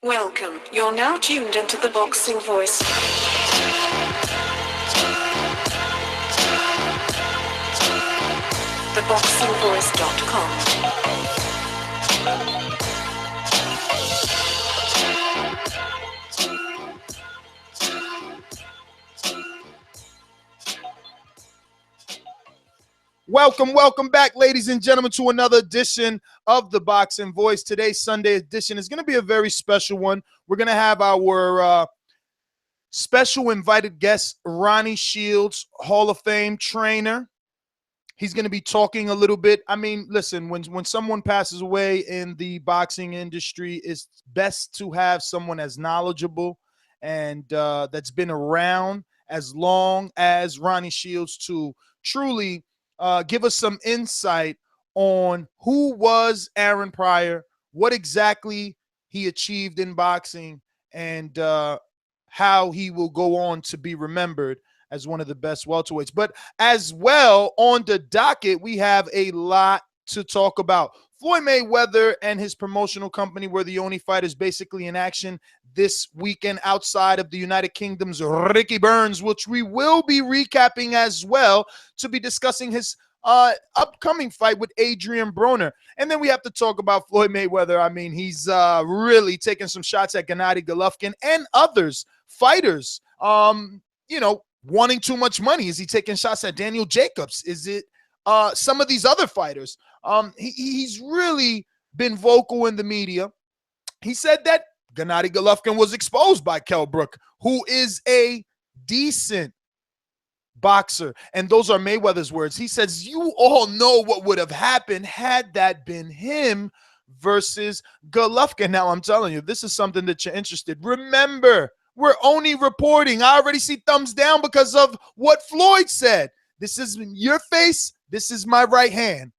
Welcome. You're now tuned into the Boxing Voice. ThaBoxingVoice.com. Welcome back, ladies and gentlemen, to another edition of the Boxing Voice. Today's Sunday edition is going to be a very special one. We're going to have our special invited guest, Ronnie Shields, Hall of Fame trainer. He's going to be talking a little bit. I mean, listen, when someone passes away in the boxing industry, it's best to have someone as knowledgeable and that's been around as long as Ronnie Shields to truly give us some insight on who was Aaron Pryor, what exactly he achieved in boxing, and how he will go on to be remembered as one of the best welterweights. But as well, on the docket, we have a lot to talk about. Floyd Mayweather and his promotional company were the only fighters basically in action this weekend outside of the United Kingdom's Ricky Burns, which we will be recapping as well to be discussing his upcoming fight with Adrien Broner. And then we have to talk about Floyd Mayweather. I mean, he's really taking some shots at Gennady Golovkin and others, fighters, wanting too much money. Is he taking shots at Daniel Jacobs? Is it some of these other fighters? He's really been vocal in the media. He said that Gennady Golovkin was exposed by Kell Brook, who is a decent boxer. And those are Mayweather's words. He says, you all know what would have happened had that been him versus Golovkin. Now, I'm telling you, this is something that you're interested. Remember, we're only reporting. I already see thumbs down because of what Floyd said. This is your face. This is my right hand.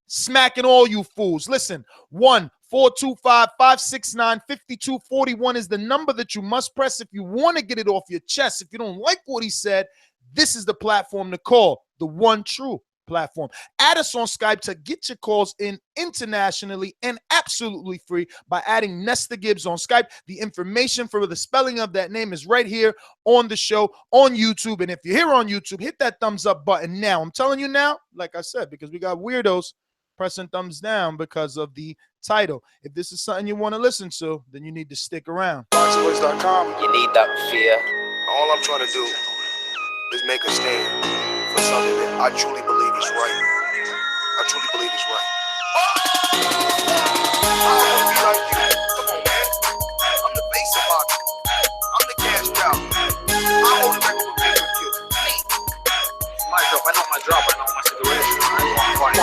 Smacking all you fools. Listen, 1-425-569-5241 is the number that you must press if you want to get it off your chest. If you don't like what he said, this is the platform to call, the one true platform. Add us on Skype to get your calls in internationally and absolutely free by adding Nestor Gibbs on Skype. The information for the spelling of that name is right here on the show on YouTube. And if you're here on YouTube, hit that thumbs up button now. I'm telling you now, like I said, because we got weirdos pressing thumbs down because of the title. If this is something you want to listen to, then you need to stick around. ThaBoxingVoice.com. You need that fear. All I'm trying to do is make a stand for something that I truly believe is right. I truly believe is right. I don't want to be like you. Come on, man. I'm the face of boxing. I'm the cash cow. I hold the record for being with you. My drop, I know my drop, I know my situation. I want to fight.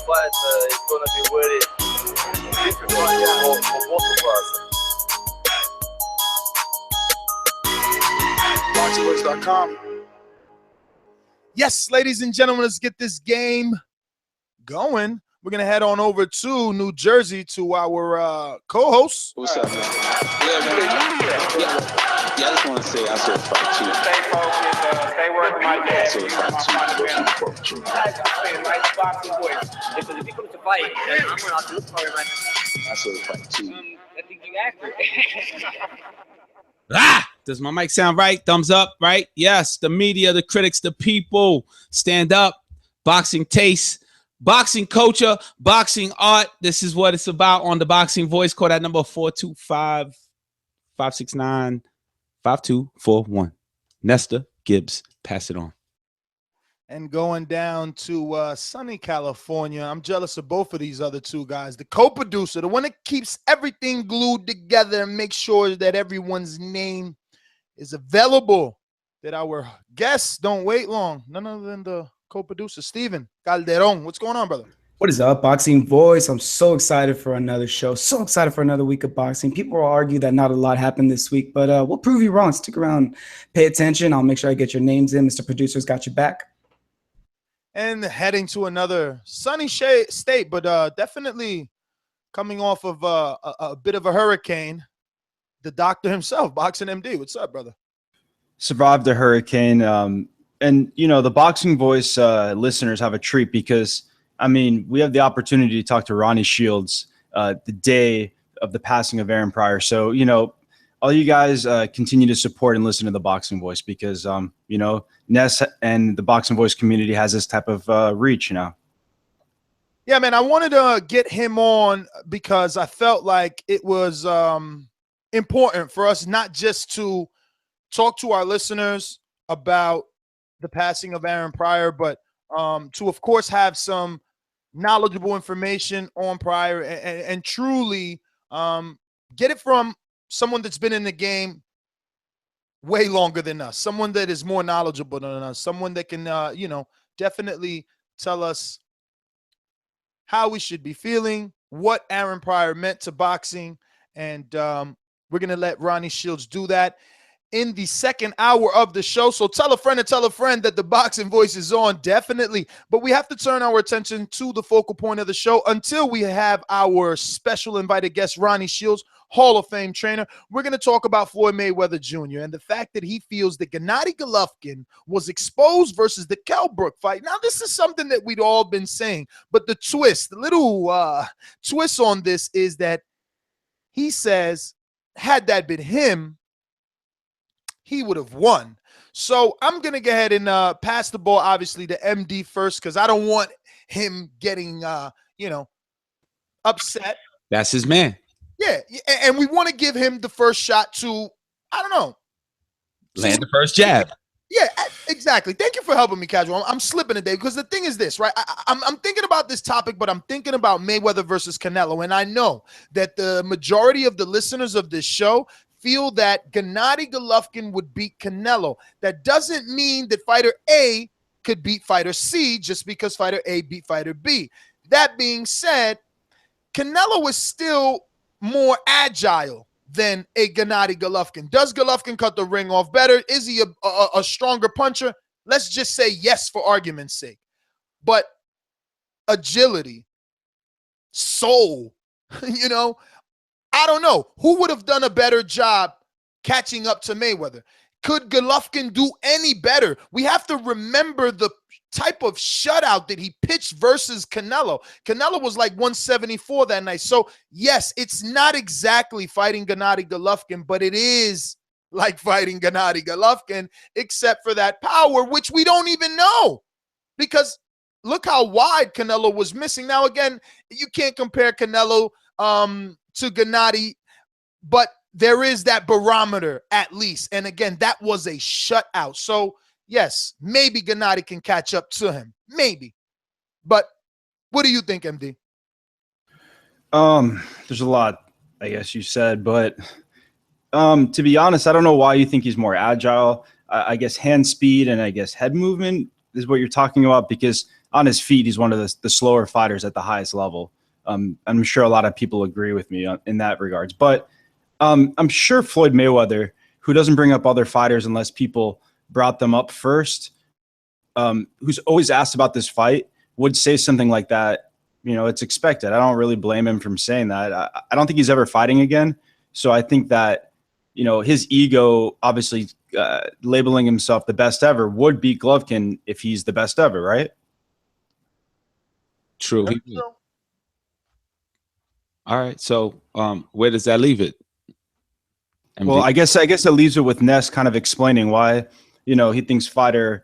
But it's going to be very difficult for both of us. ThaBoxingVoice.com. Yes, ladies and gentlemen, let's get this game going. We're going to head on over to New Jersey to our co-host. What's up, man? I just want to say I saw fight too. Stay focused, stay working my dad. So it's fight too. Because if you come to fight, then I'm going to have to look for him. I saw fight too. I think you accurate. Does my mic sound right? Thumbs up, right? Yes, the media, the critics, the people stand up. Boxing taste, boxing culture, boxing art. This is what it's about on the Boxing Voice. Call that number 425-569-5241. Nestor Gibbs, pass it on. And going down to sunny California, I'm jealous of both of these other two guys. The co-producer, the one that keeps everything glued together and makes sure that everyone's name is available, that our guests don't wait long. None other than the co-producer, Steven Calderon. What's going on, brother? What is up, Boxing Voice? I'm so excited for another show. So excited for another week of boxing. People will argue that not a lot happened this week, but we'll prove you wrong. Stick around, pay attention. I'll make sure I get your names in. Mr. Producer's got your back. And heading to another sunny state, but definitely coming off of a bit of a hurricane. The doctor himself, Boxing MD. What's up, brother? Survived the hurricane. And, you know, the Boxing Voice listeners have a treat because, I mean, we have the opportunity to talk to Ronnie Shields, the day of the passing of Aaron Pryor. So, you know, all you guys continue to support and listen to the Boxing Voice because, you know, Nes and the Boxing Voice community has this type of reach, you know. Yeah, man, I wanted to get him on because I felt like it was important for us not just to talk to our listeners about the passing of Aaron Pryor, but to, of course, have some knowledgeable information on Pryor and truly get it from someone that's been in the game way longer than us, someone that is more knowledgeable than us, someone that can, you know, definitely tell us how we should be feeling, what Aaron Pryor meant to boxing, and we're going to let Ronnie Shields do that in the second hour of the show. So tell a friend that the Boxing Voice is on, definitely. But we have to turn our attention to the focal point of the show until we have our special invited guest, Ronnie Shields, Hall of Fame trainer. We're going to talk about Floyd Mayweather Jr. and the fact that he feels that Gennady Golovkin was exposed versus the Kell Brook fight. Now, this is something that we'd all been saying, but the twist, the little twist on this is that he says, had that been him, he would have won. So I'm going to go ahead and pass the ball, obviously, to MD first because I don't want him getting, you know, upset. That's his man. Yeah, and we want to give him the first shot to, I don't know. Land the first jab. Yeah, exactly. Thank you for helping me, Casual. I'm slipping today because the thing is this, right? I'm thinking about this topic, but I'm thinking about Mayweather versus Canelo, and I know that the majority of the listeners of this show feel that Gennady Golovkin would beat Canelo. That doesn't mean that fighter A could beat fighter C just because fighter A beat fighter B. That being said, Canelo is still more agile than a Gennady Golovkin. Does Golovkin cut the ring off better? Is he a stronger puncher? Let's just say yes for argument's sake. But agility, soul, you know, I don't know. Who would have done a better job catching up to Mayweather? Could Golovkin do any better? We have to remember the type of shutout that he pitched versus Canelo. Canelo was like 174 that night. So, yes, it's not exactly fighting Gennady Golovkin, but it is like fighting Gennady Golovkin, except for that power, which we don't even know. Because look how wide Canelo was missing. Now, again, you can't compare Canelo to Gennady, but there is that barometer at least. And again, that was a shutout. So yes, maybe Gennady can catch up to him. Maybe. But what do you think, MD? There's a lot, I guess you said, but to be honest, I don't know why you think he's more agile. I guess hand speed and I guess head movement is what you're talking about because on his feet, he's one of the slower fighters at the highest level. I'm sure a lot of people agree with me in that regards, but I'm sure Floyd Mayweather, who doesn't bring up other fighters unless people brought them up first, who's always asked about this fight, would say something like that. You know, it's expected. I don't really blame him from saying that. I don't think he's ever fighting again. So I think that, you know, his ego, obviously labeling himself the best ever, would beat Golovkin if he's the best ever, right? True. All right. So where does that leave it? MD? Well, I guess it leaves it with Nes kind of explaining why, you know, he thinks fighter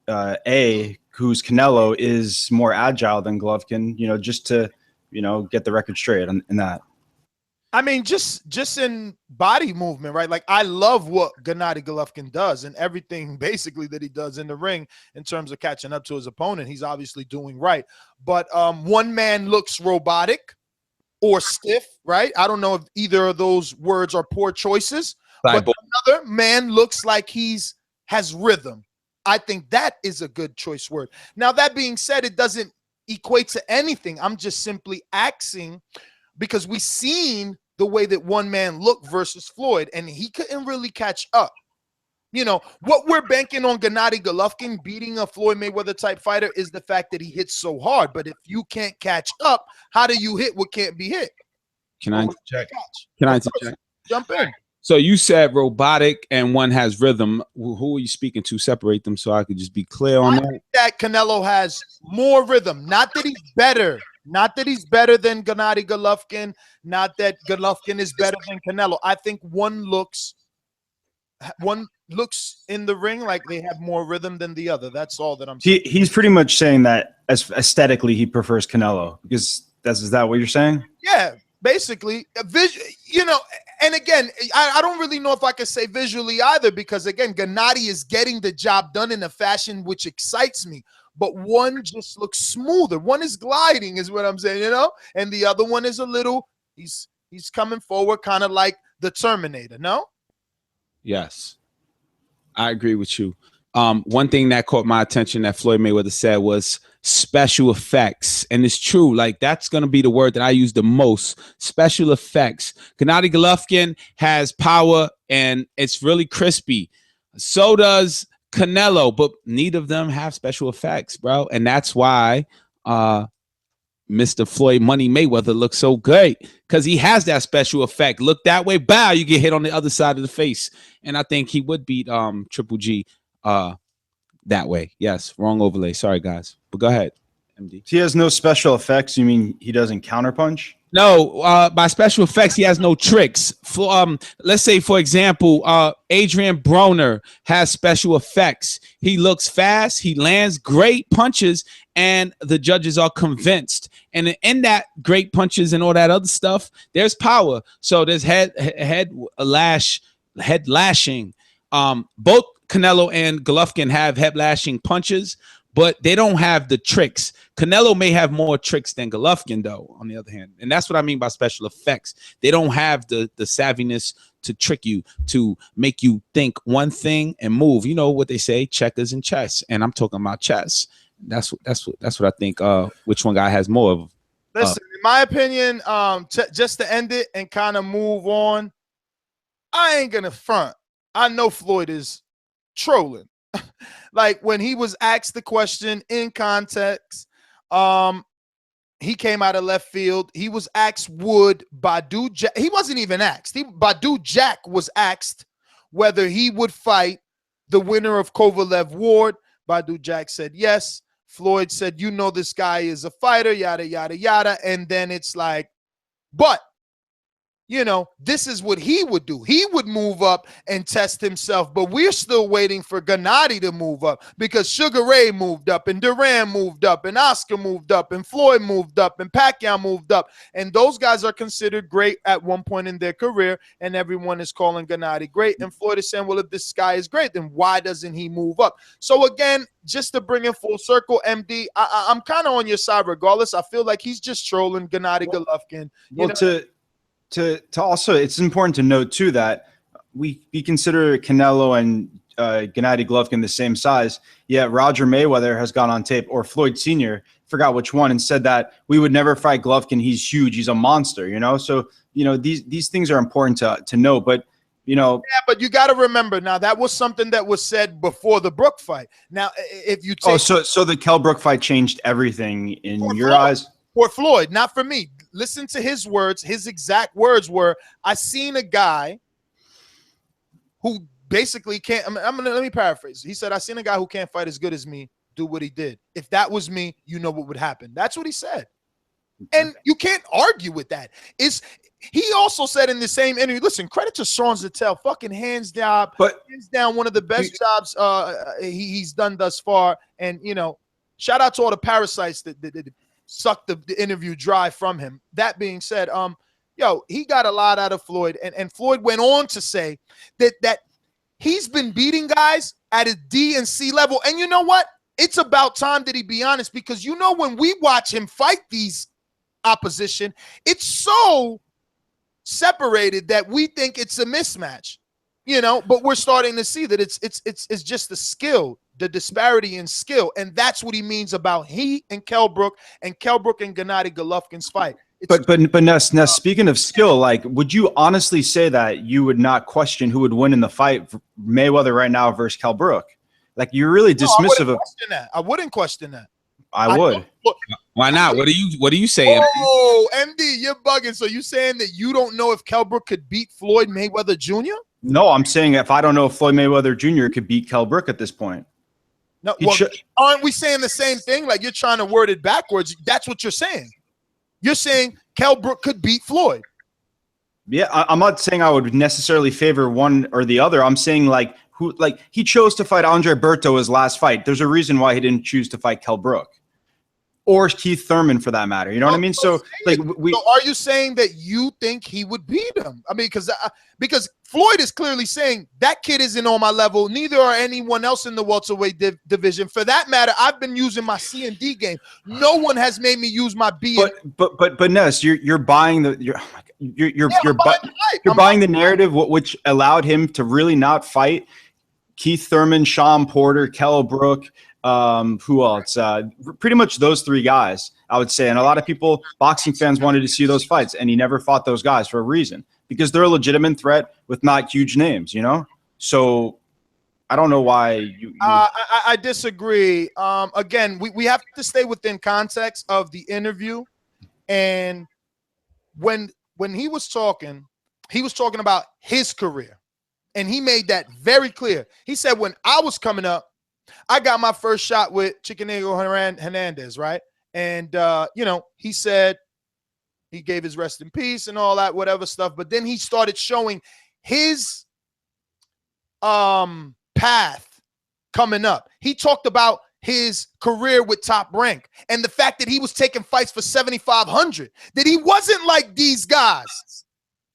A, who's Canelo, is more agile than Golovkin, you know, just to, you know, get the record straight in that. I mean, just in body movement, right? Like, I love what Gennady Golovkin does and everything basically that he does in the ring in terms of catching up to his opponent. He's obviously doing right. But one man looks robotic or stiff, right? I don't know if either of those words are poor choices, but another man looks like has rhythm. I think that is a good choice word. Now, that being said, it doesn't equate to anything. I'm just simply asking because we've seen the way that one man looked versus Floyd, and he couldn't really catch up. You know, what we're banking on Gennady Golovkin beating a Floyd Mayweather type fighter is the fact that he hits so hard. But if you can't catch up, how do you hit what can't be hit? Can I interject? Can I interject? Jump in. So you said robotic and one has rhythm. Who are you speaking to? Separate them so I could just be clear on that. I think that Canelo has more rhythm. Not that he's better Not that he's better than Gennady Golovkin, not that Golovkin is better than Canelo. I think one looks in the ring like they have more rhythm than the other. That's all that I'm saying. He's pretty much saying that as aesthetically he prefers Canelo, because is that what you're saying? Yeah, basically, you know. And again, I don't really know if I could say visually either, because again, Gennady is getting the job done in a fashion which excites me. But one just looks smoother. One is gliding, is what I'm saying, you know, and the other one is a little. He's coming forward, kind of like the Terminator. No. Yes, I agree with you. One thing that caught my attention that Floyd Mayweather said was special effects. And it's true. Like, that's going to be the word that I use the most. Special effects. Gennady Golovkin has power and it's really crispy. So does Canelo, but neither of them have special effects, bro. And that's why Mr. Floyd Money Mayweather looks so great, because he has that special effect. Look that way, bow, you get hit on the other side of the face. And I think he would beat Triple G that way. Yes, wrong overlay. Sorry, guys. But go ahead, MD. He has no special effects. You mean he doesn't counterpunch? No, by special effects, he has no tricks. Let's say, for example, Adrien Broner has special effects. He looks fast. He lands great punches, and the judges are convinced. And in that great punches and all that other stuff, there's power. So there's head lashing. Both Canelo and Golovkin have head lashing punches, but they don't have the tricks. Canelo may have more tricks than Golovkin, though, on the other hand. And that's what I mean by special effects. They don't have the savviness to trick you, to make you think one thing and move. You know what they say, checkers and chess. And I'm talking about chess. That's what I think which one guy has more of. Listen, in my opinion, just to end it and kind of move on, I ain't going to front. I know Floyd is trolling. Like, when he was asked the question in context, he came out of left field. He was asked, would Badu Jack, he wasn't even asked. Badu Jack was asked whether he would fight the winner of Kovalev Ward. Badu Jack said yes. Floyd said, you know, this guy is a fighter, yada, yada, yada. And then it's like, but you know, this is what he would do. He would move up and test himself, but we're still waiting for Gennady to move up, because Sugar Ray moved up and Duran moved up and Oscar moved up and Floyd moved up and Pacquiao moved up. And those guys are considered great at one point in their career, and everyone is calling Gennady great. And Floyd is saying, well, if this guy is great, then why doesn't he move up? So again, just to bring it full circle, MD, I'm kind of on your side regardless. I feel like he's just trolling Gennady Golovkin. To also, it's important to note too that we consider Canelo and Gennady Golovkin the same size, yet Roger Mayweather has gone on tape, or Floyd Sr., forgot which one, and said that we would never fight Golovkin. He's huge. He's a monster, you know? So, you know, these things are important to know, but, you know. Yeah, but you got to remember now, that was something that was said before the Brook fight. Now, if you take. So the Kell Brook fight changed everything in your eyes? For Floyd, not for me. Listen to his words. His exact words were, I seen a guy who basically can't, let me paraphrase. He said, I seen a guy who can't fight as good as me do what he did. If that was me, you know what would happen. That's what he said. And you can't argue with that. He also said in the same interview, listen, credit to Sean Zutel, fucking hands down one of the best jobs he's done thus far. And, you know, shout out to all the parasites that sucked the interview dry from him. That being said, he got a lot out of Floyd, and Floyd went on to say that he's been beating guys at a D and C level. And you know what? It's about time that he be honest, because you know, when we watch him fight these opposition, it's so separated that we think it's a mismatch, you know, but we're starting to see that it's just the skill, the disparity in skill. And that's what he means about he and Kell Brook and Gennady Golovkin's fight. But Nes, speaking of skill, like, would you honestly say that you would not question who would win in the fight, Mayweather right now versus Kell Brook? Like, you're really dismissive of that. I wouldn't question that. I would. Why not? What do you say? Oh, MD, you're bugging. So you saying that you don't know if Kell Brook could beat Floyd Mayweather Jr.? No, I'm saying if I don't know if Floyd Mayweather Jr. could beat Kell Brook at this point. No, well, aren't we saying the same thing? Like, you're trying to word it backwards. That's what you're saying. You're saying Kell Brook could beat Floyd. Yeah, I'm not saying I would necessarily favor one or the other. I'm saying like he chose to fight Andre Berto his last fight. There's a reason why he didn't choose to fight Kell Brook or Keith Thurman for that matter. You know what I mean? So like so are you saying that you think he would beat him? I mean, because Floyd is clearly saying that kid isn't on my level. Neither are anyone else in the welterweight division. For that matter, I've been using my C and D game. No one has made me use my B. But Nes, you're buying you're buying the narrative, which allowed him to really not fight Keith Thurman, Sean Porter, Kell Brook. Who else? Pretty much those three guys, I would say. And a lot of people, boxing fans, wanted to see those fights, and he never fought those guys for a reason, because they're a legitimate threat with not huge names, you know? So I don't know why you I disagree. Again, we have to stay within context of the interview. And when he was talking about his career, and he made that very clear. He said, when I was coming up, I got my first shot with Chicanego Hernandez, right? And, he said he gave his rest in peace and all that, whatever stuff. But then he started showing his path coming up. He talked about his career with Top Rank and the fact that he was taking fights for 7,500, that he wasn't like these guys.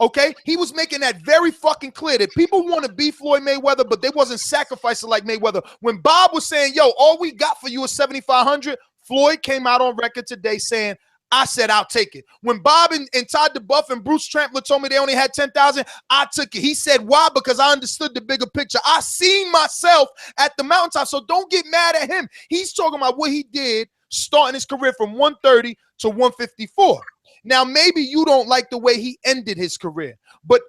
Okay, he was making that very fucking clear that people want to be Floyd Mayweather, but they wasn't sacrificing like Mayweather. When Bob was saying, yo, all we got for you is 7,500, Floyd came out on record today saying, I said, I'll take it. When Bob and Todd DeBuff and Bruce Trampler told me they only had 10,000, I took it. He said, why? Because I understood the bigger picture. I seen myself at the mountaintop, so don't get mad at him. He's talking about what he did starting his career from 130 to 154. Now, maybe you don't like the way he ended his career, but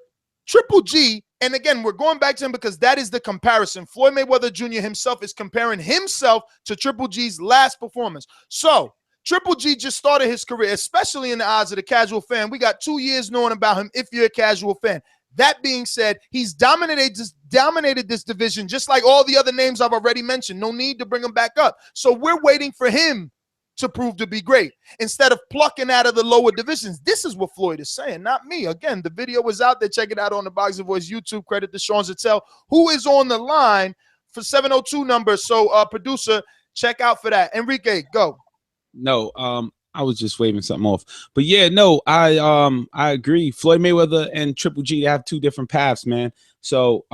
Triple G, and again, we're going back to him because that is the comparison. Floyd Mayweather Jr. himself is comparing himself to Triple G's last performance. So Triple G just started his career, especially in the eyes of the casual fan. We got 2 years knowing about him if you're a casual fan. That being said, he's dominated this division just like all the other names I've already mentioned. No need to bring him back up. So we're waiting for him to prove to be great instead of plucking out of the lower divisions. This is what Floyd is saying, not me. Again, the video is out there. Check it out on the Boxing Voice YouTube. Credit to Sean Zutel, who is on the line for 702 number. So, producer, check out for that. Enrique, go. No, I was just waving something off. But yeah, no, I agree. Floyd Mayweather and Triple G have two different paths, man. So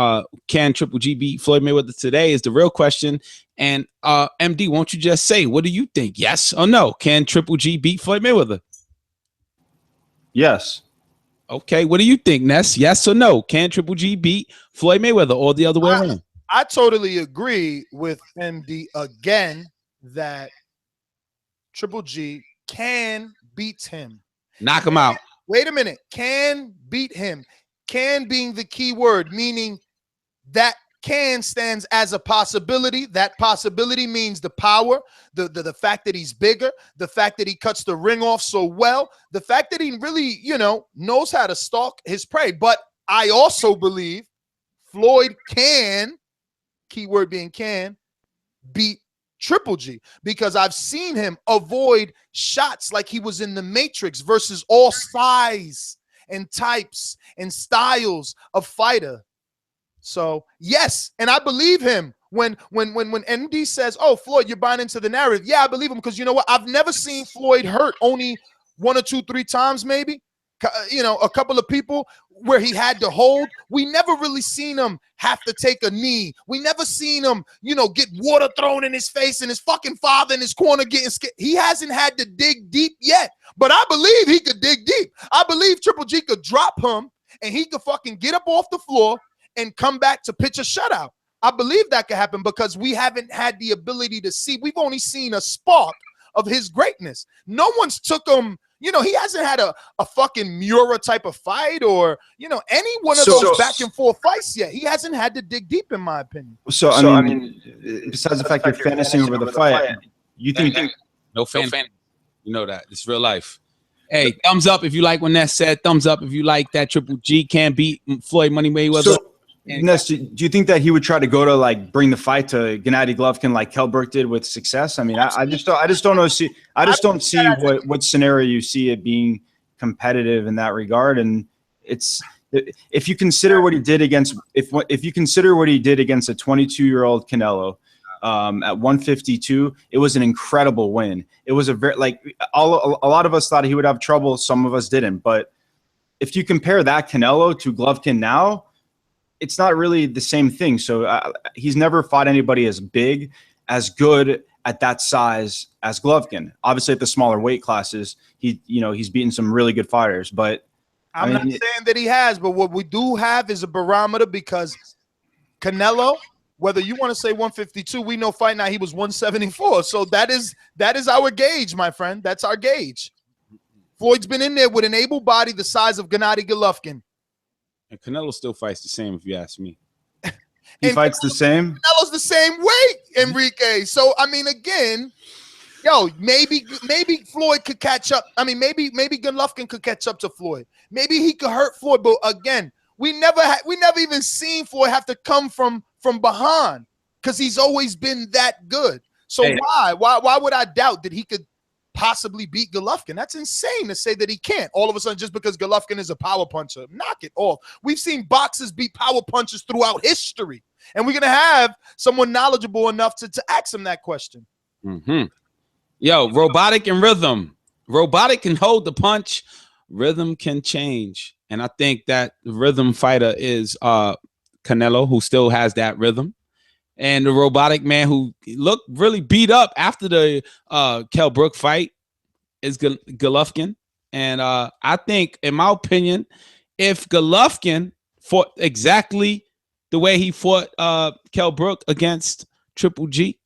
can Triple G beat Floyd Mayweather today is the real question. And MD, won't you just say, what do you think? Yes or no? Can Triple G beat Floyd Mayweather? Yes. Okay, what do you think, Ness? Yes or no? Can Triple G beat Floyd Mayweather or the other way around? I totally agree with MD again that Triple G can beat him. Knock him out. Wait a minute. Can beat him. Can being the key word, meaning that can stands as a possibility. That possibility means the power, the fact that he's bigger, the fact that he cuts the ring off so well, the fact that he really, knows how to stalk his prey. But I also believe Floyd can, keyword being can, beat Triple G, because I've seen him avoid shots like he was in the Matrix versus all size and types and styles of fighter. So yes, and I believe him when MD says, "Oh, Floyd, you're buying into the narrative." Yeah, I believe him because you know what? I've never seen Floyd hurt only 1 or 2, 3 times, maybe. A couple of people where he had to hold. We never really seen him have to take a knee. We never seen him, get water thrown in his face and his fucking father in his corner getting scared. He hasn't had to dig deep yet, but I believe he could dig deep. I believe Triple G could drop him and he could fucking get up off the floor and come back to pitch a shutout. I believe that could happen because we haven't had the ability to see. We've only seen a spark of his greatness. No one's took him. He hasn't had a fucking Miura type of fight or, any one of those back and forth fights yet. He hasn't had to dig deep, in my opinion. So, I mean, besides the fact you're fantasying over the fight, you think no fan. You know that. It's real life. Hey, thumbs up if you like what Ness said. Thumbs up if you like that Triple G can beat Floyd Money Mayweather. Nes, do you think that he would try to go to like bring the fight to Gennady Golovkin like Kell Brook did with success? I mean, I just don't know. I just don't see what scenario you see it being competitive in that regard. And it's if you consider what he did against if you consider what he did against a 22-year-old Canelo at 152, it was an incredible win. It was a lot of us thought he would have trouble. Some of us didn't. But if you compare that Canelo to Golovkin now, it's not really the same thing. So he's never fought anybody as big, as good at that size as Golovkin. Obviously, at the smaller weight classes, he's beaten some really good fighters. But I'm not saying that he has, but what we do have is a barometer because Canelo, whether you want to say 152, we know fight night he was 174. So that is our gauge, my friend. That's our gauge. Floyd's been in there with an able body the size of Gennady Golovkin. And Canelo still fights the same, if you ask me. He fights the same? Canelo's the same weight, Enrique. So, I mean, again, maybe Floyd could catch up. I mean, maybe Golovkin could catch up to Floyd. Maybe he could hurt Floyd. But, again, we never even seen Floyd have to come from behind because he's always been that good. So why would I doubt that he could possibly beat Golovkin? That's insane to say that he can't all of a sudden just because Golovkin is a power puncher. Knock it off. We've seen boxers beat power punchers throughout history, and we're gonna have someone knowledgeable enough to ask him that question. Yo, robotic and rhythm. Robotic can hold the punch, rhythm can change, and I think that the rhythm fighter is Canelo, who still has that rhythm. And the robotic man who looked really beat up after the Kell Brook fight is Golovkin. And I think, in my opinion, if Golovkin fought exactly the way he fought Kell Brook against Triple G,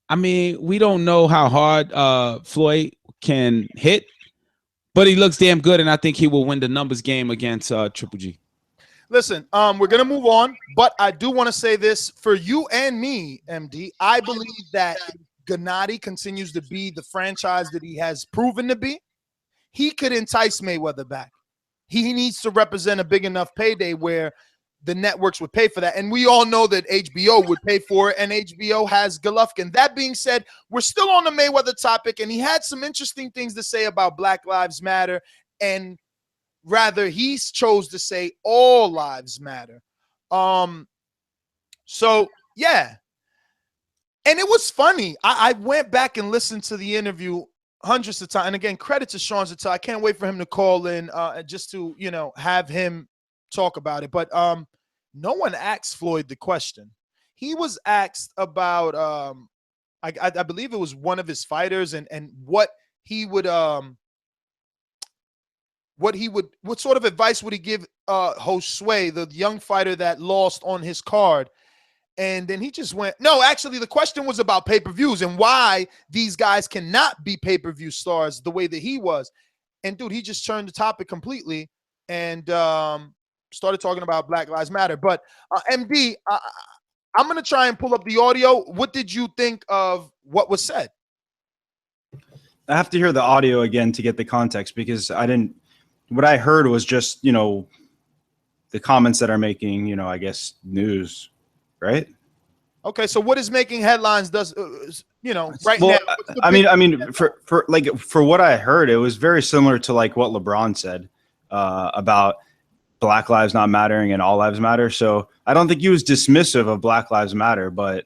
I mean, we don't know how hard Floyd can hit, but he looks damn good, and I think he will win the numbers game against Triple G. Listen, we're going to move on, but I do want to say this for you and me, MD. I believe that Gennady continues to be the franchise that he has proven to be. He could entice Mayweather back. He needs to represent a big enough payday where the networks would pay for that. And we all know that HBO would pay for it, and HBO has Golovkin. That being said, we're still on the Mayweather topic, and he had some interesting things to say about Black Lives Matter, and rather, he chose to say all lives matter. So, yeah. And it was funny. I went back and listened to the interview hundreds of times. And again, credit to Sean Zutel. I can't wait for him to call in just to, have him talk about it. But no one asked Floyd the question. He was asked about, I believe it was one of his fighters and what he would what sort of advice would he give Josue, the young fighter that lost on his card? And then he just went, no, actually the question was about pay-per-views and why these guys cannot be pay-per-view stars the way that he was. And dude, he just turned the topic completely and started talking about Black Lives Matter. But MD, I'm going to try and pull up the audio. What did you think of what was said? I have to hear the audio again to get the context because what I heard was just, the comments that are making, I guess, news, right? Okay, so what is making headlines does, right well, now? I mean, for what I heard, it was very similar to like what LeBron said about Black Lives not mattering and all lives matter. So I don't think he was dismissive of Black Lives Matter, but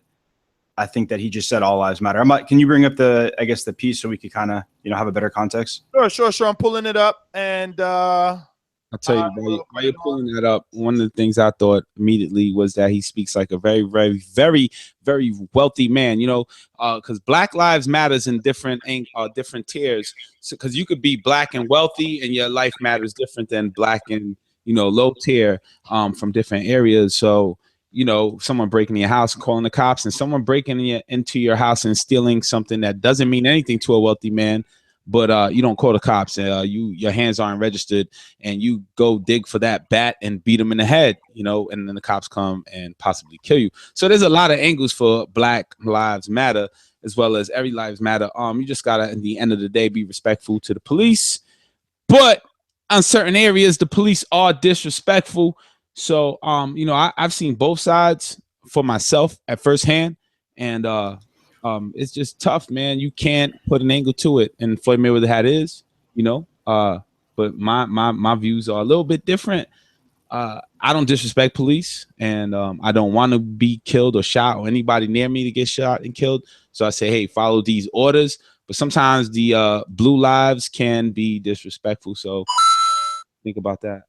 I think that he just said all lives matter. Can you bring up the piece so we could kind of, have a better context? Sure. I'm pulling it up and I'll tell you while you're pulling that up, one of the things I thought immediately was that he speaks like a very, very, very, very wealthy man, because Black Lives Matters in different tiers. So, because you could be black and wealthy and your life matters different than black and, low tier from different areas. So, someone breaking your house and calling the cops and someone breaking into your house and stealing something that doesn't mean anything to a wealthy man, but you don't call the cops and your hands aren't registered and you go dig for that bat and beat them in the head, and then the cops come and possibly kill you. So there's a lot of angles for Black Lives Matter as well as every lives matter. You just gotta, at the end of the day, be respectful to the police, but on certain areas, the police are disrespectful. So, you know, I've seen both sides for myself at firsthand, and it's just tough, man. You can't put an angle to it, and Floyd Mayweather had his, you know. But my views are a little bit different. I don't disrespect police, and I don't want to be killed or shot or anybody near me to get shot and killed. So I say, hey, follow these orders. But sometimes the blue lives can be disrespectful. So think about that.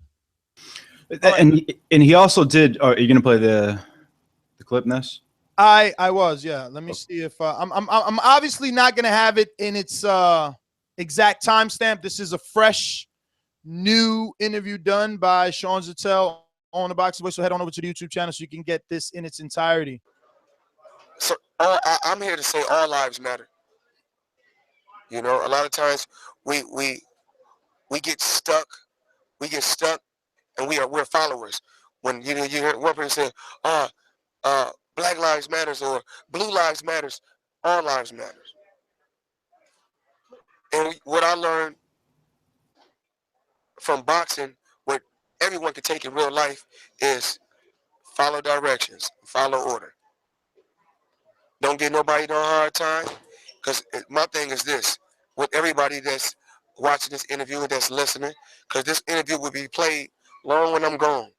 And he also did. Are you gonna play the clip, Ness? I was, yeah. Let me see if I'm obviously not gonna have it in its exact timestamp. This is a fresh, new interview done by Sean Zutel on the Boxing Voice. So head on over to the YouTube channel so you can get this in its entirety. So I'm here to say all lives matter. You know, a lot of times we get stuck. We get stuck. And we're followers. When you hear one person say, Black Lives Matters or Blue Lives Matters, all lives matters. And what I learned from boxing, what everyone can take in real life, is follow directions, follow order. Don't give nobody no hard time, because my thing is this: with everybody that's watching this interview and that's listening, because this interview will be played long when I'm gone.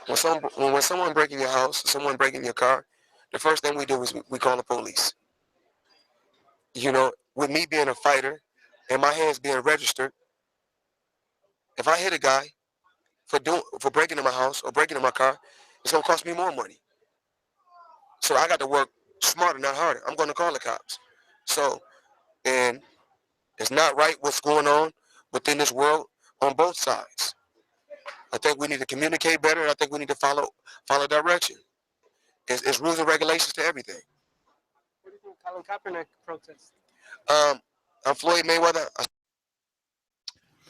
When someone breaking your house, someone breaking your car, the first thing we do is we call the police. You know, with me being a fighter and my hands being registered, if I hit a guy for breaking in my house or breaking in my car, it's gonna cost me more money. So I got to work smarter, not harder. I'm gonna call the cops. So, and it's not right what's going on within this world on both sides. I think we need to communicate better. I think we need to follow direction. It's rules and regulations to everything. What do you think Colin Kaepernick protest? I'm Floyd Mayweather.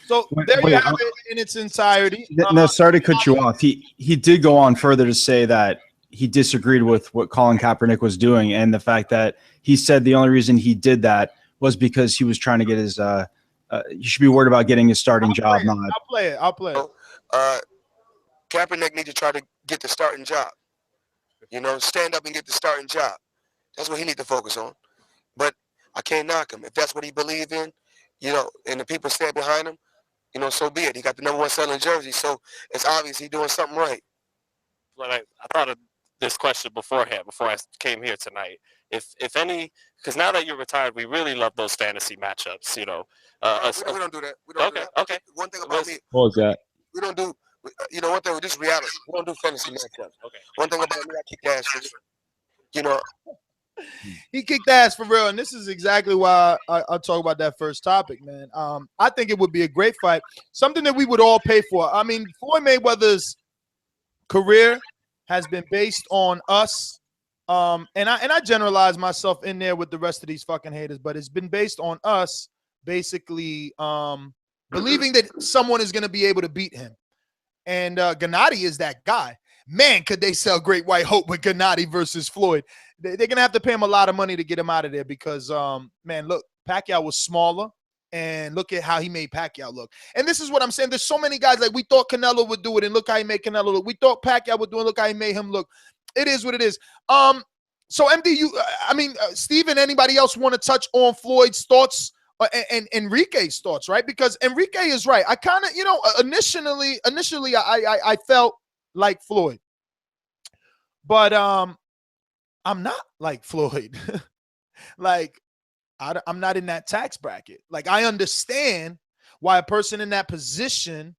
So there you have it in its entirety. No, sorry to cut you off. He did go on further to say that he disagreed with what Colin Kaepernick was doing, and the fact that he said the only reason he did that was because he was trying to get his you should be worried about getting his starting job. I'll play it. Kaepernick needs to try to get the starting job. You know, stand up and get the starting job. That's what he needs to focus on. But I can't knock him. If that's what he believes in, you know, and the people stand behind him, you know, so be it. He got the #1 selling jersey, so it's obvious he's doing something right. Well, I thought of this question beforehand, before I came here tonight. If any, because now that you're retired, we really love those fantasy matchups, you know. We don't do that. We don't do that. Okay. One thing about me, What was that? we don't do, you know, one thing with this reality, we don't do fantasy matchups. Okay. One thing about me, I kick ass. You know, He kicked ass for real, and this is exactly why I'll talk about that first topic, man. I think it would be a great fight, something that we would all pay for. I mean, Floyd Mayweather's career has been based on us, and I generalize myself in there with the rest of these fucking haters, but it's been based on us basically believing that someone is going to be able to beat him, and Gennady is that guy. Man, could they sell Great White Hope with Gennady versus Floyd? They're going to have to pay him a lot of money to get him out of there because, man, look, Pacquiao was smaller, and look at how he made Pacquiao look. And this is what I'm saying. There's so many guys, like we thought Canelo would do it, and look how he made Canelo look. We thought Pacquiao would do it, look how he made him look. It is what it is. So, MD, Steven, anybody else want to touch on Floyd's thoughts and Enrique's thoughts, right? Because Enrique is right. I kind of, you know, initially I felt like Floyd, but I'm not like Floyd. Like, I'm not in that tax bracket. Like, I understand why a person in that position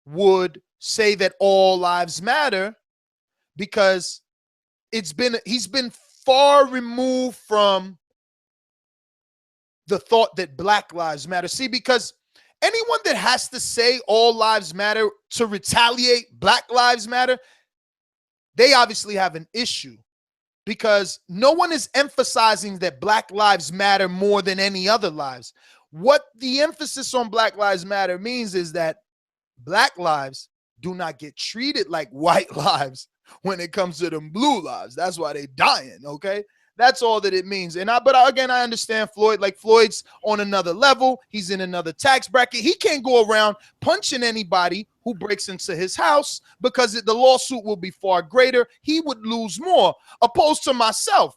would say that all lives matter, because he's been far removed from the thought that Black lives matter. See, because anyone that has to say all lives matter to retaliate Black lives matter, they obviously have an issue, because no one is emphasizing that Black lives matter more than any other lives. What the emphasis on Black lives matter means is that Black lives do not get treated like white lives when it comes to them blue lives. That's why they dying, okay? That's all that it means. But again, I understand Floyd. Like, Floyd's on another level. He's in another tax bracket. He can't go around punching anybody who breaks into his house because the lawsuit will be far greater. He would lose more, opposed to myself.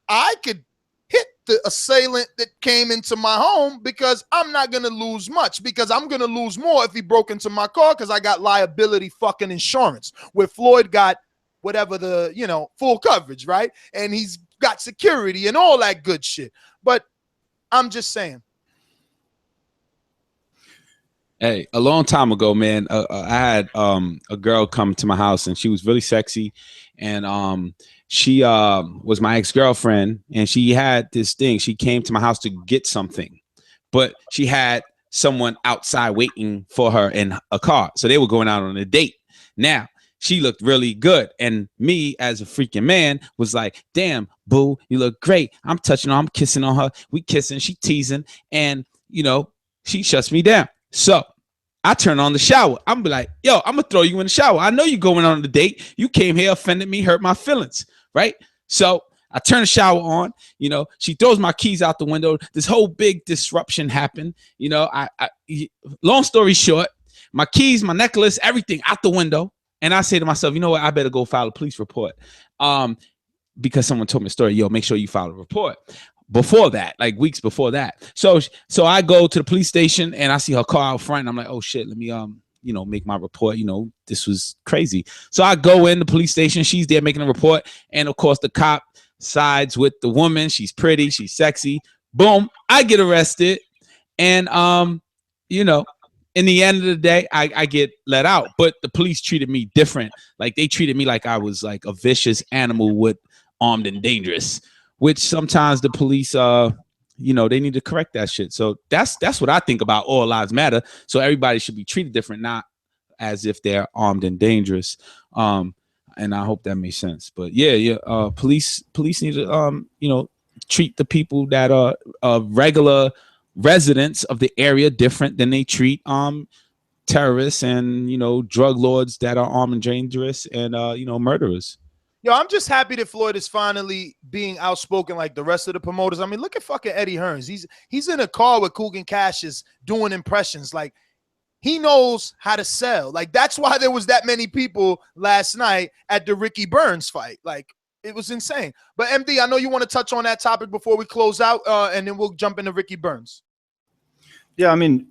I could hit the assailant that came into my home because I'm not going to lose much, because I'm going to lose more if he broke into my car because I got liability fucking insurance, where Floyd got whatever the, full coverage, right? And he's got security and all that good shit. But I'm just saying. Hey, a long time ago, man, I had a girl come to my house, and she was really sexy, and she was my ex-girlfriend, and she had this thing. She came to my house to get something, but she had someone outside waiting for her in a car, so they were going out on a date. Now, she looked really good, and me as a freaking man was like, damn, boo, you look great. I'm touching her, I'm kissing on her, we kissing, she teasing, and she shuts me down. So I turn on the shower. I'm be like, yo, I'm gonna throw you in the shower. I know you're going on the date. You came here, offended me, hurt my feelings, right? So I turn the shower on. She throws my keys out the window. This whole big disruption happened. Long story short, my keys, my necklace, everything out the window. And I say to myself, you know what? I better go file a police report. Because someone told me a story. Yo, make sure you file a report. Before that, like weeks before that. So I go to the police station and I see her car out front. And I'm like, oh shit, let me make my report. This was crazy. So I go in the police station. She's there making a report. And of course, the cop sides with the woman. She's pretty, she's sexy. Boom, I get arrested. And in the end of the day, I get let out. But the police treated me different. Like they treated me like I was like a vicious animal with armed and dangerous, which sometimes the police, they need to correct that shit. So that's what I think about all lives matter. So everybody should be treated different, not as if they're armed and dangerous. And I hope that makes sense. But yeah. Police need to, treat the people that are regular residents of the area different than they treat terrorists and drug lords that are armed and dangerous and murderers. Yo, I'm just happy that Floyd is finally being outspoken like the rest of the promoters. I mean, look at fucking Eddie Hearns. He's in a car with Coogan Cash is doing impressions. Like, he knows how to sell. Like, that's why there was that many people last night at the Ricky Burns fight. Like, it was insane. But MD, I know you want to touch on that topic before we close out, and then we'll jump into Ricky Burns. Yeah, I mean,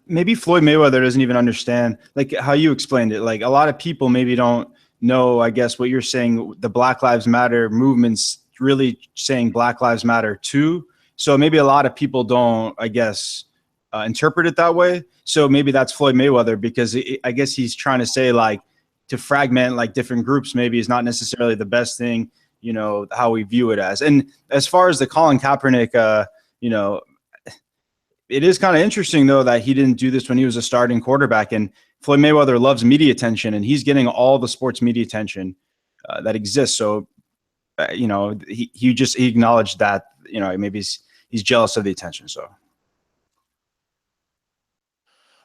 maybe Floyd Mayweather doesn't even understand, like, how you explained it. Like, a lot of people maybe don't know, I guess, what you're saying, the Black Lives Matter movement's really saying Black Lives Matter too. So maybe a lot of people don't, I guess, interpret it that way. So maybe that's Floyd Mayweather, because I guess he's trying to say, like, to fragment like different groups maybe is not necessarily the best thing, how we view it as. And as far as the Colin Kaepernick, it is kind of interesting though that he didn't do this when he was a starting quarterback, and Floyd Mayweather loves media attention, and he's getting all the sports media attention that exists. So, he acknowledged that, maybe he's jealous of the attention. So,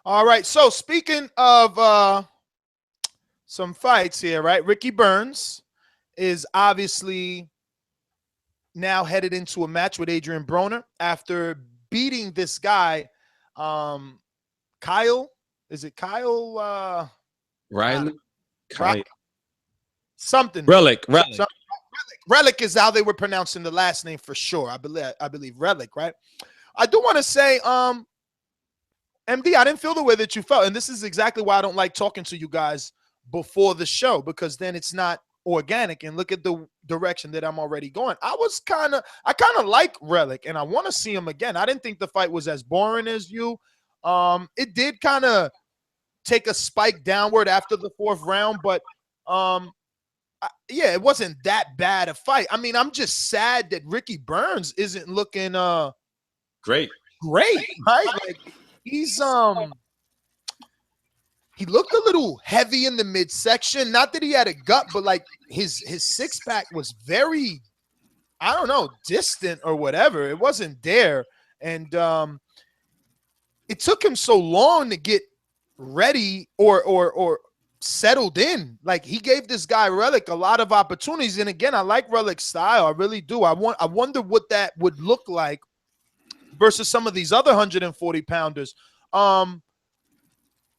all right. So speaking of some fights here, right? Ricky Burns is obviously now headed into a match with Adrien Broner after beating this guy, Kyle. Is it Kyle? Riley? Something. Relic. Relic is how they were pronouncing the last name for sure. I believe Relic, right? I do want to say, MD, I didn't feel the way that you felt. And this is exactly why I don't like talking to you guys before the show, because then it's not organic. And look at the direction that I'm already going. I kind of like Relic, and I want to see him again. I didn't think the fight was as boring as you. It did kind of take a spike downward after the fourth round, but yeah, it wasn't that bad a fight. I mean, I'm just sad that Ricky Burns isn't looking great, right? Like, he's he looked a little heavy in the midsection. Not that he had a gut, but like his six pack was very, I don't know, distant or whatever. It wasn't there, and it took him so long to get ready or settled in. Like, he gave this guy Relic a lot of opportunities. And again, I like Relic's style. I really do. I wonder what that would look like versus some of these other 140 pounders.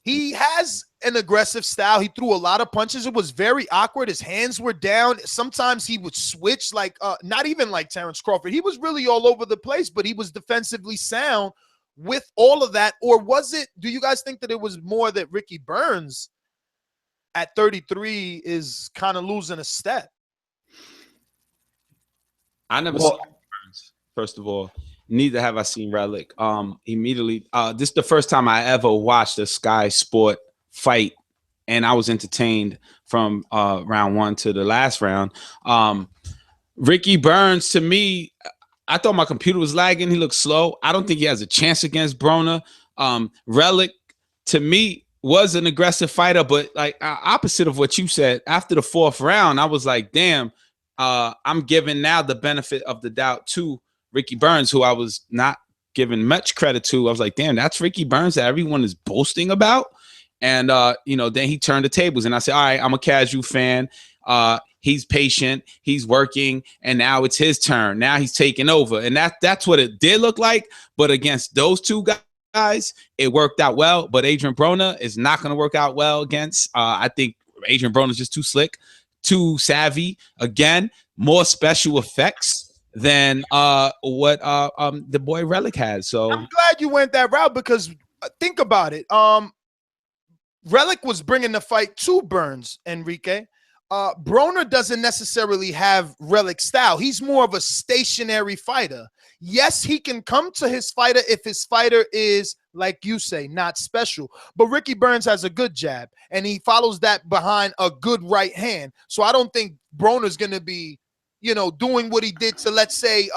He has an aggressive style. He threw a lot of punches. It was very awkward. His hands were down. Sometimes he would switch, like not even like Terrence Crawford. He was really all over the place, but he was defensively sound with all of that. Or was it, do you guys think that it was more that Ricky Burns at 33 is kind of losing a step? I never seen Burns, first of all. Neither have I seen Relic. Immediately, this is the first time I ever watched a Sky Sport fight, and I was entertained from round 1 to the last round. Ricky Burns, to me, I thought my computer was lagging. He looked slow. I don't think he has a chance against Broner. Relic, to me, was an aggressive fighter, but like opposite of what you said, after the 4th round, I was like, damn, I'm giving now the benefit of the doubt to Ricky Burns, who I was not giving much credit to. I was like, damn, that's Ricky Burns that everyone is boasting about. And, then he turned the tables and I said, all right, I'm a casual fan. He's patient, he's working, and now it's his turn. Now he's taking over. And that's what it did look like. But against those two guys, it worked out well. But Adrien Broner is not going to work out well against. I think Adrien Broner is just too slick, too savvy. Again, more special effects than what the boy Relic had. So I'm glad you went that route because think about it. Relic was bringing the fight to Burns, Enrique. Broner doesn't necessarily have Relic style. He's more of a stationary fighter. Yes, he can come to his fighter if his fighter is, like you say, not special. But Ricky Burns has a good jab, and he follows that behind a good right hand. So I don't think Broner's going to be, doing what he did to, let's say,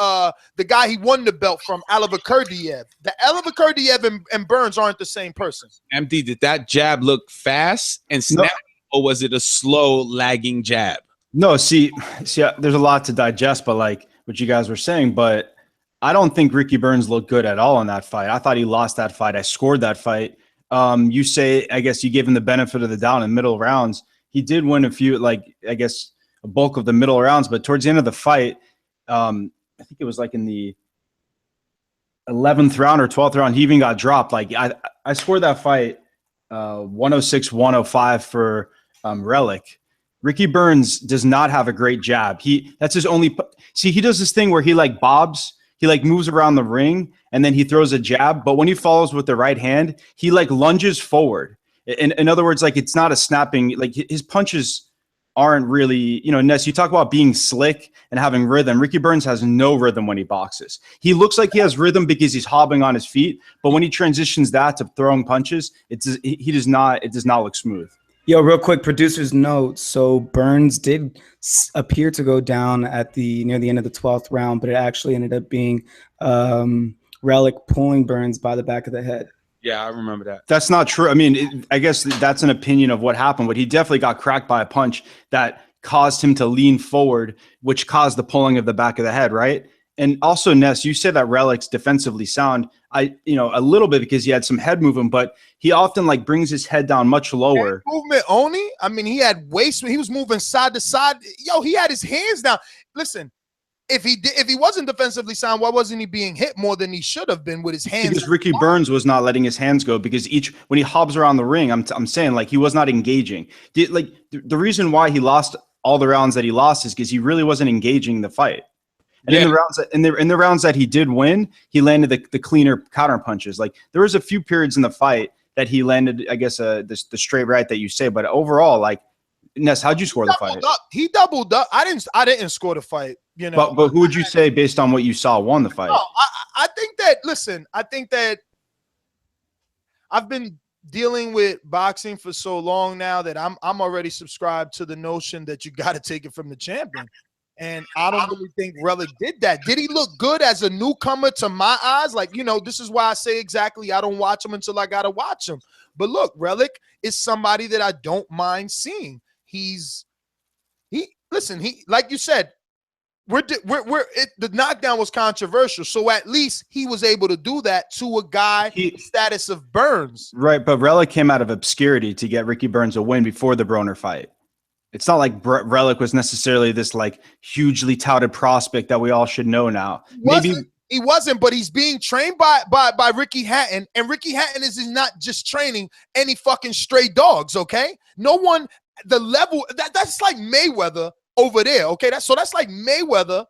the guy he won the belt from, Oliver Kurdiev. The Oliver Kurdiev and Burns aren't the same person. MD, did that jab look fast and snappy, or was it a slow, lagging jab? No, see, there's a lot to digest, but like what you guys were saying, but I don't think Ricky Burns looked good at all in that fight. I thought he lost that fight. I scored that fight. You say, I guess you gave him the benefit of the doubt in middle rounds. He did win a few, like, I guess, a bulk of the middle rounds, but towards the end of the fight, I think it was like in the 11th round or 12th round, he even got dropped. Like I scored that fight 106-105 for Relic. Ricky Burns does not have a great jab. That's his only. See, he does this thing where he like bobs, he like moves around the ring, and then he throws a jab. But when he follows with the right hand, he like lunges forward. In other words, like it's not a snapping. Like his punches aren't really, Nes, you talk about being slick and having rhythm. Ricky Burns has no rhythm when he boxes. He looks like he has rhythm because he's hobbling on his feet, but when he transitions that to throwing punches, it does not look smooth. Yo, real quick, producer's note. So Burns did appear to go down at near the end of the 12th round, but it actually ended up being Relic pulling Burns by the back of the head. Yeah, I remember that. That's not true. I mean, I guess that's an opinion of what happened, but he definitely got cracked by a punch that caused him to lean forward, which caused the pulling of the back of the head, right? And also, Nes, you said that Relic's defensively sound. A little bit because he had some head movement, but he often like brings his head down much lower. Head movement only? I mean, he had waist. He was moving side to side. Yo, he had his hands down. Listen, if he wasn't defensively sound, why wasn't he being hit more than he should have been with his hands? Because Ricky Burns was not letting his hands go because when he hobs around the ring, I'm saying like he was not engaging. The reason why he lost all the rounds that he lost is because he really wasn't engaging the fight. And in the rounds that he did win, he landed the cleaner counter punches. Like there was a few periods in the fight that he landed, I guess, the straight right that you say. But overall, like Nes, how'd you score the fight? He doubled up. I didn't score the fight. But who would you say based on what you saw won the fight? No, I think that. Listen, I think that I've been dealing with boxing for so long now that I'm already subscribed to the notion that you got to take it from the champion. And I don't really think Relic did that. Did he look good as a newcomer to my eyes? Like, this is why I say exactly I don't watch him until I got to watch him. But look, Relic is somebody that I don't mind seeing. Like you said, the knockdown was controversial. So at least he was able to do that to a guy the status of Burns. Right, but Relic came out of obscurity to get Ricky Burns a win before the Broner fight. It's not like Relic was necessarily this like hugely touted prospect that we all should know now. He He wasn't, but he's being trained by Ricky Hatton, and Ricky Hatton is not just training any fucking stray dogs, okay? No one, the level, that's like Mayweather over there, okay? That's like Mayweather,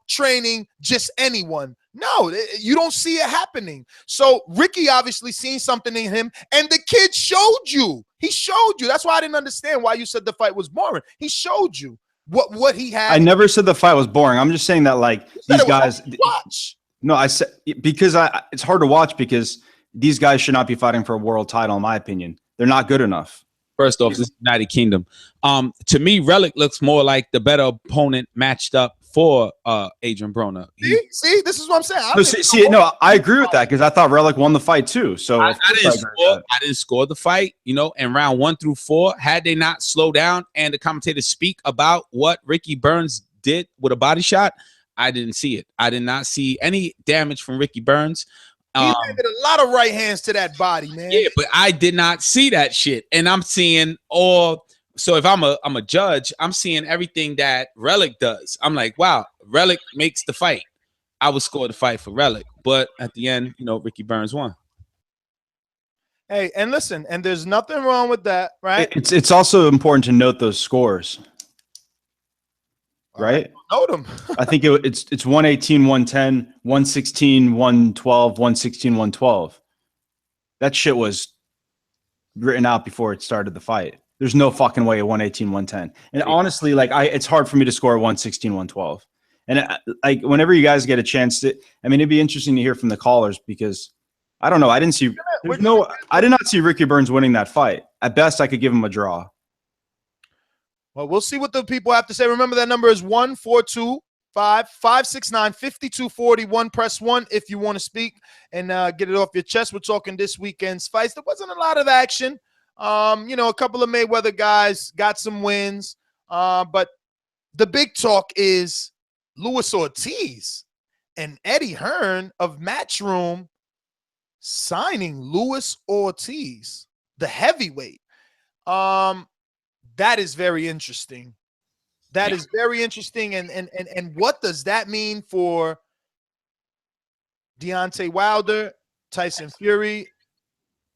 training just anyone. No, you don't see it happening. So Ricky obviously seen something in him, and the kid showed you. He showed you. That's why I didn't understand why you said the fight was boring. He showed you what he had. I never said the fight was boring. I'm just saying that like these guys watch. No, I said because it's hard to watch because these guys should not be fighting for a world title, in my opinion. They're not good enough. First off, this is United Kingdom. To me, Relic looks more like the better opponent matched up for Adrien Broner. See, this is what I'm saying. I agree with that because I thought Relic won the fight too. So I didn't score the fight, in round 1 through 4. Had they not slowed down and the commentators speak about what Ricky Burns did with a body shot, I didn't see it. I did not see any damage from Ricky Burns. He landed a lot of right hands to that body, man. Yeah, but I did not see that shit, and I'm seeing all. So if I'm a judge, I'm seeing everything that Relic does. I'm like, wow, Relic makes the fight. I would score the fight for Relic, but at the end, Ricky Burns won. Hey, and listen, and there's nothing wrong with that, right? It's also important to note those scores, right? Note them. I think it's 118, 110, 116, 112, 116, 112. That shit was written out before it started the fight. There's no fucking way at 118, 110. And honestly, it's hard for me to score 116, 112. And whenever you guys get a chance to, it'd be interesting to hear from the callers because I don't know. I did not see Ricky Burns winning that fight. At best, I could give him a draw. Well, we'll see what the people have to say. Remember that number is 1-425-569-5241. Press 1 if you want to speak and get it off your chest. We're talking this weekend's fights. There wasn't a lot of action. A couple of Mayweather guys got some wins. But the big talk is Luis Ortiz and Eddie Hearn of Matchroom signing Luis Ortiz, the heavyweight. That is very interesting. That is very interesting. And what does that mean for Deontay Wilder, Tyson Fury,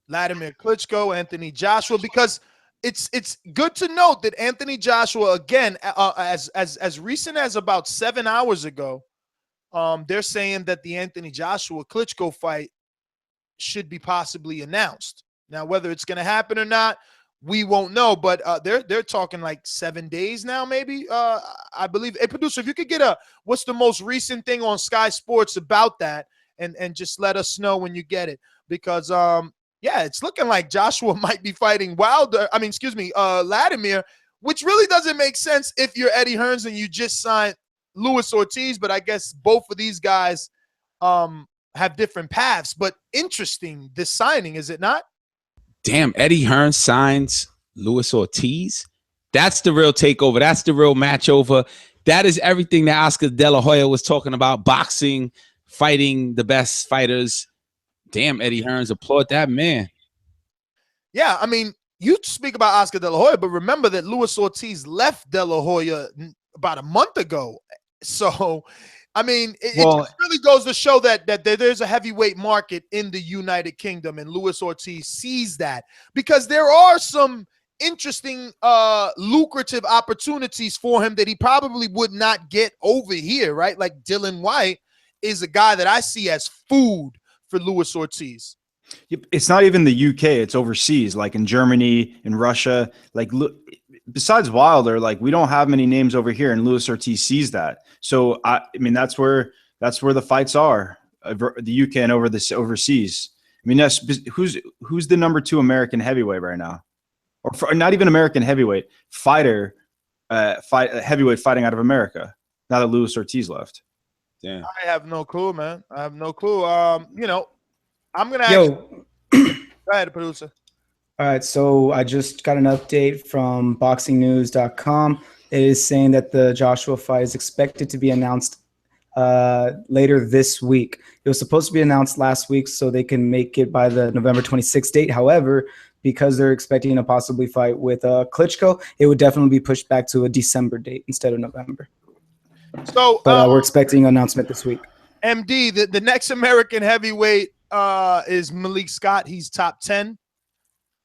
Vladimir Klitschko, Anthony Joshua? Because it's good to note that Anthony Joshua, again, as recent as about 7 hours ago, they're saying that the Anthony Joshua Klitschko fight should be possibly announced. Now, whether it's going to happen or not, we won't know, but they're talking like 7 days now, maybe. I believe. Hey, producer, if you could get what's the most recent thing on Sky Sports about that, and just let us know when you get it, because it's looking like Joshua might be fighting Vladimir, which really doesn't make sense if you're Eddie Hearns and you just signed Luis Ortiz. But I guess both of these guys have different paths. But interesting, this signing, is it not? Damn, Eddie Hearn signs Luis Ortiz. That's the real takeover. That's the real match over. That is everything that Oscar De La Hoya was talking about, boxing, fighting the best fighters. Damn, Eddie Hearns, applaud that man. Yeah, you speak about Oscar De La Hoya, but remember that Luis Ortiz left De La Hoya about a month ago. So, it just really goes to show that there's a heavyweight market in the United Kingdom, and Luis Ortiz sees that, because there are some interesting, lucrative opportunities for him that he probably would not get over here, right? Like Dylan White is a guy that I see as food for Luis Ortiz. It's not even the UK; it's overseas, like in Germany, in Russia. Besides Wilder, we don't have many names over here, and Luis Ortiz sees that. So that's where the fights are, the UK and overseas. Who's the number 2 American heavyweight right now, or not even American heavyweight fighter, heavyweight fighting out of America now that Luis Ortiz left. Damn. I have no clue, man. I have no clue. I'm gonna ask. Go ahead, producer. All right, so I just got an update from boxingnews.com. It is saying that the Joshua fight is expected to be announced later this week. It was supposed to be announced last week so they can make it by the November 26th date. However, because they're expecting a possibly fight with Klitschko, it would definitely be pushed back to a December date instead of November. So, But we're expecting an announcement this week. MD, the next American heavyweight is Malik Scott. He's top 10.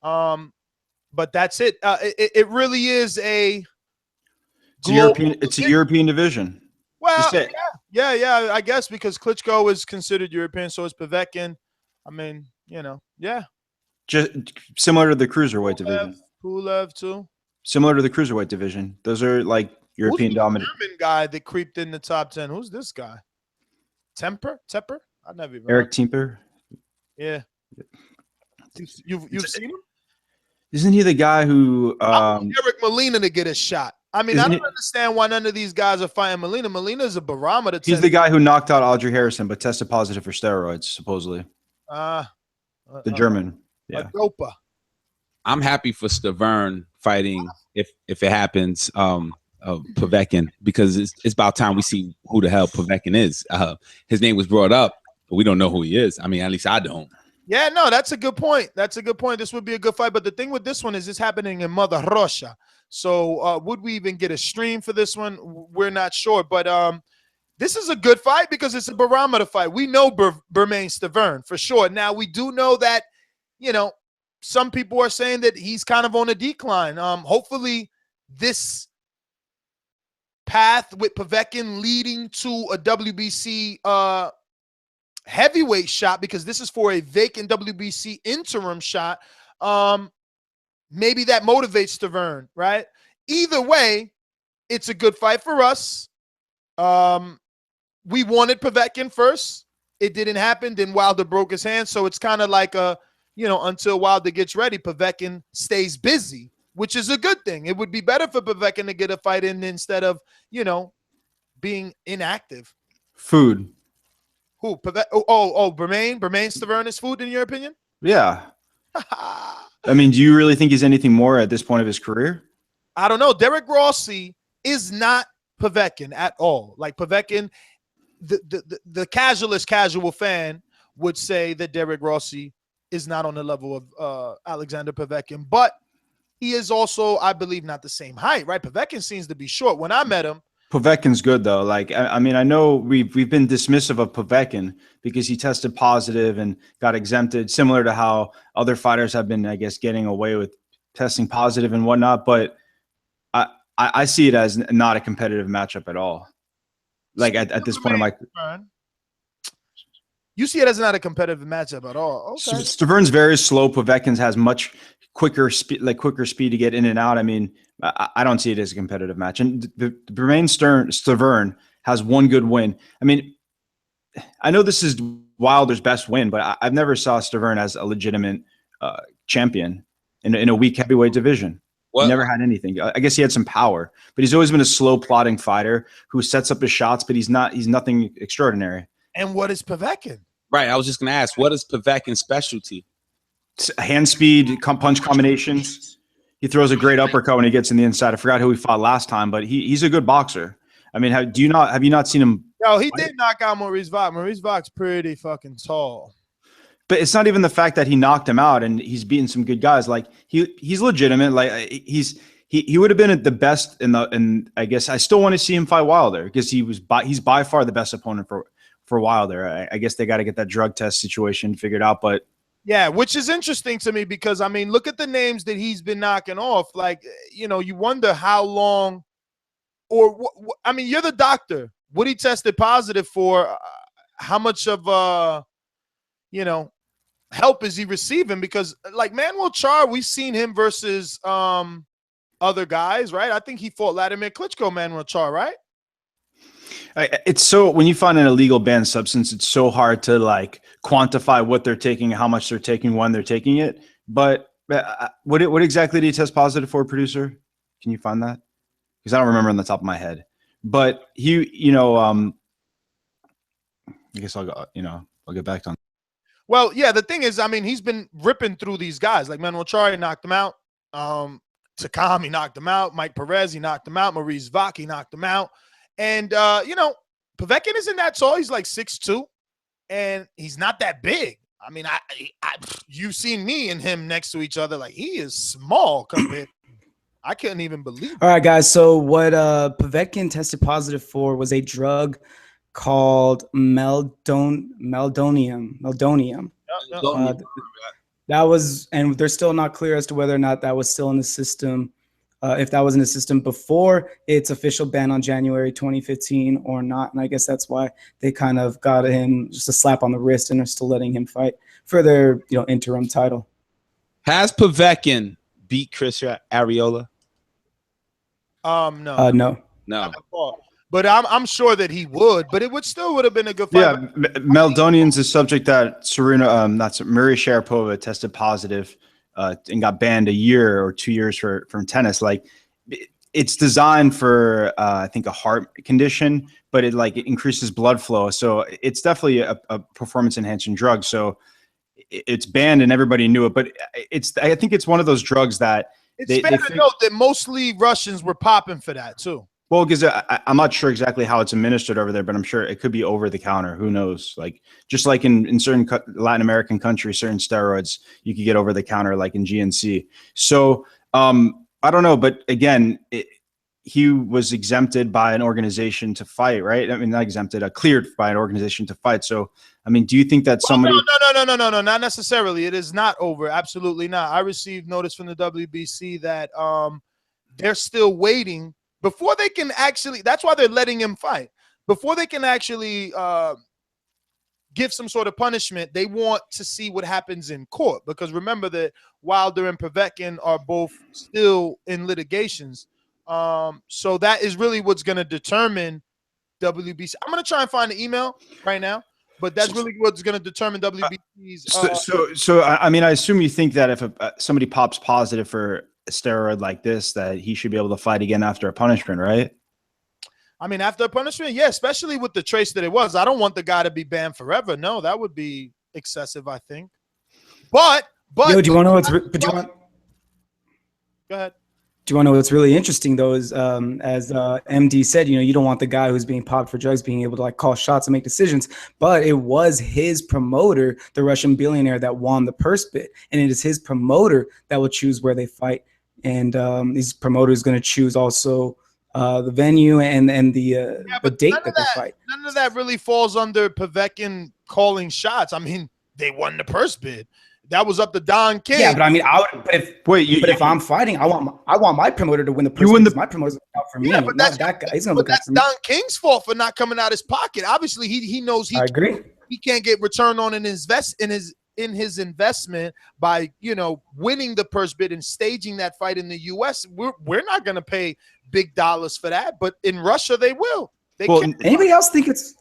But that's it. It really is a European. It's a European division. Well, yeah. I guess because Klitschko is considered European, so is Povetkin. I mean, yeah. Just similar to the cruiserweight division. Pulev too. Similar to the cruiserweight division. Those are like European dominant. German guy that creeped in the top 10. Who's this guy? Tepper? I never even. Eric Temper. Yeah. You've seen him? Isn't he the guy who? Eric Molina to get a shot. I mean, I don't understand why none of these guys are fighting Molina. Molina is a barometer. He's the guy who knocked out Audrey Harrison, but tested positive for steroids, supposedly. The German. Yeah. Dopa. I'm happy for Stiverne fighting if it happens. Povetkin, because it's about time we see who the hell Povetkin is. His name was brought up, but we don't know who he is. I mean, at least I don't. Yeah, no, that's a good point. This would be a good fight. But the thing with this one is it's happening in Mother Russia. So would we even get a stream for this one? We're not sure. But this is a good fight because it's a barometer fight. We know Bermain-Stiverne for sure. Now, we do know that, some people are saying that he's kind of on a decline. Hopefully this path with Povetkin leading to a WBC heavyweight shot, because this is for a vacant WBC interim shot. Maybe that motivates Stiverne, right? Either way, it's a good fight for us. We wanted Povetkin first. It didn't happen. Then Wilder broke his hand. So it's kind of like until Wilder gets ready, Povetkin stays busy, which is a good thing. It would be better for Povetkin to get a fight in instead of, being inactive. Food. Who? Bermain-Stiverne is food in your opinion? Yeah. I mean, do you really think he's anything more at this point of his career? I don't know. Derek Rossi is not Povetkin at all. Like Povetkin, the casual fan would say that Derek Rossi is not on the level of Alexander Povetkin, but he is also, I believe, not the same height, right? Povetkin seems to be short. When I met him, Povetkin's good though. Like, I mean, I know we've been dismissive of Povetkin because he tested positive and got exempted, similar to how other fighters have been, I guess, getting away with testing positive and whatnot. But I see it as not a competitive matchup at all. Like at this point in my. You see it as not a competitive matchup at all. Okay. Stiverne's very slow. Povetkin's has much quicker speed to get in and out. I mean, I don't see it as a competitive match. And the Bermain-Stiverne has one good win. I mean, I know this is Wilder's best win, but I've never saw Stiverne as a legitimate champion in a weak heavyweight division. What? He never had anything. I guess he had some power, but he's always been a slow plodding fighter who sets up his shots, but he's nothing extraordinary. And what is Povetkin? Right. I was just going to ask, what is Povetkin's specialty? Hand speed, punch combinations. He throws a great uppercut when he gets in the inside. I forgot who he fought last time, but he's a good boxer. I mean, have you not seen him? No, he did knock out Maurice Vogt. Maurice Vogt's pretty fucking tall. But it's not even the fact that he knocked him out and he's beaten some good guys. Like he's legitimate. Like he would have been at the best and I guess I still want to see him fight Wilder because he's by far the best opponent for Wilder. I guess they got to get that drug test situation figured out, but yeah, which is interesting to me because I mean, look at the names that he's been knocking off. Like, you wonder how long, or I mean, you're the doctor. What he tested positive for? How much of help is he receiving? Because like Manuel Char, we've seen him versus other guys, right? I think he fought Vladimir Klitschko, Manuel Char, right? It's so when you find an illegal banned substance, it's so hard to like quantify what they're taking, how much they're taking, when they're taking it. But what exactly did he test positive for, producer? Can you find that? Because I don't remember on the top of my head. But I guess I'll get back to him. Well, yeah, the thing is, I mean, he's been ripping through these guys. Like Manuel Char, he knocked him out. Takam, he knocked him out. Mike Perez, he knocked him out. Maurice Vogt, he knocked him out. And, Povetkin isn't that tall. He's like 6'2", and he's not that big. I mean, you've seen me and him next to each other. Like, he is small compared. I couldn't even believe it. All right, guys. So what Povetkin tested positive for was a drug called meldonium. That was, and they're still not clear as to whether or not that was still in the system. If that was in the system before its official ban on January 2015 or not. And I guess that's why they kind of got him just a slap on the wrist and are still letting him fight for their interim title. Has Povetkin beat Chris Arreola? No. No. But I'm sure that he would, but it would have been a good fight. Yeah, meldonium's a subject that Maria Sharapova tested positive and got banned a year or 2 years from tennis. Like, it's designed for I think a heart condition, but it increases blood flow. So it's definitely a performance enhancing drug. So it's banned and everybody knew it. But I think it's one of those drugs that it's fair to note that mostly Russians were popping for that too. Well, because I'm not sure exactly how it's administered over there, but I'm sure it could be over the counter. Who knows? Like, just like in certain Latin American countries, certain steroids you could get over the counter, like in GNC. So I don't know, but again, he was exempted by an organization to fight, right? I mean, not exempted, cleared by an organization to fight. So, I mean, do you think that somebody? No, not necessarily. It is not over. Absolutely not. I received notice from the WBC that they're still waiting. Before they can actually, that's why they're letting him fight. Before they can actually give some sort of punishment, they want to see what happens in court. Because remember that Wilder and Povetkin are both still in litigations. So that is really what's going to determine WBC. I'm going to try and find the email right now, but that's really what's going to determine WBC's. So I mean, I assume you think that if somebody pops positive for a steroid like this, that he should be able to fight again after a punishment, right? I mean, after a punishment, yeah, especially with the trace that it was. I don't want the guy to be banned forever. No, that would be excessive, I think. But do you want to know what's? Go ahead. Do you want to know what's really interesting though? Is as MD said, you don't want the guy who's being popped for drugs being able to call shots and make decisions. But it was his promoter, the Russian billionaire, that won the purse bid, and it is his promoter that will choose where they fight. And these promoters going to choose also the venue and the date that they fight. None of that really falls under Povetkin calling shots. I mean, they won the purse bid. That was up to Don King. Yeah, but I mean, if I'm fighting, I want my promoter to win the purse bid. My promoter's out for me. Yeah, but that's that guy. He's gonna look out for me. Don King's fault for not coming out his pocket. Obviously, he knows I agree. He can't get return on his investment by winning the purse bid and staging that fight in the U.S. We're not going to pay big dollars for that, but in Russia they will. Anybody else think it's?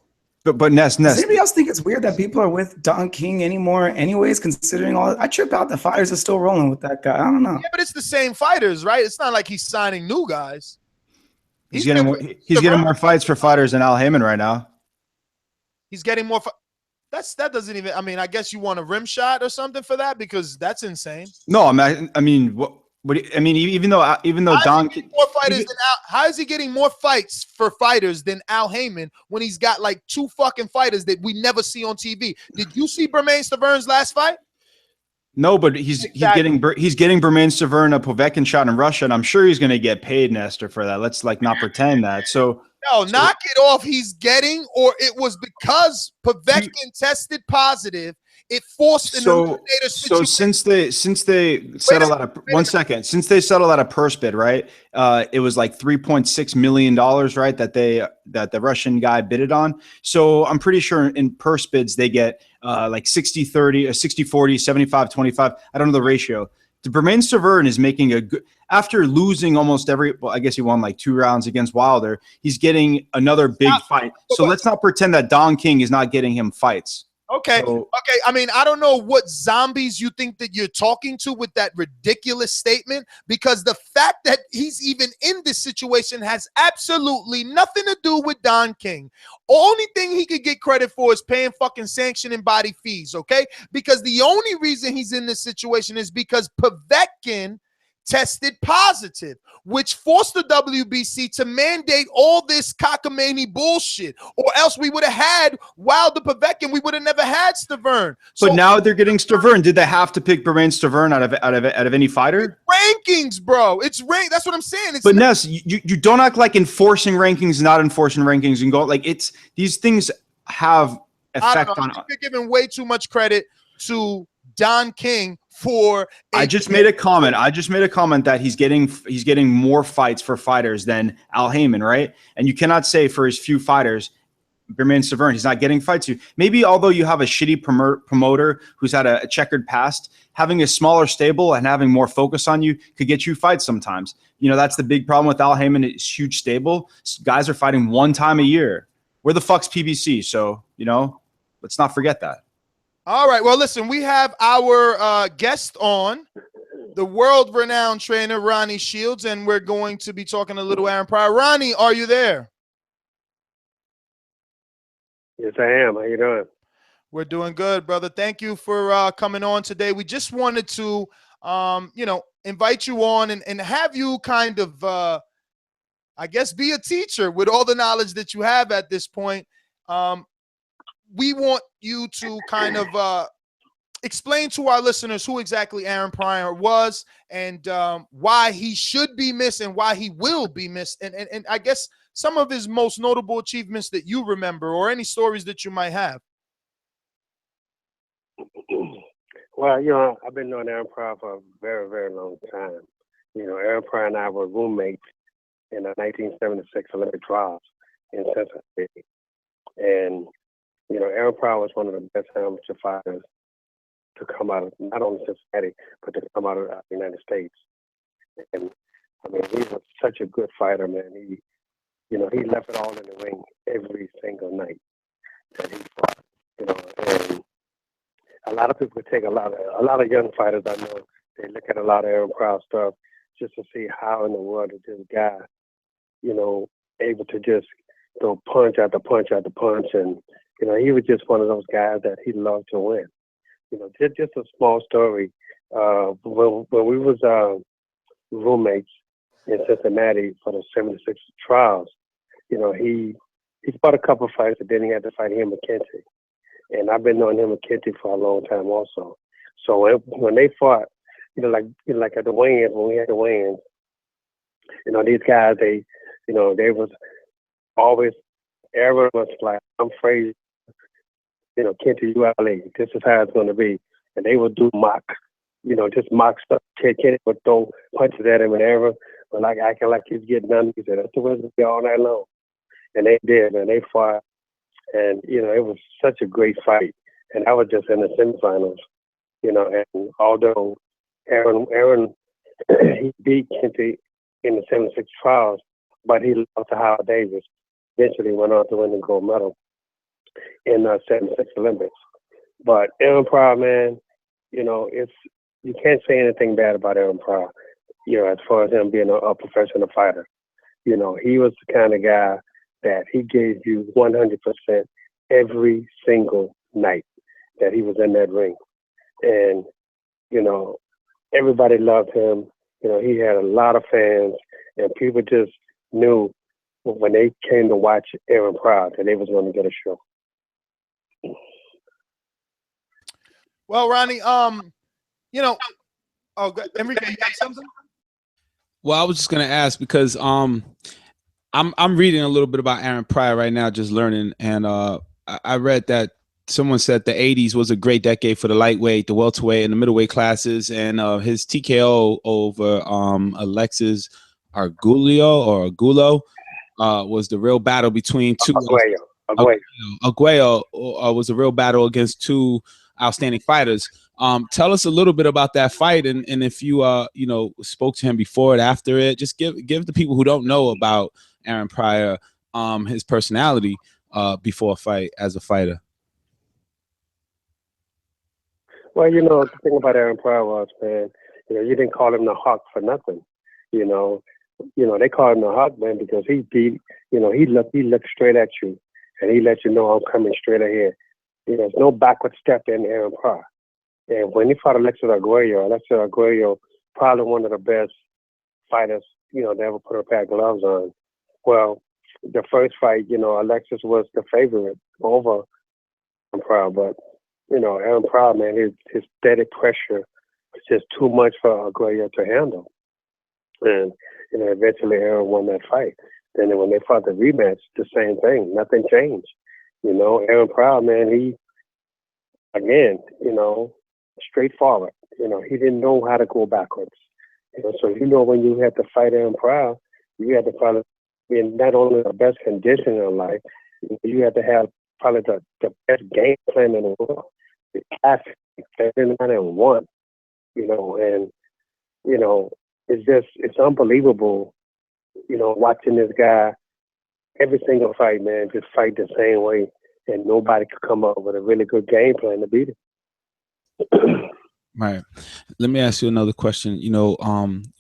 But Nes. Does anybody else think it's weird that people are with Don King anymore? Anyways, considering all, I trip out the fighters are still rolling with that guy. I don't know. Yeah, but it's the same fighters, right? It's not like he's signing new guys. He's getting more fights for fighters than Al Heyman right now. He's getting more. That doesn't even. I mean, I guess you want a rim shot or something for that because that's insane. No, I mean, what I mean, even though Don, how is he getting more fights for fighters than Al Heyman when he's got like two fucking fighters that we never see on TV? Did you see Bermane-Stiverne's last fight? No, but he's getting Bermane-Stiverne a Povetkin shot in Russia, and I'm sure he's going to get paid, Nestor, for that. Let's not pretend that. Knock it off. He's getting, or it was because Povetkin tested positive. It forced an eliminator situation. So since they settled out a purse bid, right? It was like $3.6 million, right? That the Russian guy bidded on. So I'm pretty sure in purse bids they get like 60-30 or 60-40, 75-25. I don't know the ratio. Bermane-Stiverne is making a good, after losing almost I guess he won like 2 rounds against Wilder. He's getting another big fight. So let's not pretend that Don King is not getting him fights. Okay. I mean, I don't know what zombies you think that you're talking to with that ridiculous statement, because the fact that he's even in this situation has absolutely nothing to do with Don King. Only thing he could get credit for is paying fucking sanction and body fees, okay? Because the only reason he's in this situation is because Povetkin tested positive, which forced the WBC to mandate all this cockamamie bullshit, or else we would have had Wilder Povetkin. We would have never had Stiverne. But now they're getting Stiverne. Did they have to pick Bermain Stiverne out of any fighter? Rankings, bro. It's ranked. That's what I'm saying. It's but Nes, you don't act like enforcing rankings, not enforcing rankings, and go like it's these things have effect on. You're giving way too much credit to Don King for. I just made a comment. That he's getting more fights for fighters than Al Heyman, right? And you cannot say for his few fighters, Bermain Stiverne, he's not getting fights. Maybe although you have a shitty promoter who's had a checkered past, having a smaller stable and having more focus on you could get you fights sometimes. You know, that's the big problem with Al Heyman. It's huge stable. Guys are fighting one time a year. Where the fuck's PBC? So, you know, let's not forget that. All right. Well, listen, we have our guest on, the world-renowned trainer, Ronnie Shields, and we're going to be talking a little Aaron Pryor. Ronnie, are you there? Yes, I am. How you doing? We're doing good, brother. Thank you for coming on today. We just wanted to, invite you on and have you kind of, I guess, be a teacher with all the knowledge that you have at this point. We want you to kind of explain to our listeners who exactly Aaron Pryor was and why he should be missed and why he will be missed. And I guess some of his most notable achievements that you remember or any stories that you might have. Well, you know, I've been knowing Aaron Pryor for a very, very long time. You know, Aaron Pryor and I were roommates in the 1976 Olympic trials in Cincinnati. And you know, Aaron Pryor was one of the best amateur fighters to come out of not only Cincinnati, but to come out of the United States. And I mean, he was such a good fighter, man. He left it all in the ring every single night that he fought. You know, and a lot of people take a lot of young fighters I know. They look at a lot of Aaron Pryor stuff just to see how in the world is this guy, you know, able to just throw punch after punch after punch. And you know, he was just one of those guys that he loved to win. You know, just a small story. When we was roommates in Cincinnati for the 76 trials, you know, he fought a couple of fights, and then he had to fight him McKenty. And I've been knowing him McKenty for a long time also. So when they fought, like at the weigh-ins, when we had the weigh-ins, you know, these guys, they was always, everyone was like, I'm afraid, you know, Kenty, you out late. This is how it's going to be. And they would do mock stuff. Kenty would throw punches at him and everyone was like acting like he's getting done. He said, that's the way it's be all night long. And they did, and they fought. And, you know, it was such a great fight. And I was just in the semifinals, you know, and although Aaron he beat Kenty in the 76 trials, but he lost to Howard Davis. Eventually went on to win the gold medal in the 76 Olympics. But Aaron Pryor, man, you know, you can't say anything bad about Aaron Pryor, you know, as far as him being a professional fighter. You know, he was the kind of guy that he gave you 100% every single night that he was in that ring. And, you know, everybody loved him. You know, he had a lot of fans, and people just knew when they came to watch Aaron Pryor that they was going to get a show. Well, Ronnie, you know, Enrique, you got something? Well, I was just gonna ask because I'm reading a little bit about Aaron Pryor right now, just learning, and I read that someone said the 80s was a great decade for the lightweight, the welterweight, and the middleweight classes, and his TKO over Alexis Arguello was the real battle between two. Arguello was a real battle against two outstanding fighters. Tell us a little bit about that fight, and if you spoke to him before and after it. Just give the people who don't know about Aaron Pryor his personality before a fight as a fighter. Well, you know, the thing about Aaron Pryor was, man, you know, you didn't call him the Hawk for nothing. You know, they called him the Hawk, man, because he looked straight at you, and he let you know I'm coming straight ahead. You know, there's no backward step in Aaron Pryor. And when he fought Alexis Arguello probably one of the best fighters, you know, to ever put a pair of gloves on. Well, the first fight, you know, Alexis was the favorite over Aaron Pryor, but, you know, Aaron Pryor, man, his steady pressure was just too much for Aguirre to handle. And, you know, eventually Aaron won that fight. Then when they fought the rematch, the same thing. Nothing changed. You know, Aaron Pryor, man, he, again, you know, straightforward. You know, he didn't know how to go backwards. You know, so, you know, when you had to fight Aaron Pryor, you had to probably be in not only the best condition in life, you had to have probably the best game plan in the world. The classic, 39-1, you know, and, you know, it's unbelievable, you know, watching this guy every single fight, man, just fight the same way, and nobody could come up with a really good game plan to beat him. Right. Let me ask you another question. You know,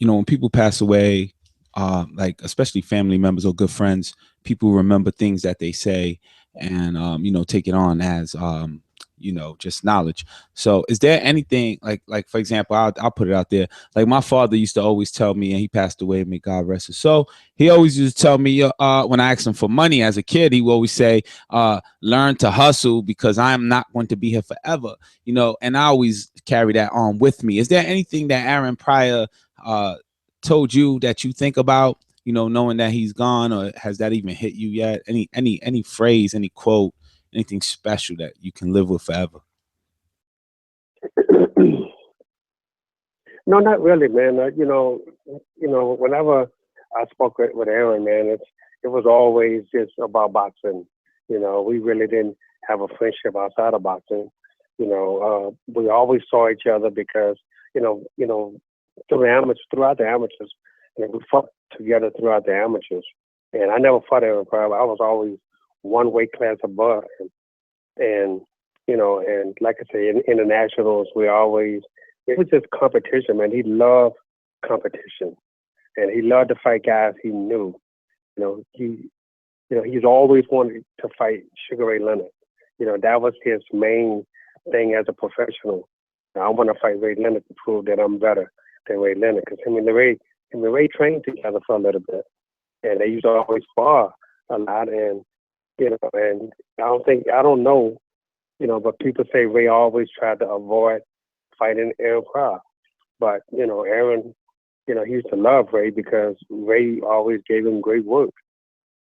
when people pass away, like especially family members or good friends, people remember things that they say and, you know, take it on as, you know, just knowledge. So is there anything like for example, I'll put it out there. Like my father used to always tell me, and he passed away, may God rest his soul. He always used to tell me, when I asked him for money as a kid, he would always say, learn to hustle because I'm not going to be here forever, you know, and I always carry that on with me. Is there anything that Aaron Pryor told you that you think about, you know, knowing that he's gone, or has that even hit you yet? Any phrase, any quote, anything special that you can live with forever? No, not really, man. You know, whenever I spoke with Aaron, man, it was always just about boxing. You know, we really didn't have a friendship outside of boxing. You know, we always saw each other because, you know, throughout the amateurs, you know, we fought together throughout the amateurs. And I never fought Aaron Pryor. I was always one weight class above him. And, you know, and like I say, in internationals, it was just competition, man. He loved competition. And he loved to fight guys he knew. He's always wanted to fight Sugar Ray Leonard. You know, that was his main thing as a professional. I want to fight Ray Leonard to prove that I'm better than Ray Leonard. Because him and Ray trained together for a little bit. And they used to always spar a lot. And, you know, and I don't know, you know, but people say Ray always tried to avoid fighting Aaron Pryor. But, you know, Aaron, you know, he used to love Ray because Ray always gave him great work.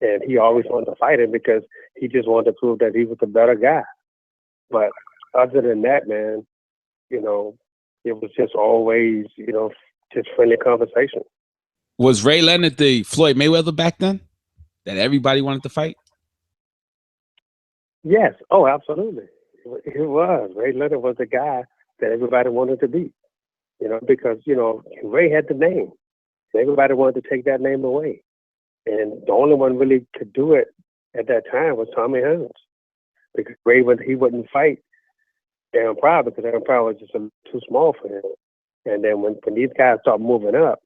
And he always wanted to fight him because he just wanted to prove that he was a better guy. But other than that, man, you know, it was just always, you know, just friendly conversation. Was Ray Leonard the Floyd Mayweather back then that everybody wanted to fight? Yes. Oh, absolutely. It was. Ray Leonard was the guy that everybody wanted to beat, you know, because, you know, Ray had the name. Everybody wanted to take that name away. And the only one really could do it at that time was Tommy Hearns. Because Ray, he wouldn't fight Aaron Pryor because Aaron Pryor was just too small for him. And then when these guys started moving up,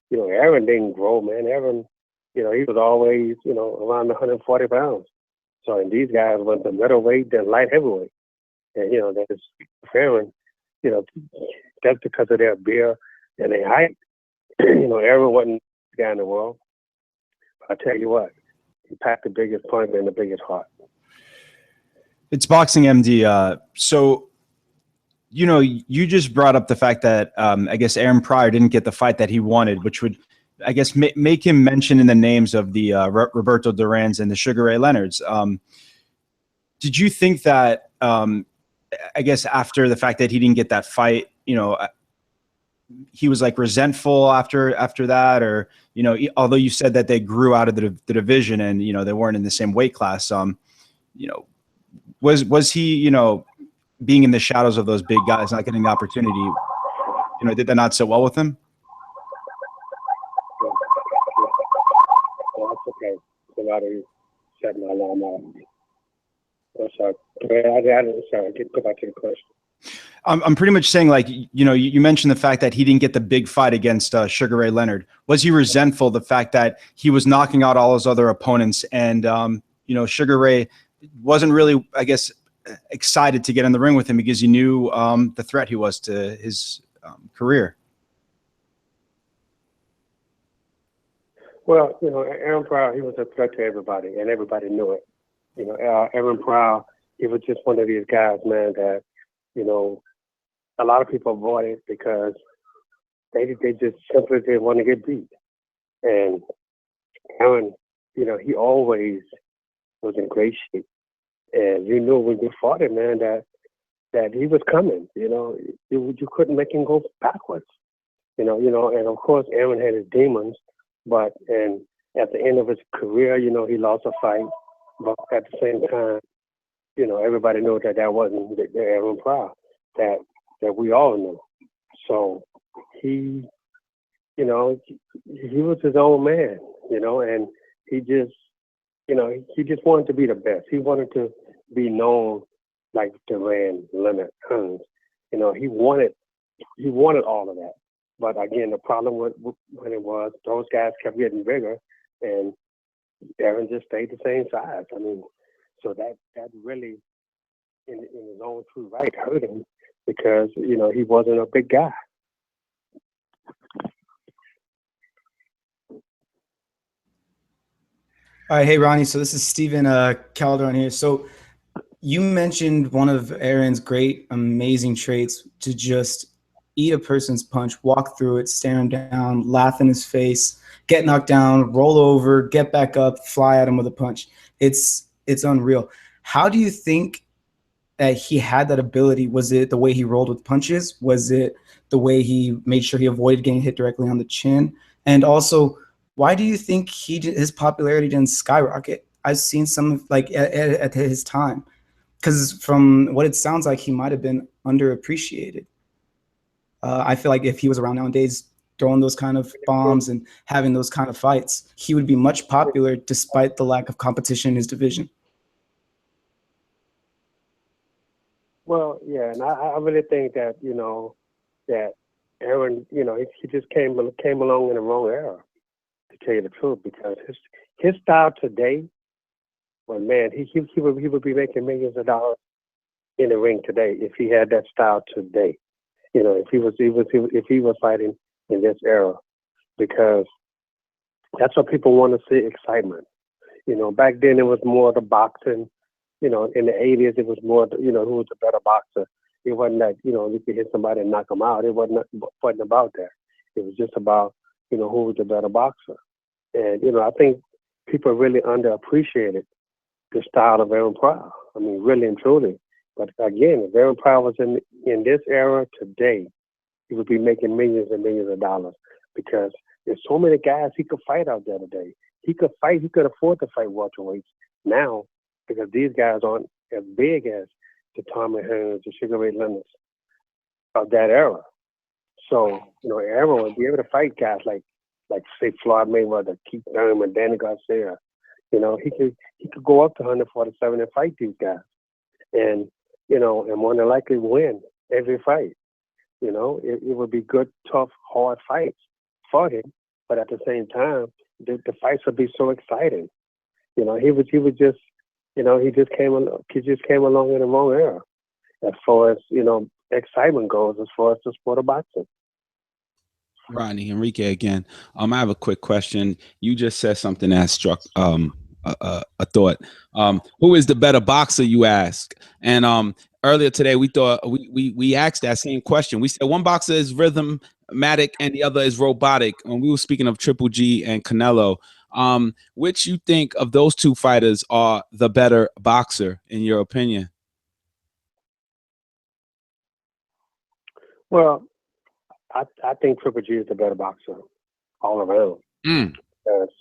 you know, Aaron didn't grow, man. Aaron, you know, he was always, you know, around 140 pounds. So, and these guys went to middleweight, then light heavyweight. And, you know, that's Aaron, you know, that's because of their beer and their height. You know, Aaron wasn't the guy in the world. But I tell you what, he packed the biggest punch and the biggest heart. It's Boxing MD. So, you know, you just brought up the fact that I guess Aaron Pryor didn't get the fight that he wanted, which would, I guess, make him mention in the names of the Roberto Durans and the Sugar Ray Leonards. Did you think that, I guess, after the fact that he didn't get that fight, you know, he was like resentful after that, or, you know, although you said that they grew out of the division and, you know, they weren't in the same weight class, you know, was he, you know, being in the shadows of those big guys, not getting the opportunity, you know, did that not sit well with him? Well, that's okay. Somebody set my alarm off. I'm sorry. Sorry, go back to the question. I'm pretty much saying, like, you know, you mentioned the fact that he didn't get the big fight against Sugar Ray Leonard. Was he resentful the fact that he was knocking out all his other opponents and, you know, Sugar Ray wasn't really, I guess, excited to get in the ring with him because he knew the threat he was to his career? Well, Aaron Pryor, he was a threat to everybody, and everybody knew it. Aaron Pryor, he was just one of these guys, man, that, a lot of people avoided because they just simply didn't want to get beat. And Aaron, he always was in great shape. And you knew when you fought him, man, that he was coming. You couldn't make him go backwards. And of course Aaron had his demons, and at the end of his career, he lost a fight. But at the same time, everybody knew that wasn't the Adrien Broner that we all knew. So he was his own man, and he just, he just wanted to be the best. He wanted to be known like Duran, Leonard, Hearns. He wanted all of that. But again, the problem when it was those guys kept getting bigger, and Aaron just stayed the same size. I mean, so that really, in his own true right, hurt him because he wasn't a big guy. All right, hey Ronnie. So this is Steven Calderon here. So you mentioned one of Aaron's great, amazing traits to just eat a person's punch, walk through it, stare him down, laugh in his face, get knocked down, roll over, get back up, fly at him with a punch. It's unreal. How do you think that he had that ability? Was it the way he rolled with punches? Was it the way he made sure he avoided getting hit directly on the chin? And also, why do you think his popularity didn't skyrocket? I've seen some at his time, because from what it sounds like, he might have been underappreciated. I feel like if he was around nowadays throwing those kind of bombs and having those kind of fights, he would be much popular despite the lack of competition in his division. Well, yeah, and I really think that, that Aaron, he just came along in the wrong era, to tell you the truth, because his style today, well, man, he would be making millions of dollars in the ring today if he had that style today. If he was fighting in this era, because that's what people want to see, excitement. Back then it was more the boxing. In the 80s it was more, who was a better boxer. It wasn't that, you could hit somebody and knock them out. It wasn't about that. It was just about, who was the better boxer. And, I think people really underappreciated the style of Adrien Broner. I mean, really and truly. But again, if Adrien Broner was in this era today, he would be making millions and millions of dollars, because there's so many guys he could fight out there today. He could afford to fight welterweights now, because these guys aren't as big as the Tommy Hearns, the Sugar Ray Leonards of that era. So, Aaron would be able to fight guys like say Floyd Mayweather, Keith Thurman, Danny Garcia. He could go up to 147 and fight these guys, and and more than likely win every fight. It would be good, tough, hard fights for him, but at the same time, the fights would be so exciting. He just came along in the wrong era as far as excitement goes, as far as the sport of boxing. Ronnie, Enrique again. I have a quick question. You just said something that struck a thought. Who is the better boxer, you ask? And earlier today we thought we asked that same question. We said one boxer is rhythmatic and the other is robotic. And we were speaking of Triple G and Canelo. Which you think of those two fighters are the better boxer, in your opinion? Well, I think Triple G is the better boxer all around. When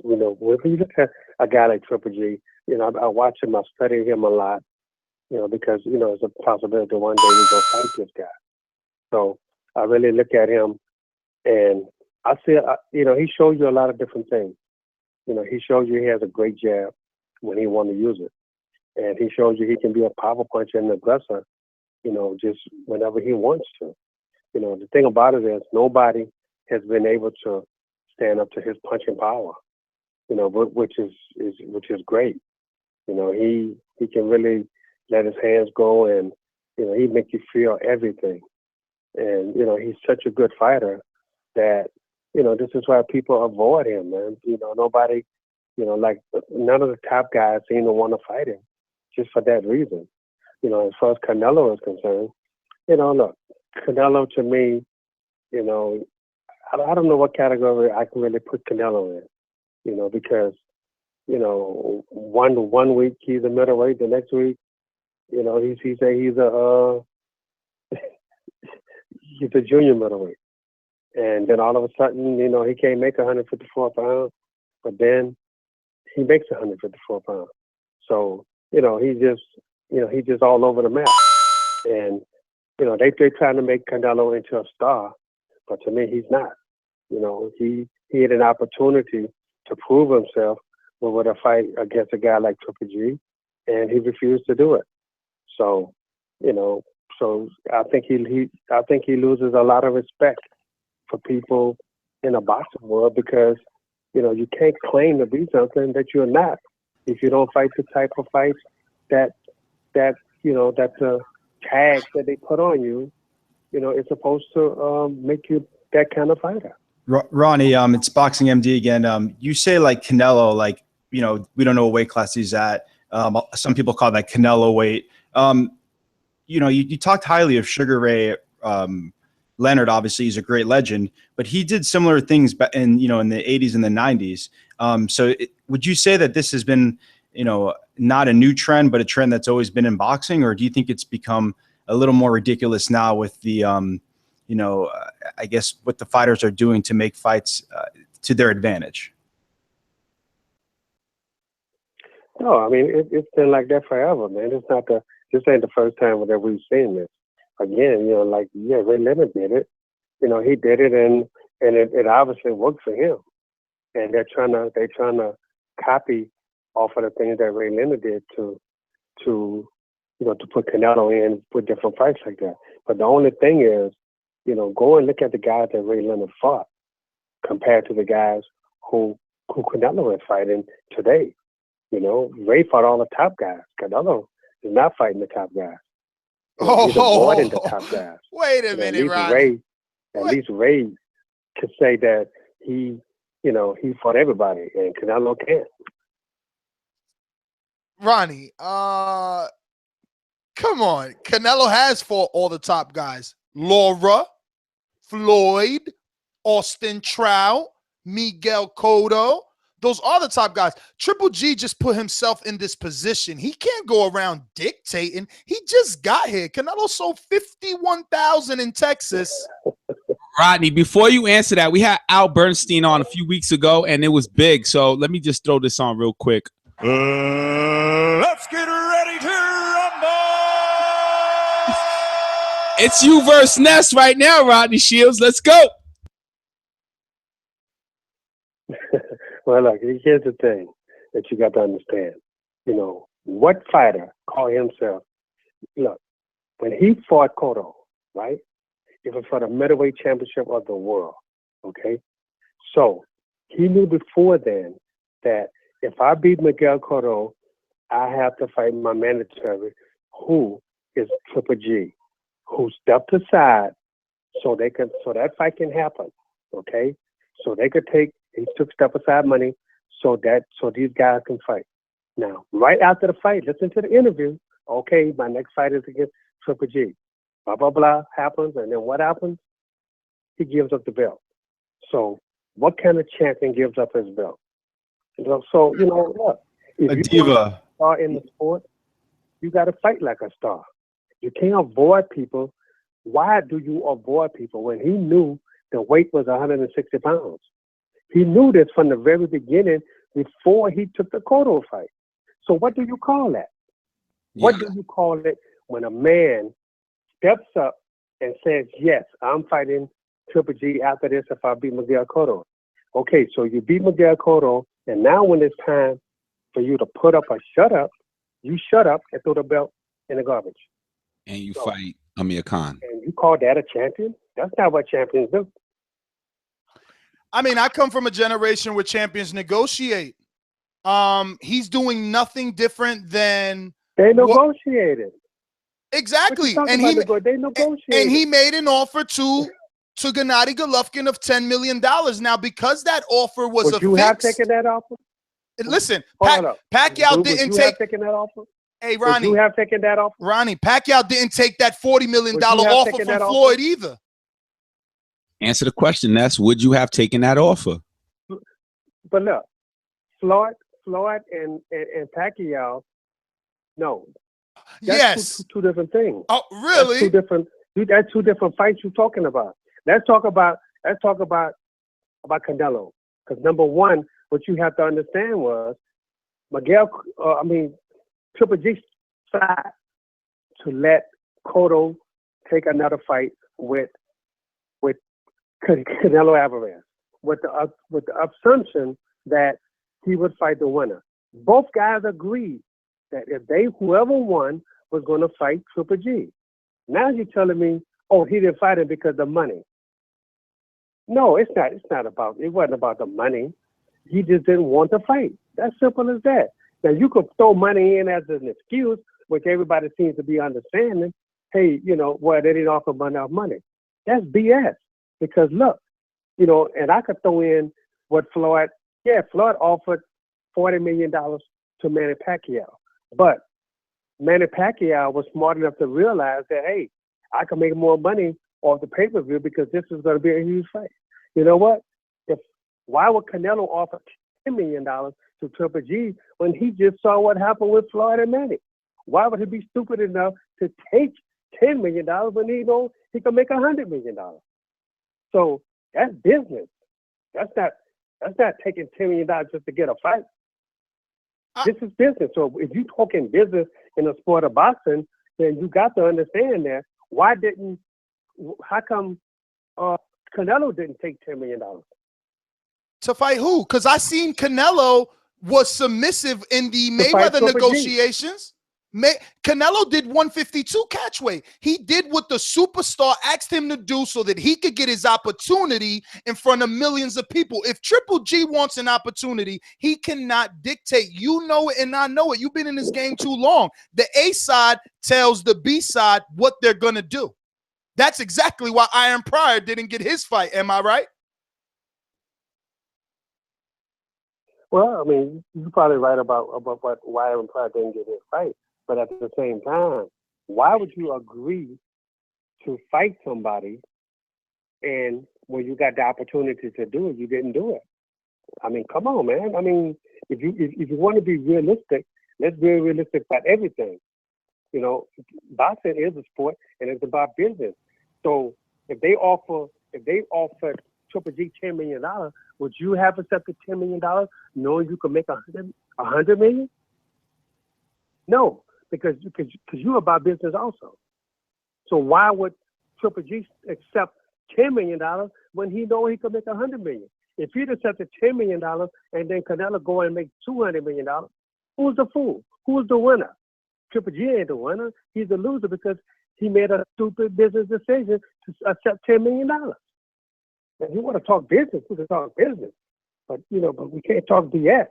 you look at a guy like Triple G, I watch him, I study him a lot, because, it's a possibility one day we go fight this guy. So I really look at him, and I see, he shows you a lot of different things. He shows you he has a great jab when he wants to use it. And he shows you he can be a power puncher and an aggressor, just whenever he wants to. The thing about it is nobody has been able to stand up to his punching power, which is great. He can really let his hands go, and, he make you feel everything. And, he's such a good fighter that, this is why people avoid him, man. Nobody, like none of the top guys seem to want to fight him just for that reason. As far as Canelo is concerned, look, Canelo to me, I don't know what category I can really put Canelo in, because, one week he's a middleweight, the next week, he's a junior middleweight. And then all of a sudden, he can't make 154 pounds, but then he makes 154 pounds. So, he's just all over the map. And, they're trying to make Canelo into a star, but to me, he's not. He had an opportunity to prove himself with a fight against a guy like Triple G, and he refused to do it. So, so I think he loses a lot of respect for people in the boxing world because, you can't claim to be something that you're not if you don't fight the type of fights that the tags that they put on you, it's supposed to make you that kind of fighter. Ronnie, it's Boxing MD again. You say like Canelo, like, we don't know what weight class he's at. Some people call that Canelo weight. You talked highly of Sugar Ray Leonard. Obviously, he's a great legend, but he did similar things in the 80s and the 90s. Would you say that this has been, not a new trend, but a trend that's always been in boxing, or do you think it's become a little more ridiculous now with the, I guess what the fighters are doing to make fights to their advantage? No, I mean it's been like that forever, man. This ain't the first time that we've seen this. Again, Ray Leonard did it. He did it, and it obviously worked for him. And they're trying to copy off of the things that Ray Leonard did to put Canelo in with different fights like that. But the only thing is, go and look at the guys that Ray Leonard fought compared to the guys who Canelo is fighting today. Ray fought all the top guys. Canelo is not fighting the top guys. He's avoiding the top guys. Wait a minute, Ronnie. At least Ray could say that he fought everybody, and Canelo can't. Ronnie, come on. Canelo has fought all the top guys. Laura, Floyd, Austin Trout, Miguel Cotto. Those are the top guys. Triple G just put himself in this position. He can't go around dictating. He just got here. Canelo sold 51,000 in Texas. Rodney, before you answer that, we had Al Bernstein on a few weeks ago, and it was big. So let me just throw this on real quick. Let's get ready to rumble. It's you versus Nes right now, Rodney Shields. Let's go. Well, look, here's the thing that you got to understand. What fighter called himself? Look, when he fought Cotto, right? It was for the middleweight championship of the world. Okay, so he knew before then that if I beat Miguel Cotto, I have to fight my mandatory, who is Triple G, who stepped aside so that fight can happen. Okay, so they could take. He took step aside money so these guys can fight. Now, right after the fight, listen to the interview. Okay, my next fight is against Triple G. Blah, blah, blah happens. And then what happens? He gives up the belt. So what kind of champion gives up his belt? So, look. If you diva. want to star in the sport, you got to fight like a star. You can't avoid people. Why do you avoid people when he knew the weight was 160 pounds? He knew this from the very beginning before he took the Cotto fight. So what do you call that? Yeah. What do you call it when a man steps up and says, yes, I'm fighting Triple G after this if I beat Miguel Cotto? Okay, so you beat Miguel Cotto, and now when it's time for you to put up or shut up, you shut up and throw the belt in the garbage. And you fight Amir Khan. And you call that a champion? That's not what champions do. I mean, I come from a generation where champions negotiate. He's doing nothing different than they negotiated. Exactly, and he negotiated. And he made an offer to to Gennady Golovkin of $10 million. Now, because that offer was Would a you fix, have taken that offer? Listen, Hold up. Pacquiao Would didn't you take. have taken that offer? Hey, Would Ronnie. you have taken that offer? Ronnie, Pacquiao didn't take that $40 million Would you have offer taken from that offer? Floyd either. Answer the question, Ness. Would you have taken that offer? But look, Floyd and Pacquiao, no. That's Yes. two different things. Oh, really? That's two different fights you're talking about. Let's talk about Canelo. Because number one, what you have to understand was Triple G decided to let Cotto take another fight with Canelo Alvarez, with the assumption that he would fight the winner. Both guys agreed that whoever won was going to fight Triple G. Now you're telling me, oh, he didn't fight him because of the money. No, it's not. It wasn't about the money. He just didn't want to fight. That's simple as that. Now you could throw money in as an excuse, which everybody seems to be understanding. Hey, they didn't offer enough money. That's BS. Because look, and I could throw in what Floyd offered $40 million to Manny Pacquiao. But Manny Pacquiao was smart enough to realize that, hey, I can make more money off the pay-per-view because this is going to be a huge fight. You know what? Why would Canelo offer $10 million to Triple G when he just saw what happened with Floyd and Manny? Why would he be stupid enough to take $10 million when he knows he can make $100 million? So that's business. That's not taking $10 million just to get a fight. This is business. So if you're talking business in the sport of boxing, then you got to understand that. How come Canelo didn't take $10 million? To fight who? Because I seen Canelo was submissive in the Mayweather negotiations. Canelo did 152 catchweight. He did what the superstar asked him to do so that he could get his opportunity in front of millions of people. If Triple G wants an opportunity, he cannot dictate. You know it and I know it. You've been in this game too long. The A side tells the B side what they're going to do. That's exactly why Iron Pryor didn't get his fight. Am I right? Well, you're probably right about why Iron Pryor didn't get his fight. But at the same time, why would you agree to fight somebody and when you got the opportunity to do it, you didn't do it? Come on, man. If you want to be realistic, let's be realistic about everything. Boxing is a sport and it's about business. So if they offered Triple G $10 million, would you have accepted $10 million knowing you could make $100 million? No. Because you're about business also. So why would Triple G accept $10 million when he know he could make $100 million? If he'd accepted $10 million and then Canelo go and make $200 million, who's the fool? Who's the winner? Triple G ain't the winner. He's the loser because he made a stupid business decision to accept $10 million. And you want to talk business, we can talk business. But we can't talk BS.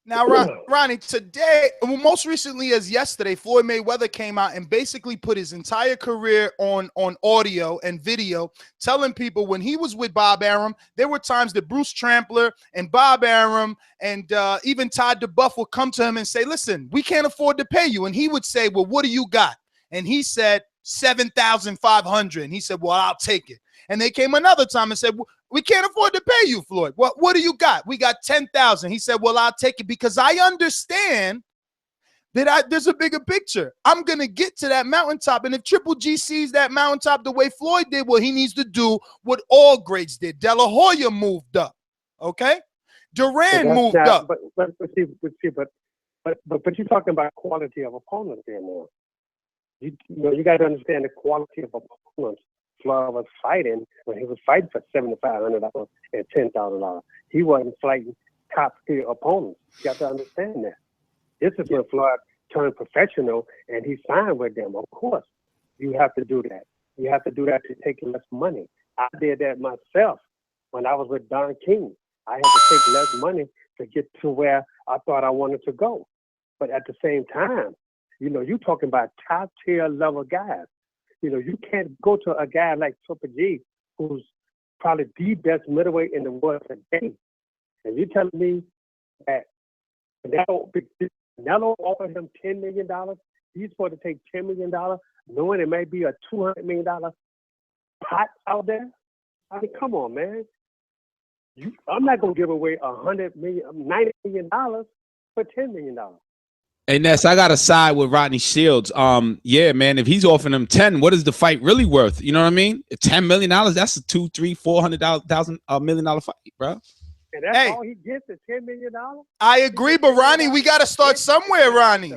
Now, Ronnie, today, most recently as yesterday, Floyd Mayweather came out and basically put his entire career on audio and video, telling people when he was with Bob Arum, there were times that Bruce Trampler and Bob Arum and even Todd DeBuff would come to him and say, listen, we can't afford to pay you. And he would say, well, what do you got? And he said, $7,500. And he said, well, I'll take it. And they came another time and said, we can't afford to pay you, Floyd. What do you got? We got $10,000. He said, well, I'll take it because I understand that there's a bigger picture. I'm going to get to that mountaintop. And if Triple G sees that mountaintop the way Floyd did, well, he needs to do what all greats did. De La Hoya moved up. Okay? Duran moved up. But you're talking about quality of opponents here now. You got to understand the quality of opponents. Floyd was fighting when he was fighting for $7,500 and $10,000. He wasn't fighting top tier opponents. You got to understand that. This is when Floyd turned professional and he signed with them. Of course, you have to do that. You have to do that to take less money. I did that myself when I was with Don King. I had to take less money to get to where I thought I wanted to go. But at the same time, you're talking about top tier level guys. You can't go to a guy like Triple G who's probably the best middleweight in the world today. And you're telling me that Canelo offered him $10 million. He's supposed to take $10 million, knowing it may be a $200 million pot out there. I mean, come on, man. I'm not gonna give away $90 million for $10 million. Hey Ness, I gotta side with Ronnie Shields. Yeah, man, if he's offering him 10, what is the fight really worth? You know what I mean? $10 million, that's a $200,000 million fight, bro. And that's all he gets is $10 million. I agree, but Ronnie, we gotta start somewhere, Ronnie.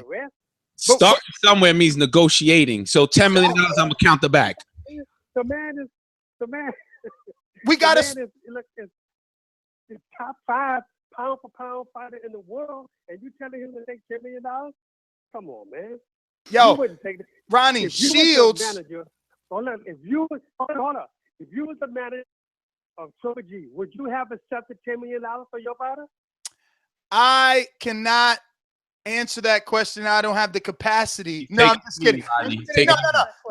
Start somewhere means negotiating. So $10 million, I'm gonna count the back. The man. We gotta. The top 5 pound for pound fighter in the world, and you telling him to take $10 million? Come on, man. Yo, you wouldn't take Ronnie Shields. Hold on. If you was the manager of Triple G, would you have accepted $10 million for your fighter? I cannot answer that question. I don't have the capacity. No, I'm just kidding. No,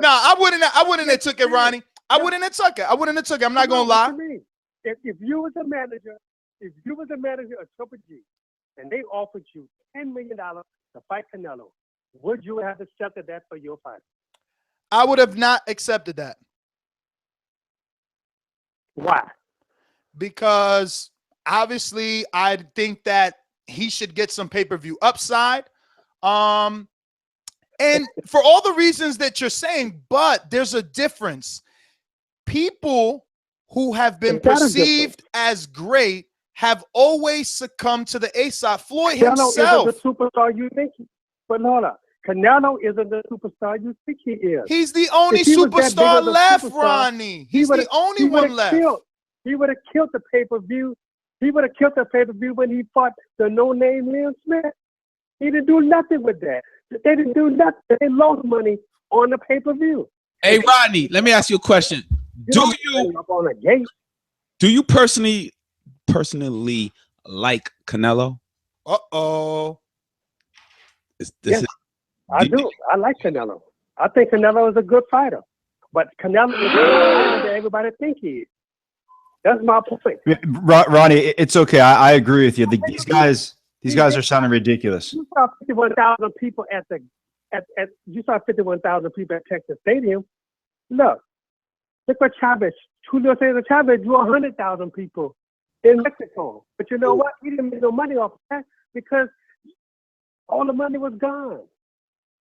I wouldn't have took it, Ronnie. I wouldn't have took it. I'm not gonna lie. If you was a manager of Triple G and they offered you $10 million to fight Canelo, would you have accepted that for your fighter? I would have not accepted that. Why? Because obviously I think that he should get some pay-per-view upside. And for all the reasons that you're saying, but there's a difference. People who have been perceived as great have always succumbed to the ASOP. Floyd himself. Canelo isn't the superstar you think but hold on. Canelo isn't the superstar you think he is. He's the only superstar left, Ronnie. He's the only one left. He would have killed the pay-per-view. He would have killed the pay-per-view when he fought the no-name Liam Smith. He didn't do nothing with that. They didn't do nothing. They lost money on the pay-per-view. Hey, Rodney, let me ask you a question. Do you personally like Canelo? Yes, I do. I like Canelo. I think Canelo is a good fighter, but Canelo is not the fighter that everybody think he is. That's my point. Ronnie, it's okay. I agree with you. These guys are sounding ridiculous. You saw 51,000 people you saw 51,000 people at Texas Stadium. Look what Julio Cesar Chavez drew 100,000 people in Mexico. But you know what? He didn't make no money off that because all the money was gone.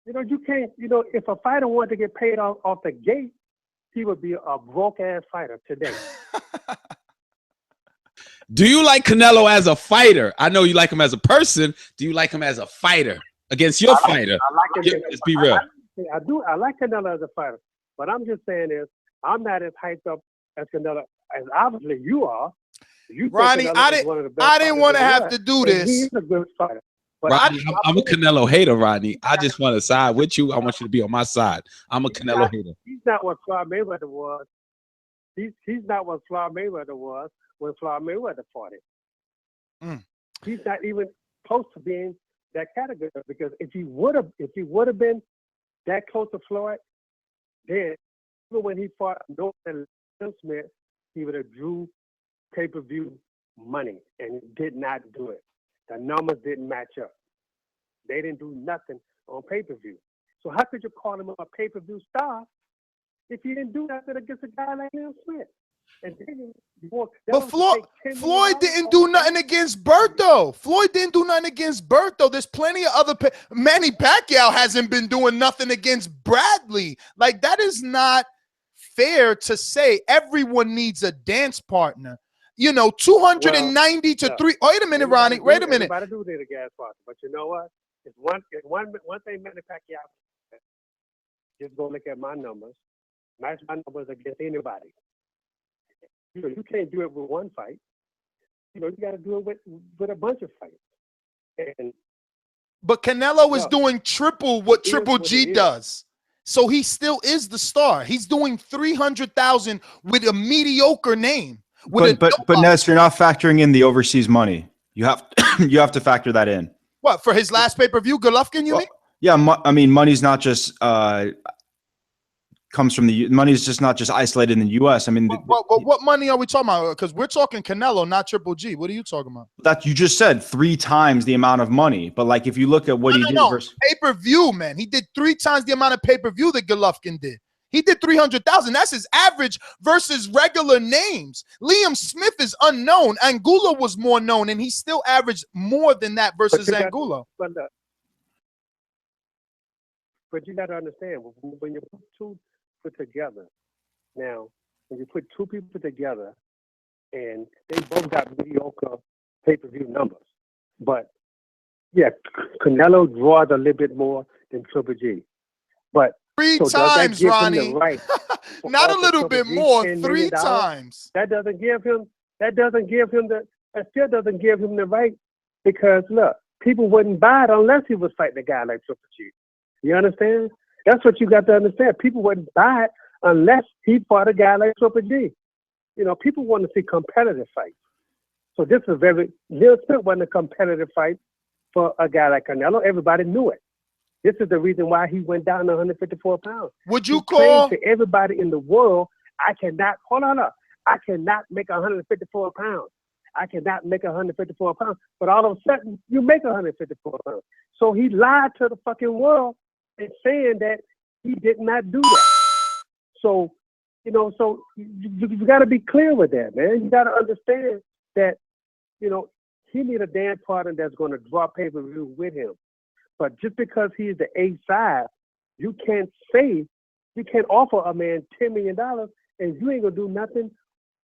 You can't, if a fighter wanted to get paid off the gate, he would be a broke-ass fighter today. Do you like Canelo as a fighter? I know you like him as a person. Do you like him as a fighter against your fighter? I like him. Let's be real. I do. I like Canelo as a fighter. What I'm just saying is, I'm not as hyped up as Canelo as obviously you are. Ronnie, I didn't want to have to do this. He's a good fighter. But Rodney, I'm a Canelo hater, Rodney. I just want to side with you. I want you to be on my side. I'm a Canelo hater. He's not what Floyd Mayweather was. He's not what Floyd Mayweather was when Floyd Mayweather fought him. He's not even close to being that category because if he would have been that close to Floyd, then even when he fought Norton Smith, he would have drew pay-per-view money, and he did not do it. The numbers didn't match up. They didn't do nothing on pay-per-view. So how could you call him a pay-per-view star if he didn't do nothing against a guy like Liam Smith? And then but Floyd didn't do nothing against Berto. Floyd didn't do nothing against Berto. There's plenty of other. Manny Pacquiao hasn't been doing nothing against Bradley. Like, that is not fair to say. Everyone needs a dance partner. 290 to 3. Wait a minute, Ronnie. Wait a minute. Everybody do need a gas partner, but you know what? It's one thing Manny Pacquiao. Just go look at my numbers. Match my numbers against anybody. You can't do it with one fight. You got to do it with a bunch of fights. But Canelo is doing triple what Triple G does. So he still is the star. He's doing 300,000 with a mediocre name. But Nes, you're not factoring in the overseas money. You have to factor that in. What, for his last pay-per-view, Golovkin, you mean? Yeah, I mean, money's not just comes from the money is just not just isolated in the U.S. I mean, what money are we talking about? Because we're talking Canelo, not Triple G. What are you talking about? that you just said 3 times the amount of money. But like, if you look at what he did versus pay-per-view, man, he did 3 times the amount of pay-per-view that Golovkin did. He did 300,000. That's his average versus regular names. Liam Smith is unknown. Angulo was more known, and he still averaged more than that versus Angulo. But you got to understand, when you put 2 together, now, when you put 2 people together, and they both got mediocre pay-per-view numbers, but yeah, Canelo draws a little bit more than Triple G, but 3 times, Ronnie. Right not a little bit more. 3 times. That still doesn't give him the right, because look, people wouldn't buy it unless he was fighting a guy like Triple G. You understand? That's what you got to understand. People wouldn't buy it unless he fought a guy like Triple G. You know, people want to see competitive fights. So this is Lil Smith wasn't a competitive fight for a guy like Canelo. Everybody knew it. This is the reason why he went down to 154 pounds. Would you call to everybody in the world, I cannot make 154 pounds. I cannot make 154 pounds. But all of a sudden, you make 154 pounds. So he lied to the fucking world and saying that he did not do that. So, you know, you got to be clear with that, man. You got to understand that, you know, he need a damn partner that's going to draw pay-per-view with him. But just because he's the A side, you can't offer a man $10 million and you ain't gonna do nothing.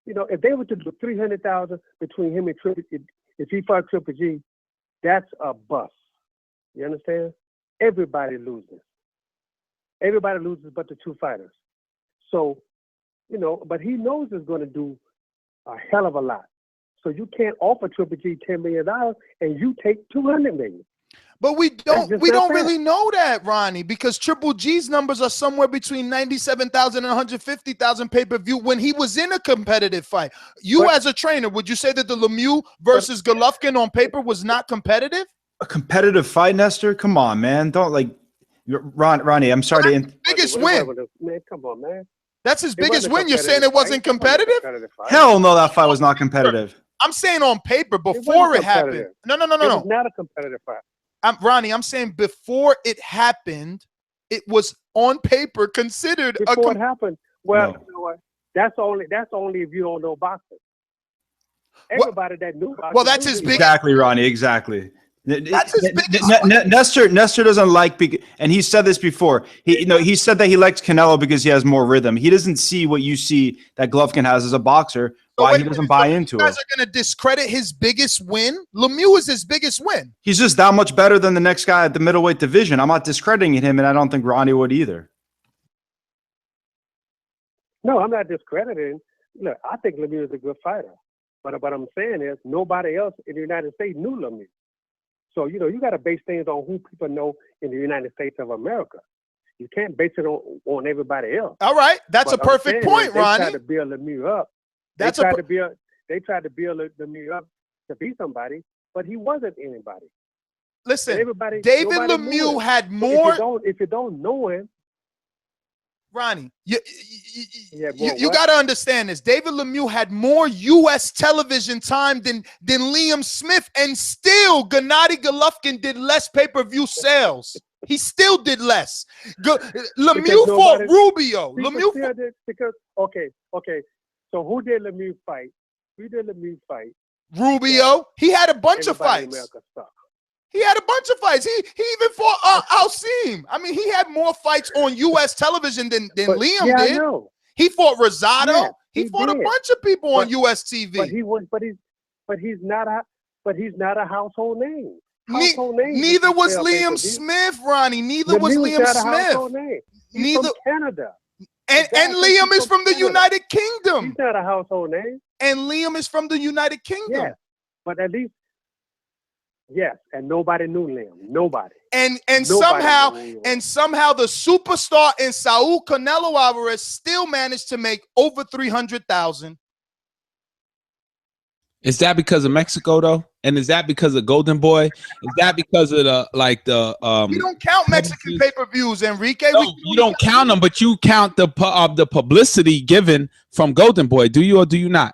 You know, if they were to do 300,000 between him and Triple G, if he fought Triple G, that's a bust. You understand? Everybody loses. Everybody loses but the 2 fighters. So, you know, but he knows it's gonna do a hell of a lot. So you can't offer Triple G $10 million and you take $200 million. But we don't really know that, Ronnie, because Triple G's numbers are somewhere between 97,000 and 150,000 pay-per-view when he was in a competitive fight. As a trainer, would you say that the Lemieux versus Golovkin on paper was not competitive? A competitive fight, Nestor? Come on, man. Don't Ronnie, I'm sorry to biggest win. Man, come on, man. That's his biggest win. You're saying it wasn't competitive? Hell no, that fight was not competitive. I'm saying on paper before it happened. No. It was not a competitive fight. Ronnie, I'm saying before it happened, it was on paper considered before it happened. Well, you know what? That's only if you don't know boxing. Everybody that knew boxing. Well, that's his big. Exactly, Ronnie. Exactly. That's his biggest. Nestor doesn't like, and he said this before. He said that he likes Canelo because he has more rhythm. He doesn't see what you see that Golovkin has as a boxer. Why he doesn't buy into it? You guys are going to discredit his biggest win? Lemieux is his biggest win. He's just that much better than the next guy at the middleweight division. I'm not discrediting him, and I don't think Ronnie would either. No, I'm not discrediting. Look, I think Lemieux is a good fighter. But what I'm saying is nobody else in the United States knew Lemieux. So, you know, you got to base things on who people know in the United States of America. You can't base it on everybody else. All right. That's a perfect point, Ronnie. They tried to build Lemieux up. They tried to build Lemieux up to be somebody, but he wasn't anybody. Listen, David Lemieux had more. If you don't know him, Ronnie, you got to understand this. David Lemieux had more U.S. television time than Liam Smith, and still Gennady Golovkin did less pay-per-view sales. He still did less. Lemieux fought Rubio. Okay. So who did Lemieux fight? Rubio. He had a bunch of fights. He had a bunch of fights. He even fought Alcim. I mean, he had more fights on U.S. television than Liam did. I know. He fought Rosado. Yeah, he fought a bunch of people on U.S. TV. But he's not a household name. Neither was Liam Smith, Ronnie. Neither was Liam Smith. He's from Canada. And Liam is from the United Kingdom. He's not a household name. And Liam is from the United Kingdom. Yeah, but at least, yes, and nobody knew Liam. Nobody. And somehow the superstar in Saul Canelo Alvarez still managed to make over 300,000. Is that because of Mexico though? And is that because of Golden Boy? Is that because of we don't count Mexican pay-per-views, Enrique. No, you don't count them, but you count the publicity given from Golden Boy. Do you or do you not?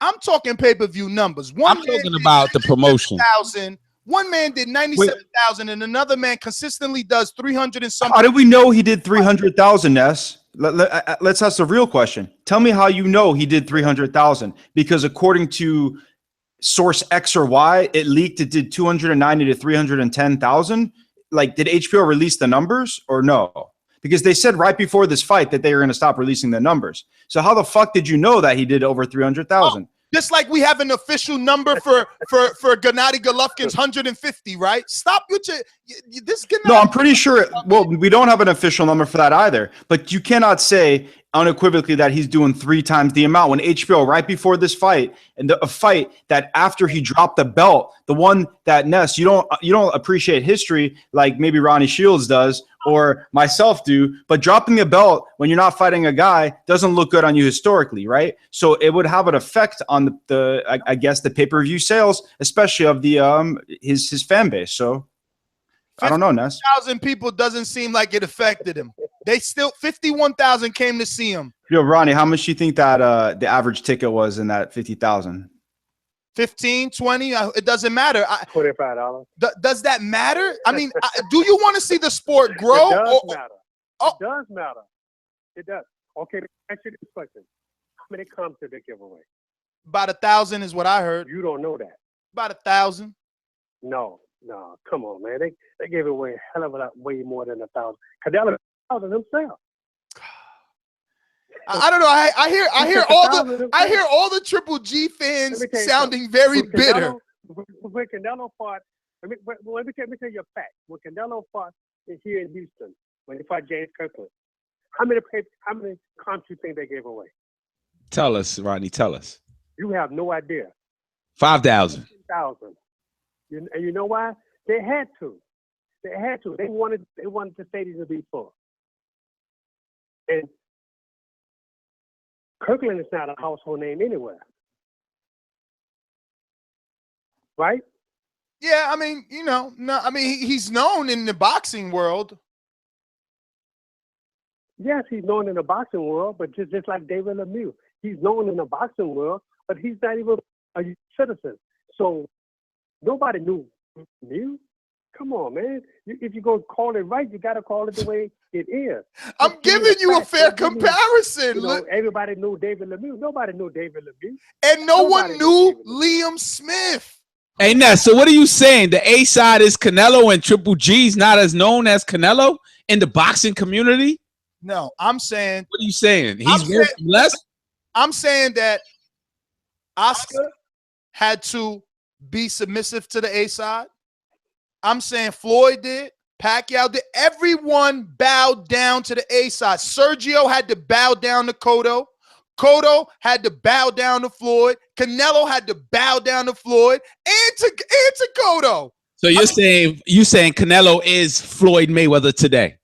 I'm talking pay-per-view numbers. I'm talking about the promotion. One man did 97,000, and another man consistently does 300 and something. How did we know he did 300,000, Ness? Let's ask the real question. Tell me how you know he did 300,000. Because according to source X or Y, it leaked it did 290 to 310,000. Like, did HBO release the numbers or no? Because they said right before this fight that they were going to stop releasing the numbers. So how the fuck did you know that he did over 300,000? Just like we have an official number for Gennady Golovkin's 150, right? Stop with this. No, I'm pretty sure. Well, we don't have an official number for that either. But you cannot say unequivocally that he's doing 3 times the amount when HBO right before this fight and a fight that after he dropped the belt, the one that Ness, you don't appreciate history like maybe Ronnie Shields does or myself do, but dropping the belt when you're not fighting a guy doesn't look good on you historically, right? So it would have an effect on I guess the pay-per-view sales, especially of the his fan base. So I don't know, Ness. 50,000 people doesn't seem like it affected him. They still 51,000 came to see him. Yo, Ronnie, how much do you think that the average ticket was in that 50,000? 15, 20, it doesn't matter. $25. Does that matter? I mean, do you want to see the sport grow? It does matter. It does matter. It does. Okay, ask you this question. How many comps did they give away? About 1,000 is what I heard. You don't know that. About 1,000. No, come on, man. They gave away a hell of a lot, way more than 1,000. Canelo 1,000 himself. I don't know. I hear all the Triple G fans sounding very bitter. When Canelo fought, let me tell you a fact. When Canelo fought here in Houston, when he fought James Kirkland, how many comps you think they gave away? Tell us, Ronnie. Tell us. You have no idea. 5,000. 5,000. And you know why? They had to. They had to. They wanted the stadium to be full. And Kirkland is not a household name anywhere. Right? Yeah, I mean, he's known in the boxing world. Yes, he's known in the boxing world, but just like David Lemieux. He's known in the boxing world, but he's not even a citizen. So nobody knew Lemieux. Come on, man. If you're going to call it right, you got to call it the way it is. I'm giving you a fair comparison. Everybody knew David Lemieux. Nobody knew David Lemieux. And no one knew Liam Smith. Hey, Ness, so what are you saying? The A side is Canelo and Triple G's not as known as Canelo in the boxing community? No, I'm saying. What are you saying? He's worth less? I'm saying that Oscar had to be submissive to the A side. I'm saying Floyd did. Pacquiao did. Everyone bowed down to the A side. Sergio had to bow down to Cotto. Cotto had to bow down to Floyd. Canelo had to bow down to Floyd and to Cotto. So you're saying Canelo is Floyd Mayweather today?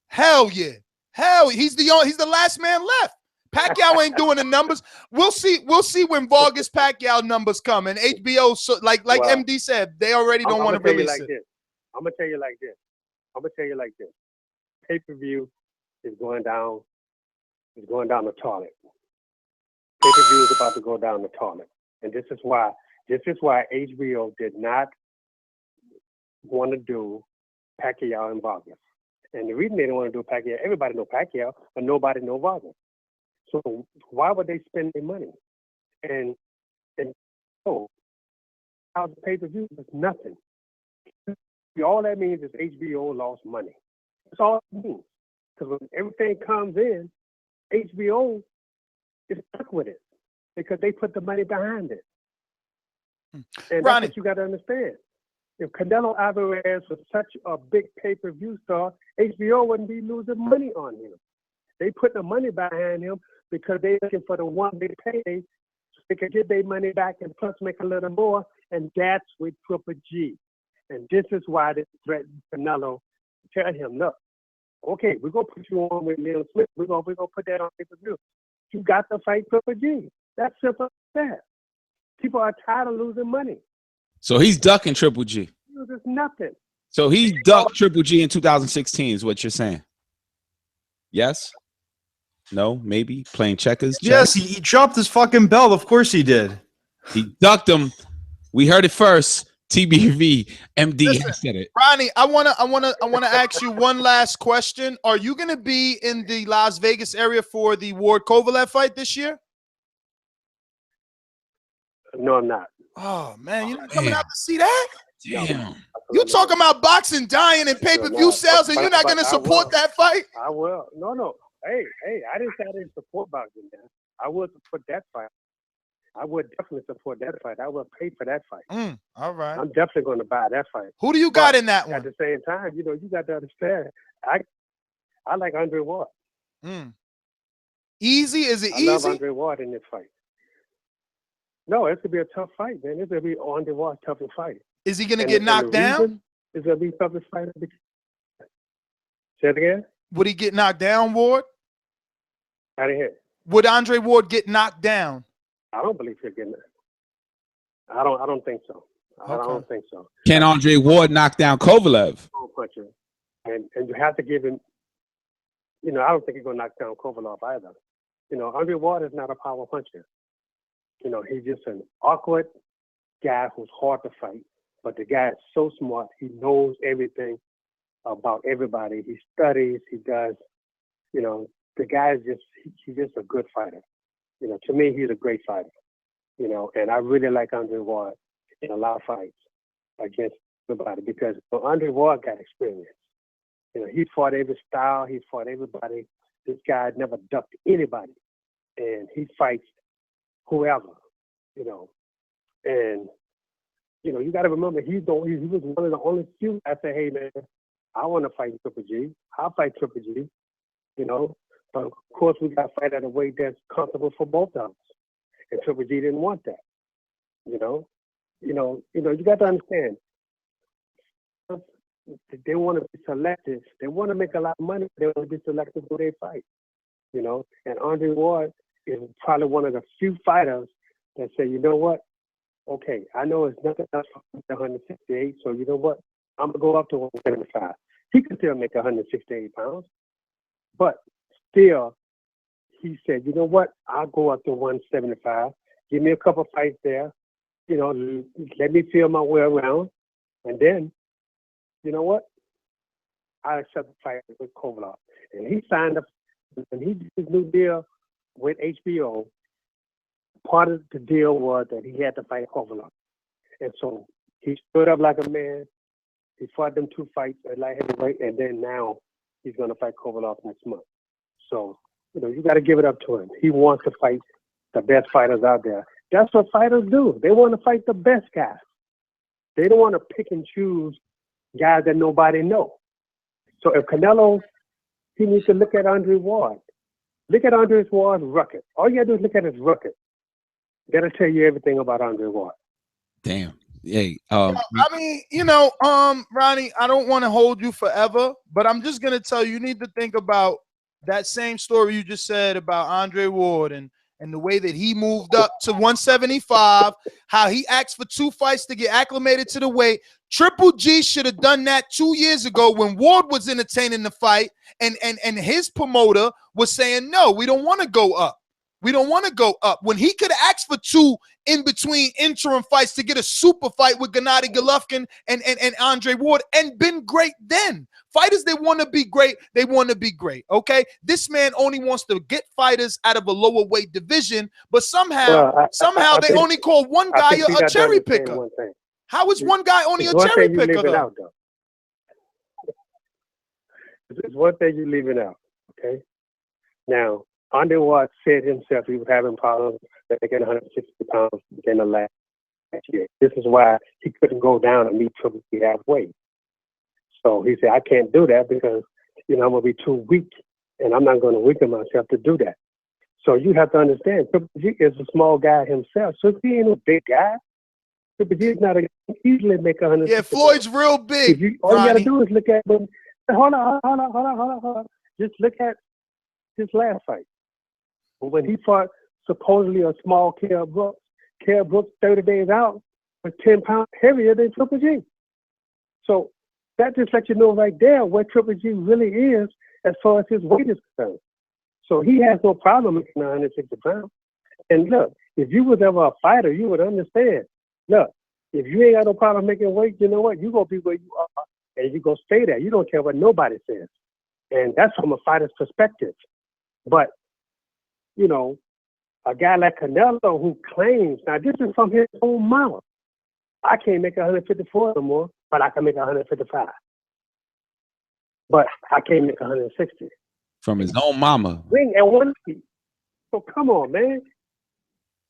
Hell yeah. Hell, he's the last man left. Pacquiao ain't doing the numbers. We'll see when Vargas Pacquiao numbers come and HBO. So like MD said, they already don't want to release it. I'm gonna tell you like this. Pay-per-view is going down. It's going down the toilet. Pay-per-view is about to go down the toilet, and this is why HBO did not want to do Pacquiao and Vargas. And the reason they didn't want to do Pacquiao, everybody know Pacquiao, but nobody know Vargas. So why would they spend their money? And how the pay-per-view is nothing. All that means is HBO lost money. That's all it means. Because when everything comes in, HBO is stuck with it because they put the money behind it. And that's what you got to understand. If Canelo Alvarez was such a big pay-per-view star, HBO wouldn't be losing money on him. They put the money behind him because they're looking for the one big payday so they can get their money back and plus make a little more, and that's with Triple G. And this is why they threatened Canelo to tell him, look, okay, we're going to put you on with Liam Smith. We're going to put that on pay-per-view. You got to fight Triple G. That's simple as that. People are tired of losing money. So he's ducking Triple G. There's nothing. So he ducked Triple G in 2016 is what you're saying. Yes? No? Maybe? Playing checkers? Yes, he dropped his fucking belt. Of course he did. He ducked him. We heard it first. TBV MD said it. Ronnie, I wanna ask you one last question. Are you gonna be in the Las Vegas area for the Ward Kovalev fight this year? No, I'm not. Oh man, you're not coming out to see that? Damn. You talking about boxing dying and pay-per-view sales, and you're not gonna support that fight? I will. No. Hey, I didn't say I didn't support boxing, man. I would support that fight. I would definitely support that fight. I would pay for that fight. All right. I'm definitely going to buy that fight. Who do you got in that one? At the same time, you got to understand. I like Andre Ward. Easy? Is it easy? I love Andre Ward in this fight. No, it's gonna be a tough fight, man. It's gonna be Andre Ward's toughest fight. Is he gonna get knocked down? It's gonna be toughest fight. Say it again. Would he get knocked down, Ward? I didn't hear. Would Andre Ward get knocked down? I don't believe he'll get knocked. I don't think so. I don't think so. Can Andre Ward knock down Kovalev? Puncher. And you have to give him. I don't think he's gonna knock down Kovalev either. Andre Ward is not a power puncher. He's just an awkward guy who's hard to fight. But the guy is so smart. He knows everything about everybody. He studies. He does. The guy is he's just a good fighter. To me, he's a great fighter. And I really like Andre Ward in a lot of fights against everybody because Andre Ward got experience. He fought every style. He fought everybody. This guy never ducked anybody. And he fights whoever, And, you got to remember, he was one of the only few I said, hey, man, I want to fight Triple G. I'll fight Triple G, But, of course, we got to fight at a weight that's comfortable for both of us. And Triple G didn't want that, You got to understand. They want to be selective. They want to make a lot of money. They want to be selective who they fight, And Andre Ward is probably one of the few fighters that say, you know what? Okay, I know it's nothing else for 168, so you know what? I'm going to go up to 175. He can still make 168 pounds. But still, he said, you know what? I'll go up to 175. Give me a couple fights there. Let me feel my way around. And then, you know what? I accept the fight with Kovalev. And he signed up, and he did his new deal with HBO. Part of the deal was that he had to fight Kovalev. And so he stood up like a man. He fought them 2 fights at light heavyweight, and then now he's going to fight Kovalev next month. So, you got to give it up to him. He wants to fight the best fighters out there. That's what fighters do. They want to fight the best guys. They don't want to pick and choose guys that nobody knows. So if Canelo, he needs to look at Andre Ward. Look at Andre Ward's record. All you got to do is look at his record. That'll tell you everything about Andre Ward. Damn. Hey, Ronnie, I don't want to hold you forever, but I'm just going to tell you need to think about that same story you just said about Andre Ward and the way that he moved up to 175, how he asked for 2 fights to get acclimated to the weight. Triple G should have done that 2 years ago when Ward was entertaining the fight and his promoter was saying, no, we don't want to go up. We don't want to go up. When he could have asked for 2 in between interim fights to get a super fight with Gennady Golovkin and Andre Ward and been great then. Fighters, they want to be great. They want to be great, okay? This man only wants to get fighters out of a lower weight division, but somehow they only call one guy a cherry picker. How is one guy only a cherry picker, though? There's one thing you're leaving out, okay? Now, Andre Ward said himself he was having problems making 160 pounds in the last year. This is why he couldn't go down and meet Triple G halfway. So he said, I can't do that because, I'm going to be too weak, and I'm not going to weaken myself to do that. So you have to understand, Triple G is a small guy himself, so he ain't a big guy. Triple G is not easily make 160 Yeah, Floyd's real big. All you got to do is look at him. Hold on. Just look at his last fight. When he fought supposedly a small Kell Brooks, Kell Brooks 30 days out was 10 pounds heavier than Triple G. So that just lets you know right there where Triple G really is as far as his weight is concerned. So he has no problem making 160 pounds. And look, if you was ever a fighter, you would understand. Look, if you ain't got no problem making weight, you know what? You're going to be where you are, and you're going to stay there. You don't care what nobody says. And that's from a fighter's perspective. But, you know, a guy like Canelo who claims, now this is from his own mouth, I can't make 154 no more, but I can make 155. But I can't make 160. From his own mama. Ring and one feet. So come on, man.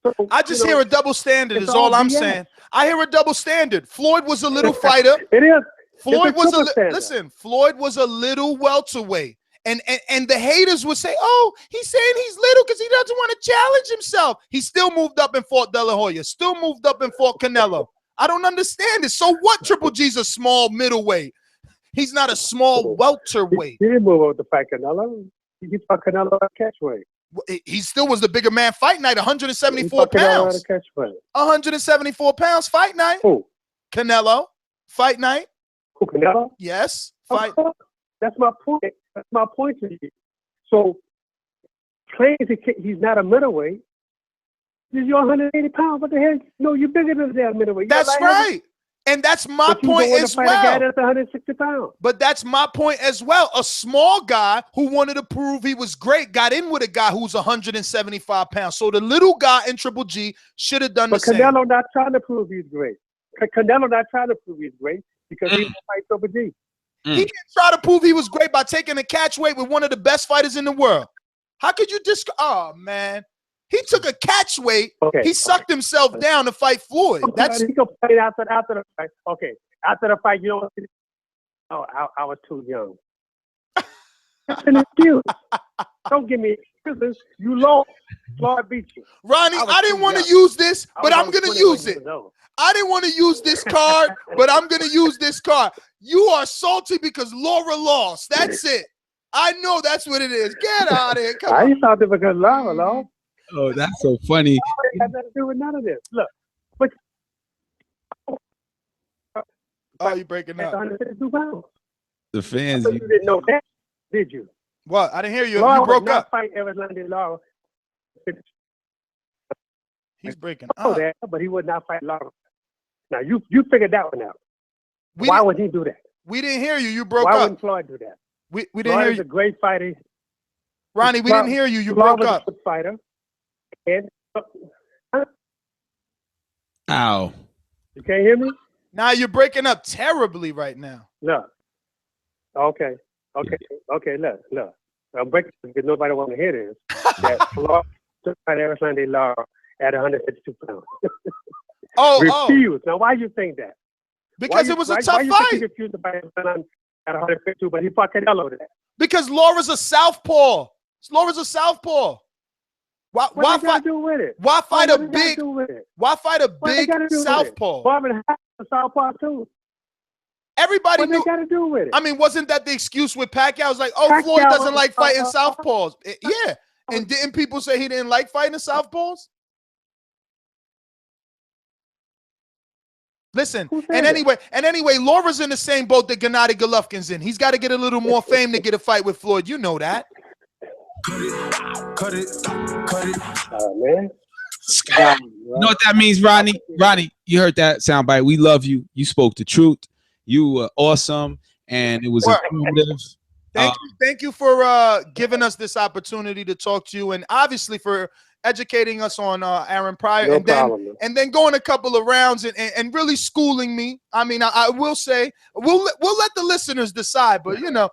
So, I just hear a double standard is all I'm saying. I hear a double standard. Floyd was a little fighter. It is. Floyd was listen, Floyd was a little welterweight. And the haters would say, oh, he's saying he's little because he doesn't want to challenge himself. He still moved up and fought De La Hoya, still moved up and fought Canelo. I don't understand it. So what? Triple G's a small middleweight. He's not a small welterweight. He didn't move up to fight Canelo. He fought Canelo at catchweight. He still was the bigger man fight night, 174 pounds. 174 pounds fight night. Who? Canelo. Fight night. Who, Canelo? Yes. Fight. That's my point. That's my point to you. So, claims he's not a middleweight. You're 180 pounds. What the hell? No, you're bigger than that middleweight. That's right. And that's my point as well. A guy that's 160 pounds. But that's my point as well. A small guy who wanted to prove he was great got in with a guy who's 175 pounds. So the little guy in Triple G should have done the same. But Canelo not trying to prove he's great. Canelo not trying to prove he's great because he fight Triple G. He didn't try to prove he was great by taking a catch weight with one of the best fighters in the world. How could you oh man. He took a catch weight. Okay, he sucked himself down to fight Floyd. That's he could fight after the fight. Okay, after the fight, you know what? Oh, I was too young. That's an excuse. Don't give me excuses. You lost. Floyd beat you. Ronnie, I didn't want to use this, but I'm gonna use it. I didn't want to use this card, but I'm gonna use this card. You are salty because Laura lost. That's it. I know that's what it is. Get out of here. Come on. I ain't salty because Laura lost. Oh, that's so funny. It has nothing to do with none of this. Look, but oh, you breaking up? 152 pounds. The fans. So you didn't know that, did you? What? I didn't hear you. Laura You broke would not up. Fight Laura. He's breaking up. That, but he would not fight Laura. Now you figured that one out. Why would he do that? We didn't hear you. You broke up. Why wouldn't Floyd do that? We didn't hear you. He's a great fighter. Ronnie, we didn't hear you. You broke up. A good fighter. And, ow. You can't hear me? Now you're breaking up terribly right now. Look. Okay. Look. I'm breaking because nobody want to hear this. That Floyd took fight Adrien Broner at 152 pounds. Refused. Now, why you think that? Because it was a tough fight. He refused to fight at 152, but he fought Canelo to that. Because Laura's a southpaw. Laura's a southpaw. Why fight? Do with it? Why fight a big? Why fight a big southpaw? Marvin has a southpaw too. Everybody knew. What they got to do with it? I mean, wasn't that the excuse with Pacquiao? I was like, oh, Floyd doesn't like fighting southpaws. Yeah, and didn't people say he didn't like fighting southpaws? Listen, and anyway, Laura's in the same boat that Gennady Golovkin's in. He's got to get a little more fame to get a fight with Floyd. You know that. Cut it. Man. You know what that means, Ronnie? Ronnie, you heard that soundbite. We love you. You spoke the truth. You were awesome, and it was informative. Thank you for giving us this opportunity to talk to you, and obviously for educating us on Aaron Pryor, and then going a couple of rounds and really schooling me. I mean, I will say we'll let the listeners decide, but you know.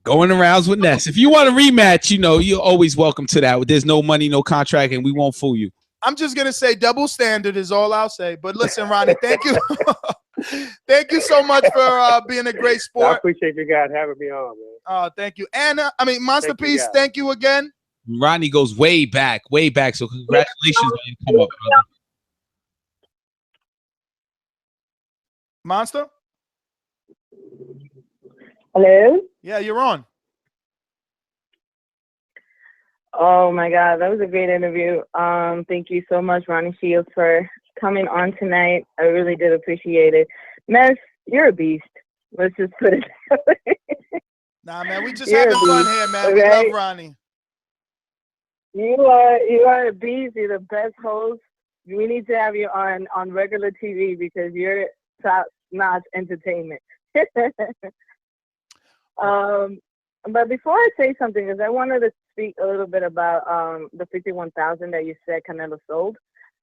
Going around with Nes. If you want a rematch, you're always welcome to that. There's no money, no contract, and we won't fool you. I'm just gonna say double standard is all I'll say. But listen, Ronnie, thank you. Thank you so much for being a great sport. I appreciate you guys having me on, man. Thank you. Anna, Monster Piece, thank you again. Ronnie goes way back. So congratulations on you come up, brother. Monster? Hello? Yeah, you're on. Oh my God, that was a great interview. Thank you so much, Ronnie Shields, for coming on tonight. I really did appreciate it. Nes, you're a beast. Let's just put it that way. Nah, man, we just having fun here, man. Okay? We love Ronnie. You are a beast. You're the best host. We need to have you on regular TV because you're top-notch entertainment. But before I say something, because I wanted to speak a little bit about the 51,000 that you said Canelo sold.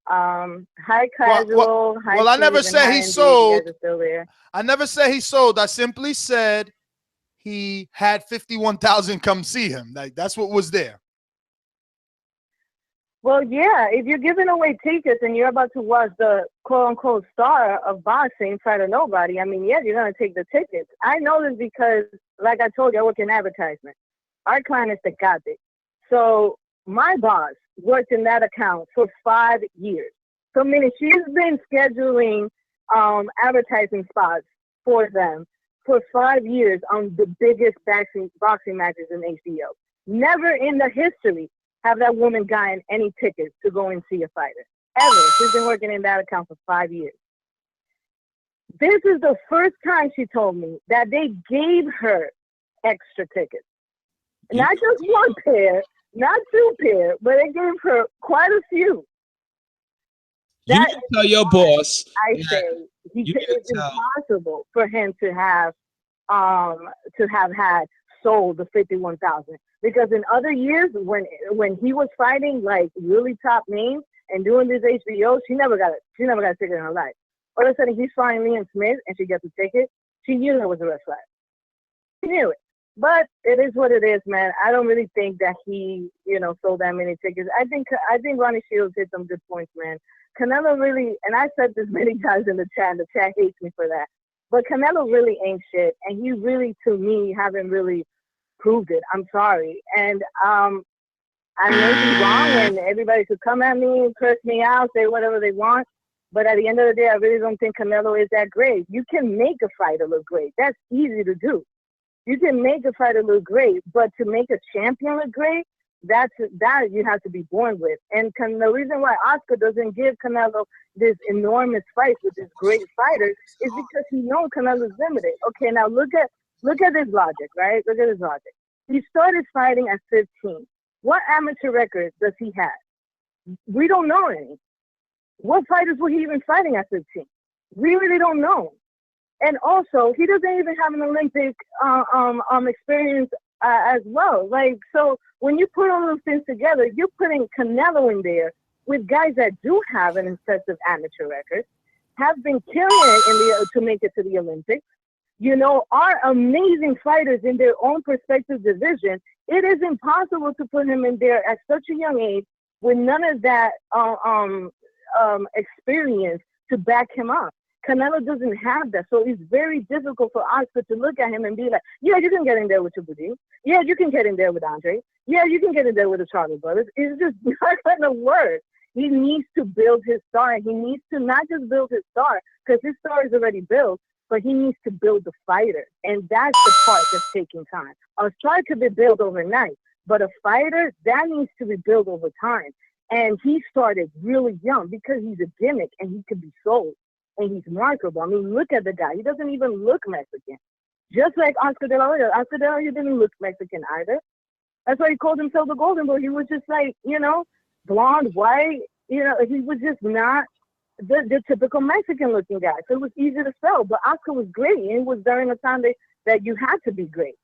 High casual, high. Well, I never said he sold. I never said he sold. I simply said he had 51,000 come see him. Like, that's what was there. Well, yeah, if you're giving away tickets and you're about to watch the quote-unquote star of boxing, Fight or Nobody, I mean, yeah, you're going to take the tickets. I know this because, like I told you, I work in advertisement. Our client is Tecate. So my boss worked in that account for 5 years. So, meaning she's been scheduling advertising spots for them for 5 years on the biggest boxing matches in HBO. Never in the history have that woman gotten any tickets to go and see a fighter. Ever. She's been working in that account for 5 years. This is the first time she told me that they gave her extra tickets. Not just one pair, not two pair, but they gave her quite a few. You can tell your boss. I say it's impossible for him to have had sold the 51,000. Because in other years, when he was fighting like really top names and doing this HBO, she never got a ticket in her life. All of a sudden, he's fighting Liam Smith and she gets a ticket. She knew that was a red flag. She knew it. But it is what it is, man. I don't really think that he, sold that many tickets. I think Ronnie Shields hit some good points, man. Canelo really, and I said this many times in the chat, and the chat hates me for that. But Canelo really ain't shit, and he really, to me, haven't really proved it. I'm sorry. And I may be wrong, and everybody could come at me, curse me out, say whatever they want. But at the end of the day, I really don't think Canelo is that great. You can make a fighter look great. That's easy to do. You can make a fighter look great, but to make a champion look great, that you have to be born with. And the reason why Oscar doesn't give Canelo this enormous fight with this great fighter is because he knows Canelo's limited. Okay, now look at this logic, right? Look at this logic. He started fighting at 15. What amateur records does he have? We don't know any. What fighters were he even fighting at 15? We really don't know. And also, he doesn't even have an Olympic experience as well. Like, so when you put all those things together, you're putting Canelo in there with guys that do have an impressive amateur record, have been killing it to make it to the Olympics, are amazing fighters in their own respective division. It is impossible to put him in there at such a young age with none of that experience to back him up. Canelo doesn't have that, so it's very difficult for Oscar to look at him and be like, yeah, you can get in there with Triple G. Yeah, you can get in there with Andre. Yeah, you can get in there with the Charlie brothers. It's just not going to work. He needs to build his star. He needs to not just build his star, because his star is already built, but he needs to build the fighter. And that's the part that's taking time. A star could be built overnight, but a fighter, that needs to be built over time. And he started really young because he's a gimmick and he could be sold. And he's marketable. I mean, look at the guy. He doesn't even look Mexican. Just like Oscar De La Hoya. Oscar De La Hoya didn't look Mexican either. That's why he called himself the Golden Boy. He was just like, blonde, white. He was just not the typical Mexican-looking guy. So it was easy to sell. But Oscar was great. And it was during a time that you had to be great.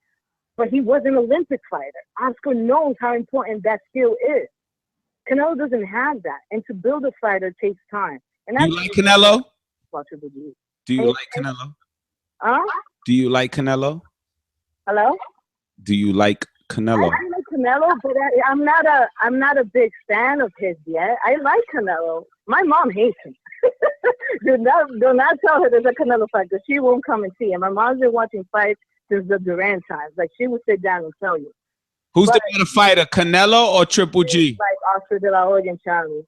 But he was an Olympic fighter. Oscar knows how important that skill is. Canelo doesn't have that. And to build a fighter takes time. And you like Canelo? Do you like Canelo? Do you like Canelo? Hello? Do you like Canelo? I like Canelo, but I'm not a big fan of his yet. I like Canelo. My mom hates him. do not tell her there's a Canelo fight, because she won't come and see him. My mom's been watching fights since the Duran times. Like, she would sit down and tell you. Who's the better fighter, Canelo or Triple G? Like Oscar De La Hoya and Charlie.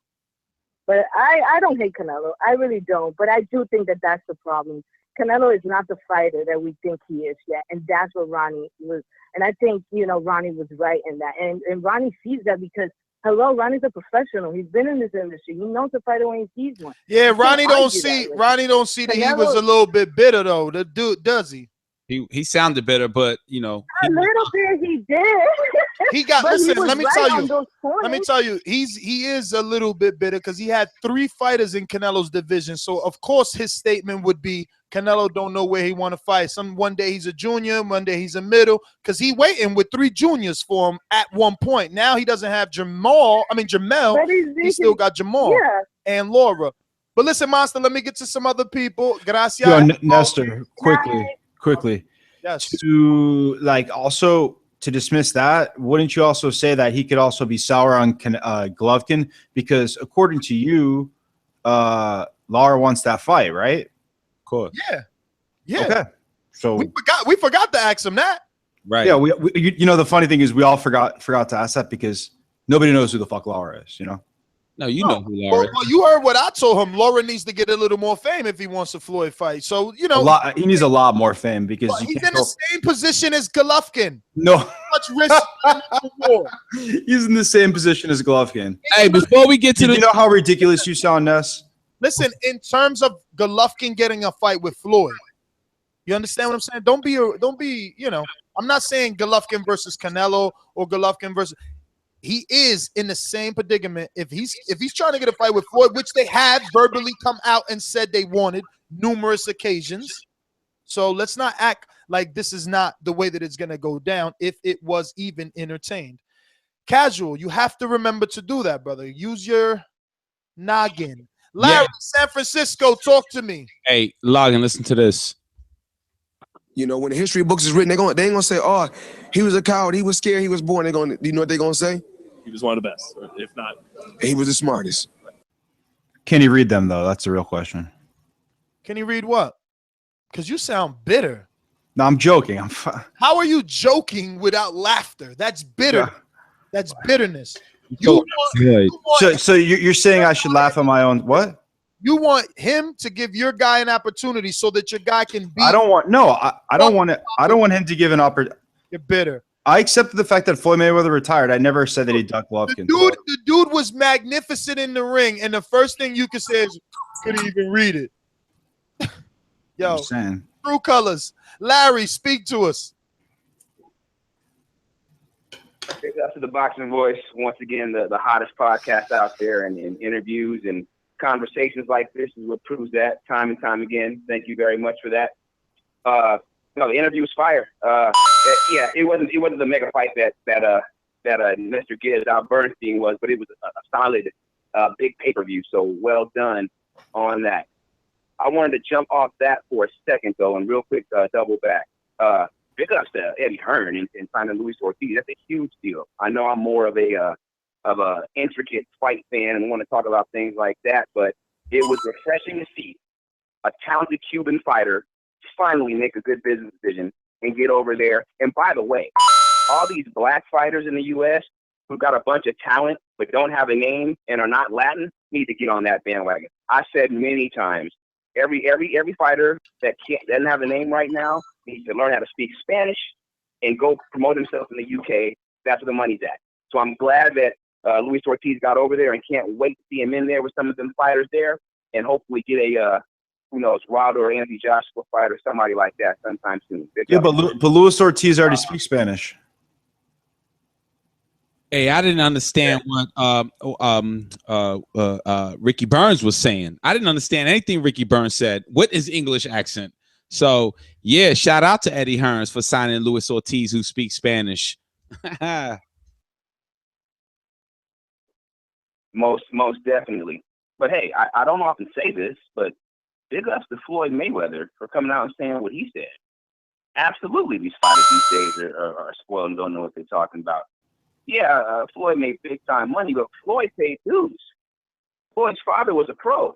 But I don't hate Canelo. I really don't. But I do think that that's the problem. Canelo is not the fighter that we think he is yet, and that's what Ronnie was. And I think, you know, Ronnie was right in that. And Ronnie sees that because, hello, Ronnie's a professional. He's been in this industry. He knows the fighter when he sees one. Yeah, Ronnie don't see that he was a little bit bitter though. The dude, does he? He sounded bitter, but you know, a little bit he did. He got listen. Let me tell you, he is a little bit bitter because he had 3 fighters in Canelo's division. So of course his statement would be Canelo don't know where he want to fight. One day he's a junior, one day he's a middle, because he waiting with 3 juniors for him at one point. Now he doesn't have Jamel. He still got Jamal and Laura. But listen, Monster, let me get to some other people. Gracias. Yo, Nestor, quickly. Yes. Also to dismiss that, wouldn't you also say that he could also be sour on Golovkin? Because according to you, Lara wants that fight, right? Of course. Yeah. Okay. So we forgot to ask him that. Right. Yeah. We you know, the funny thing is we all forgot to ask that because nobody knows who the fuck Lara is, you know? No, you know who Laura is. Well, you heard what I told him. Laura needs to get a little more fame if he wants a Floyd fight. So, you know. He needs a lot more fame because he's in the same position as Golovkin. No. Much risk. He's in the same position as Golovkin. Hey, before we get to you know how ridiculous you sound, Ness? Listen, in terms of Golovkin getting a fight with Floyd, you understand what I'm saying? Don't be, you know, I'm not saying Golovkin versus Canelo or Golovkin versus. He is in the same predicament if he's trying to get a fight with Floyd, which they have verbally come out and said they wanted numerous occasions. So let's not act like this is not the way that it's going to go down if it was even entertained. Casual, you have to remember to do that, brother. Use your noggin. Larry, San Francisco, talk to me. Hey, Logan, listen to this. You know, when the history books is written, they ain't gonna say, "Oh, he was a coward, he was scared, he was born." Do you know what they're gonna say? He was one of the best, or if not, he was the smartest. Can he read them though? That's the real question. Can he read what? Because you sound bitter. No, I'm joking. How are you joking without laughter? That's bitter. Yeah. That's bitterness. So you're saying I should laugh at my own what? You want him to give your guy an opportunity so that your guy can be. I don't want him to give an opportunity. You're bitter. I accepted the fact that Floyd Mayweather retired. I never said that he ducked Golovkin. The dude was magnificent in the ring, and the first thing you could say is, "Couldn't even read it." Yo, true colors. Larry, speak to us. After the Boxing Voice, once again, the hottest podcast out there, and interviews and conversations like this is what proves that time and time again. Thank you very much for that. No, the interview was fire. Yeah, it wasn't the mega fight that Nestor Gibbs out Bernstein was, but it was a solid big pay-per-view. So well done on that. I wanted to jump off that for a second though, and real quick double back. Big ups to Eddie Hearn and signing Luis Ortiz. That's a huge deal. I know I'm more of a intricate fight fan and want to talk about things like that, but it was refreshing to see a talented Cuban fighter finally make a good business decision and get over there. And by the way, all these black fighters in the U.S. who got a bunch of talent but don't have a name and are not Latin need to get on that bandwagon. I said many times, every fighter that doesn't have a name right now needs to learn how to speak Spanish and go promote himself in the UK. That's where the money's at. So I'm glad that Luis Ortiz got over there and can't wait to see him in there with some of them fighters there and hopefully get a who knows, Wilder or Anthony Joshua fight or somebody like that sometime soon. Yeah, but Luis Ortiz already speaks Spanish. Hey, I didn't understand what Ricky Burns was saying. I didn't understand anything Ricky Burns said. What is English accent? So yeah, shout out to Eddie Hearns for signing Luis Ortiz, who speaks Spanish. Most definitely. But hey, I don't often say this, but big ups to Floyd Mayweather for coming out and saying what he said. Absolutely, these fighters these days are spoiled and don't know what they're talking about. Yeah, Floyd made big time money, but Floyd paid dues. Floyd's father was a pro.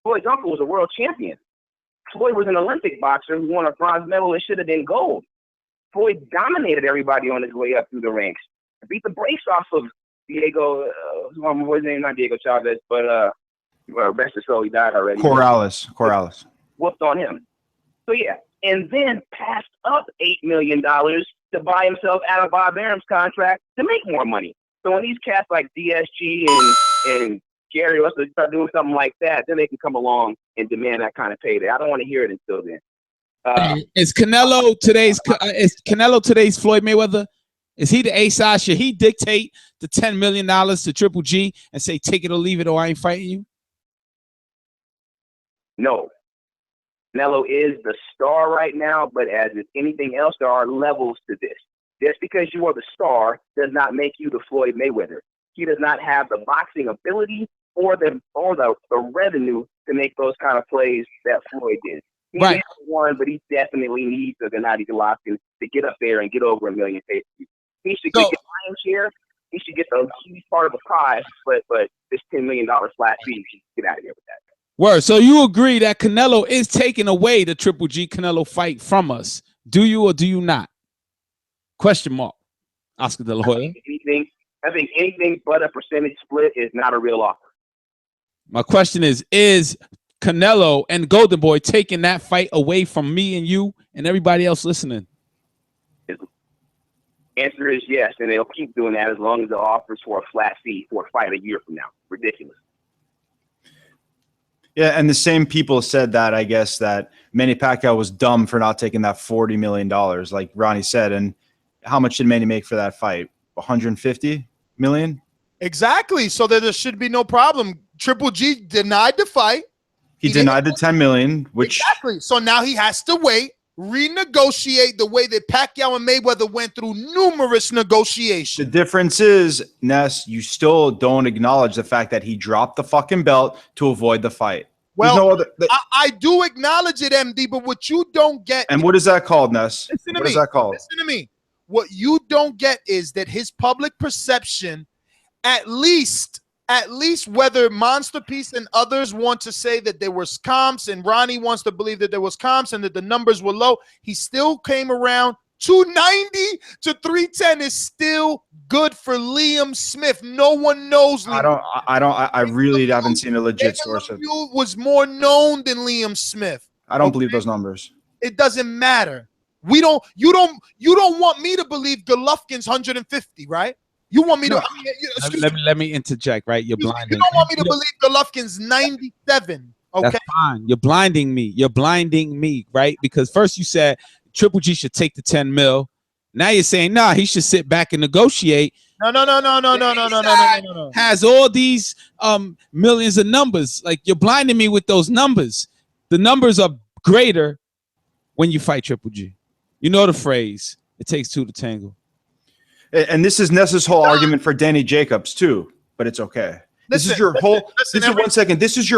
Floyd's uncle was a world champion. Floyd was an Olympic boxer who won a bronze medal and should have been gold. Floyd dominated everybody on his way up through the ranks. Beat the brakes off of Diego, his name, not Diego Chavez, but rest his soul, he died already. Corrales. Whooped on him. So yeah, and then passed up $8 million to buy himself out of Bob Arum's contract to make more money. So when these cats like DSG and Gary Russell start doing something like that, then they can come along and demand that kind of payday. I don't want to hear it until then. Is Canelo today's Floyd Mayweather? Is he the A-side? Should he dictate the $10 million to Triple G and say, take it or leave it, or I ain't fighting you? No. Canelo is the star right now, but as with anything else, there are levels to this. Just because you are the star does not make you the Floyd Mayweather. He does not have the boxing ability or the revenue to make those kind of plays that Floyd did. He right. One, but he definitely needs a Gennady Golovkin to get up there and get over $1 million pay-per-view. He should get the lion's share. He should get the huge part of the pie, but this $10 million flat fee, he should get out of here with that. Word. So you agree that Canelo is taking away the Triple G Canelo fight from us? Do you or do you not? Question mark. Oscar De La Hoya. I think anything but a percentage split is not a real offer. My question is Canelo and Golden Boy taking that fight away from me and you and everybody else listening? Answer is yes, and they'll keep doing that as long as the offers for a flat fee for a fight a year from now. Ridiculous. Yeah, and the same people said that, I guess, that Manny Pacquiao was dumb for not taking that $40 million, like Ronnie said. And how much did Manny make for that fight? 150 million? Exactly. So there should be no problem. Triple G denied the fight. He denied the 10 million, which exactly. So now he has to wait, renegotiate the way that Pacquiao and Mayweather went through numerous negotiations. The difference is, Nes, you don't acknowledge the fact that he dropped the fucking belt to avoid the fight. Well, I do acknowledge it, MD, but what you don't get. And what is that called, Nes? What is that called? Listen to me. What you don't get is that his public perception, at least whether Monsterpiece and others want to say that there was comps and Ronnie wants to believe that there was comps and that the numbers were low, he still came around. 290 to 310 is still good for Liam Smith. No one knows. I really haven't seen a legit source of. Was more known than Liam Smith. I don't believe those numbers. It doesn't matter. You don't want me to believe Golovkin's 150, right? You want me to? Let me interject. Right, you're blinding. You don't want me to believe Golovkin's 97. Okay, that's fine. You're blinding me. You're blinding me, right? Because first you said Triple G should take the 10 mil. Now you're saying, nah, he should sit back and negotiate. No. Has all these millions of numbers. Like, you're blinding me with those numbers. The numbers are greater when you fight Triple G. You know the phrase, it takes two to tango. And this is Ness's whole argument for Danny Jacobs too, but it's okay. This is your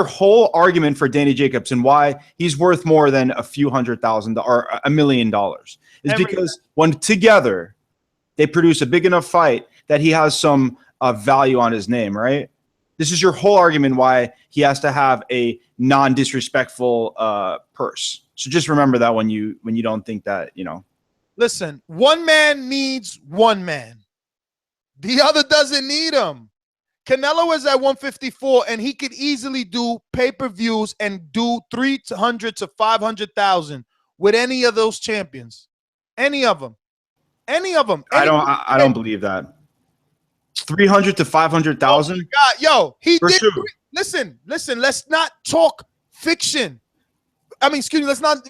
whole argument for Danny Jacobs and why he's worth more than a few $100,000 or $1 million is because when together they produce a big enough fight that he has some value on his name, right? This is your whole argument why he has to have a non-disrespectful purse. So just remember that when you don't think that, you know. Listen, one man needs one man. The other doesn't need him. Canelo is at 154, and he could easily do pay-per-views and do 300 to 500,000 with any of those champions. Any of them. I don't believe that. 300 to 500,000. Oh God, yo, he for did. Sure. Listen. Let's not talk fiction. I mean, excuse me. Let's not.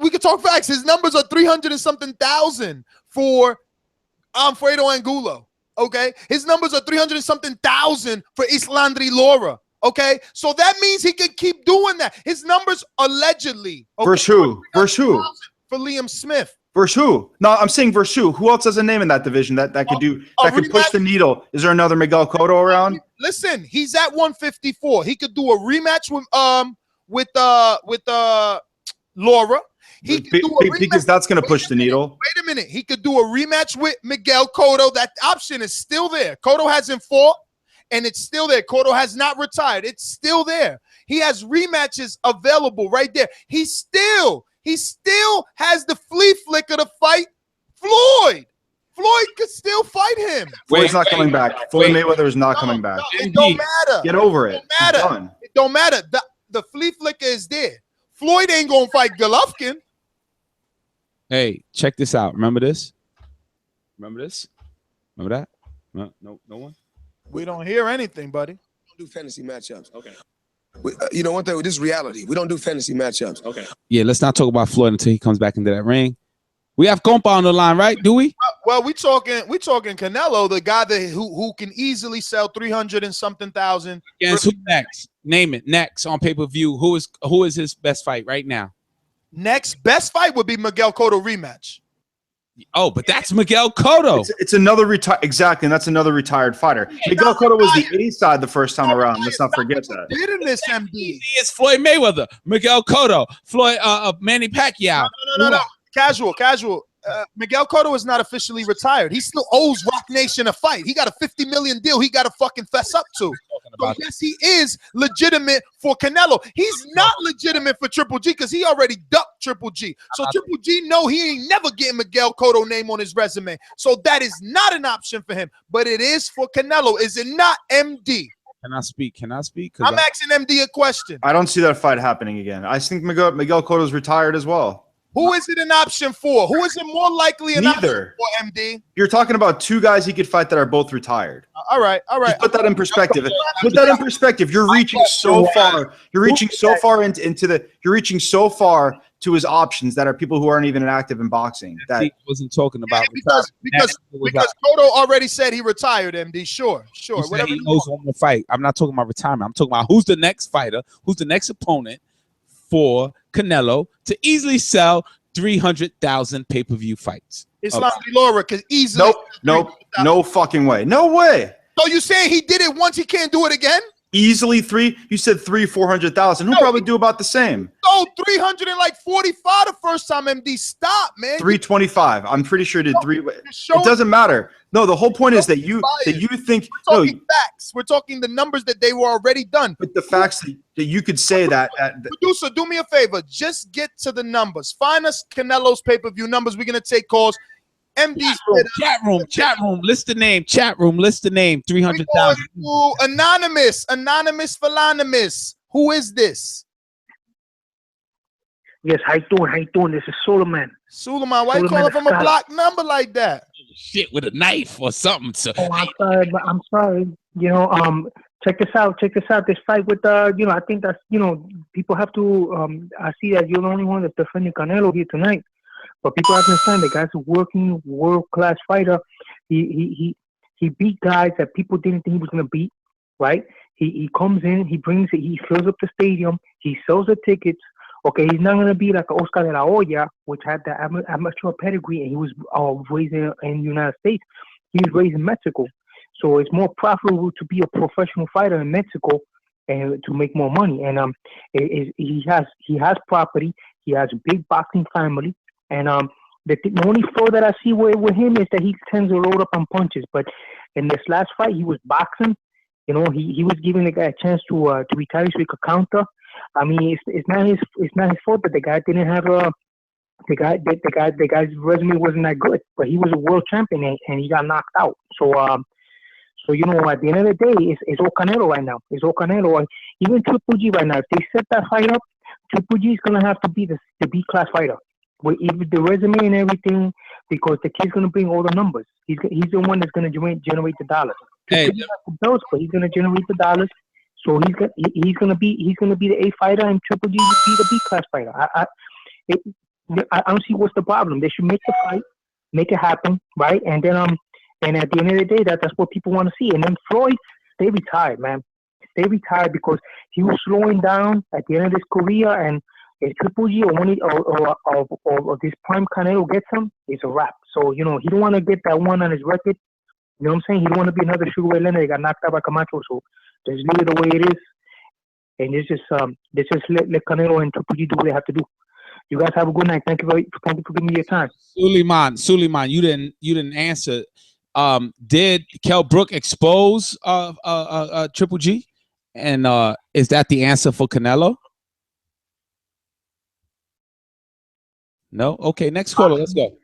We can talk facts. His numbers are 300 and something thousand for Alfredo Angulo. Okay, his numbers are 300 and something thousand for Islandri Lara. Okay, so that means he can keep doing that. His numbers allegedly. Okay, versus who? For Liam Smith. Versus who? No, I'm saying versus who? Who else has a name in that division that could push the needle? Is there another Miguel Cotto around? Listen, he's at 154. He could do a rematch with Lara. Because that's going to push the needle. Wait a minute. He could do a rematch with Miguel Cotto. That option is still there. Cotto hasn't fought, and it's still there. Cotto has not retired. It's still there. He has rematches available right there. He still has the flea flicker to fight Floyd. Floyd could still fight him. Floyd's not coming back. Floyd Mayweather is not coming back. It don't matter. Get over it. It don't matter. The flea flicker is there. Floyd ain't gonna fight Golovkin. Hey, check this out. Remember this? Remember this? Remember that? No one? We don't hear anything, buddy. We don't do fantasy matchups. Okay. You know, one thing, this is reality. We don't do fantasy matchups. Okay. Yeah, let's not talk about Floyd until he comes back into that ring. We have Compa on the line, right? Do we? Well, we talking Canelo, the guy that who can easily sell 300 and something thousand. Against who next? Name it. Next on pay-per-view. Who is his best fight right now? Next best fight would be Miguel Cotto rematch. Oh, but that's Miguel Cotto. It's another exactly, and that's another retired fighter. Miguel Cotto was the A side the first time around. Let's not forget that. Did in this MD? He is Floyd Mayweather, Miguel Cotto, Floyd Manny Pacquiao. No. Casual. Miguel Cotto is not officially retired. He still owes Rock Nation a fight. He got a $50 million deal he got to fucking fess up to. So yes, he is legitimate for Canelo. He's not legitimate for Triple G because he already ducked Triple G. So Triple G know he ain't never getting Miguel Cotto name on his resume. So that is not an option for him. But it is for Canelo. Is it not, MD? Can I speak? I'm asking MD a question. I don't see that fight happening again. I think Miguel Cotto's retired as well. Who is it an option for? Who is it more likely an option for, MD? You're talking about two guys he could fight that are both retired. All right. Just put that in perspective. You're reaching so far. You're reaching so far You're reaching so far to his options that are people who aren't even active in boxing. That he wasn't talking about because Cotto already said he retired. MD, sure. Whatever. He knows one more fight. I'm not talking about retirement. I'm talking about who's the next fighter, who's the next opponent for Canelo to easily sell 300,000 pay-per-view fights. Islam Laura could easily. Nope. No fucking way. No way. So you saying he did it once, he can't do it again? Easily you said 400,000. He'll probably do about the same. So 345 the first time, MD. Stop, man. 325. I'm pretty sure he did three. It doesn't matter. No, the whole point is that you think facts. We're talking the numbers that they were already done. But the facts that you could say that producer, do me a favor. Just get to the numbers. Find us Canelo's pay-per-view numbers. We're gonna take calls. MD's chat room. List the name. Chat room. List the name. 300,000. Anonymous. Who is this? Yes, how you doing? This is Suleiman. Suleiman, why you calling from a blocked number like that? Shit, with a knife or something. So. Oh, I'm sorry. You know, check this out. This fight with I think that's people have to. I see that you're the only one that's defending Canelo here tonight. But people have to understand the guy's a working world-class fighter. He beat guys that people didn't think he was gonna beat. Right? He comes in, he brings it, he fills up the stadium, he sells the tickets. Okay, he's not gonna be like Oscar de la Hoya, which had the amateur pedigree, and he was raised in the United States. He was raised in Mexico, so it's more profitable to be a professional fighter in Mexico and to make more money. And he has property, he has a big boxing family, and the only flaw that I see with him is that he tends to load up on punches. But in this last fight, he was boxing. You know, he was giving the guy a chance to retire so he could counter. I mean, it's not his fault that the guy didn't have the guy's resume wasn't that good, but he was a world champion and he got knocked out. So you know, at the end of the day, it's all Canelo right now. It's all Canelo. Even Triple G right now, if they set that fight up, Triple G is gonna have to be the B-class fighter with the resume and everything, because the kid's gonna bring all the numbers. He's the one that's gonna generate the dollars. Hey, but he's gonna generate the dollars. So he's gonna be the A fighter, and Triple G will be the B class fighter. I don't see what's the problem. They should make the fight, make it happen, right? And then and at the end of the day, that's what people want to see. And then Floyd, they retired, man. They retired because he was slowing down at the end of his career, and if Triple G or this prime Canelo gets him, it's a wrap. So you know he don't want to get that one on his record. You know what I'm saying? He don't want to be another Sugar Ray Leonard. He got knocked out by Camacho, so just leave it the way it is. And it's just let Canelo and Triple G do what they have to do. You guys have a good night. Thank you for giving me your time. Suleiman, you didn't answer. Did Kell Brook expose Triple G? And is that the answer for Canelo? No? Okay, next caller, let's go.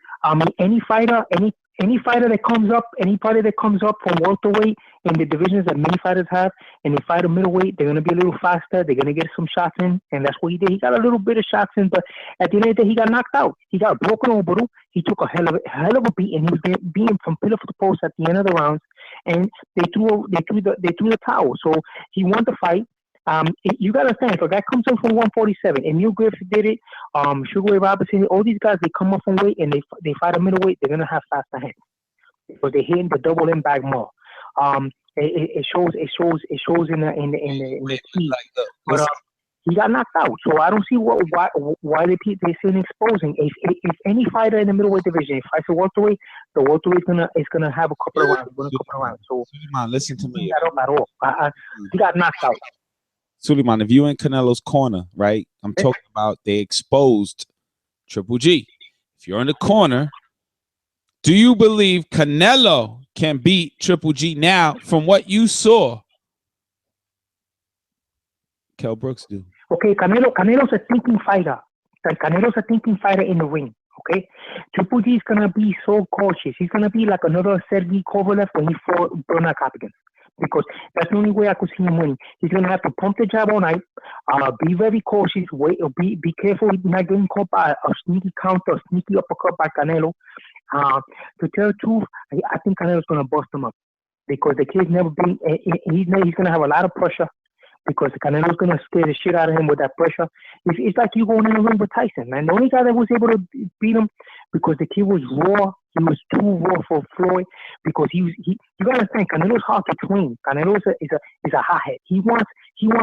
Any fighter any fighter that comes up from welterweight in the divisions that many fighters have, and they fight a middleweight, they're gonna be a little faster. They're gonna get some shots in, and that's what he did. He got a little bit of shots in, but at the end of the day, he got knocked out. He got broken over. He took a hell of a beat, and he was getting beaten from pillar to post at the end of the rounds, and they threw the towel. So he won the fight. You gotta understand, if a guy comes in from 147, Emil Griffith did it, Sugar Ray Robinson, all these guys, they come up from weight and they fight a middleweight, they're gonna have faster hands because they're hitting the double impact more. It shows in the speed. But he got knocked out, so I don't see why they're saying exposing. If any fighter in the middleweight division fights a welterweight, the welterweight is gonna have a couple of rounds. So listen to me. At all. He got knocked out. Suleiman, if you're in Canelo's corner, right? I'm talking about they exposed Triple G. If you're in the corner, do you believe Canelo can beat Triple G now from what you saw? Kell Brooks do. Okay, Canelo's a thinking fighter. Canelo's a thinking fighter in the ring. Okay, Triple G is gonna be so cautious. He's gonna be like another Sergey Kovalev when he fought Bernard Hopkins. Because that's the only way I could see him winning. He's gonna have to pump the jab all night, be very cautious, be careful not getting caught by a sneaky counter, a sneaky uppercut by Canelo. To tell the truth, I think Canelo's gonna bust him up because the kid's never been. He's gonna have a lot of pressure because Canelo's gonna scare the shit out of him with that pressure. It's like you going in the ring with Tyson, man. The only guy that was able to beat him because the kid was raw. He was too raw for Floyd because you gotta understand, Canelo's hard to train. Canelo is a hothead. He wants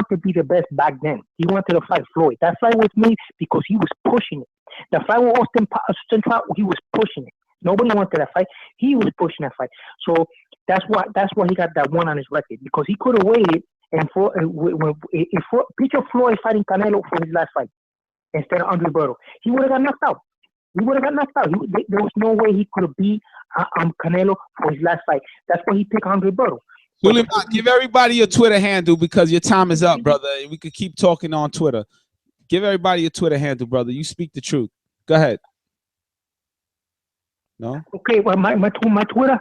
to be the best back then. He wanted to fight Floyd. That fight was made because he was pushing it. The fight with Austin Central, he was pushing it. Nobody wanted that fight. He was pushing that fight. So that's why he got that one on his record because he could have waited and picture Floyd fighting Canelo for his last fight instead of Andre Berto. He would have got knocked out. There was no way he could have beat Canelo for his last fight. That's why he picked Andre Berto. Suleiman, give everybody your Twitter handle because your time is up, brother. We could keep talking on Twitter. Give everybody your Twitter handle, brother. You speak the truth. Go ahead. No? Okay, well, my Twitter,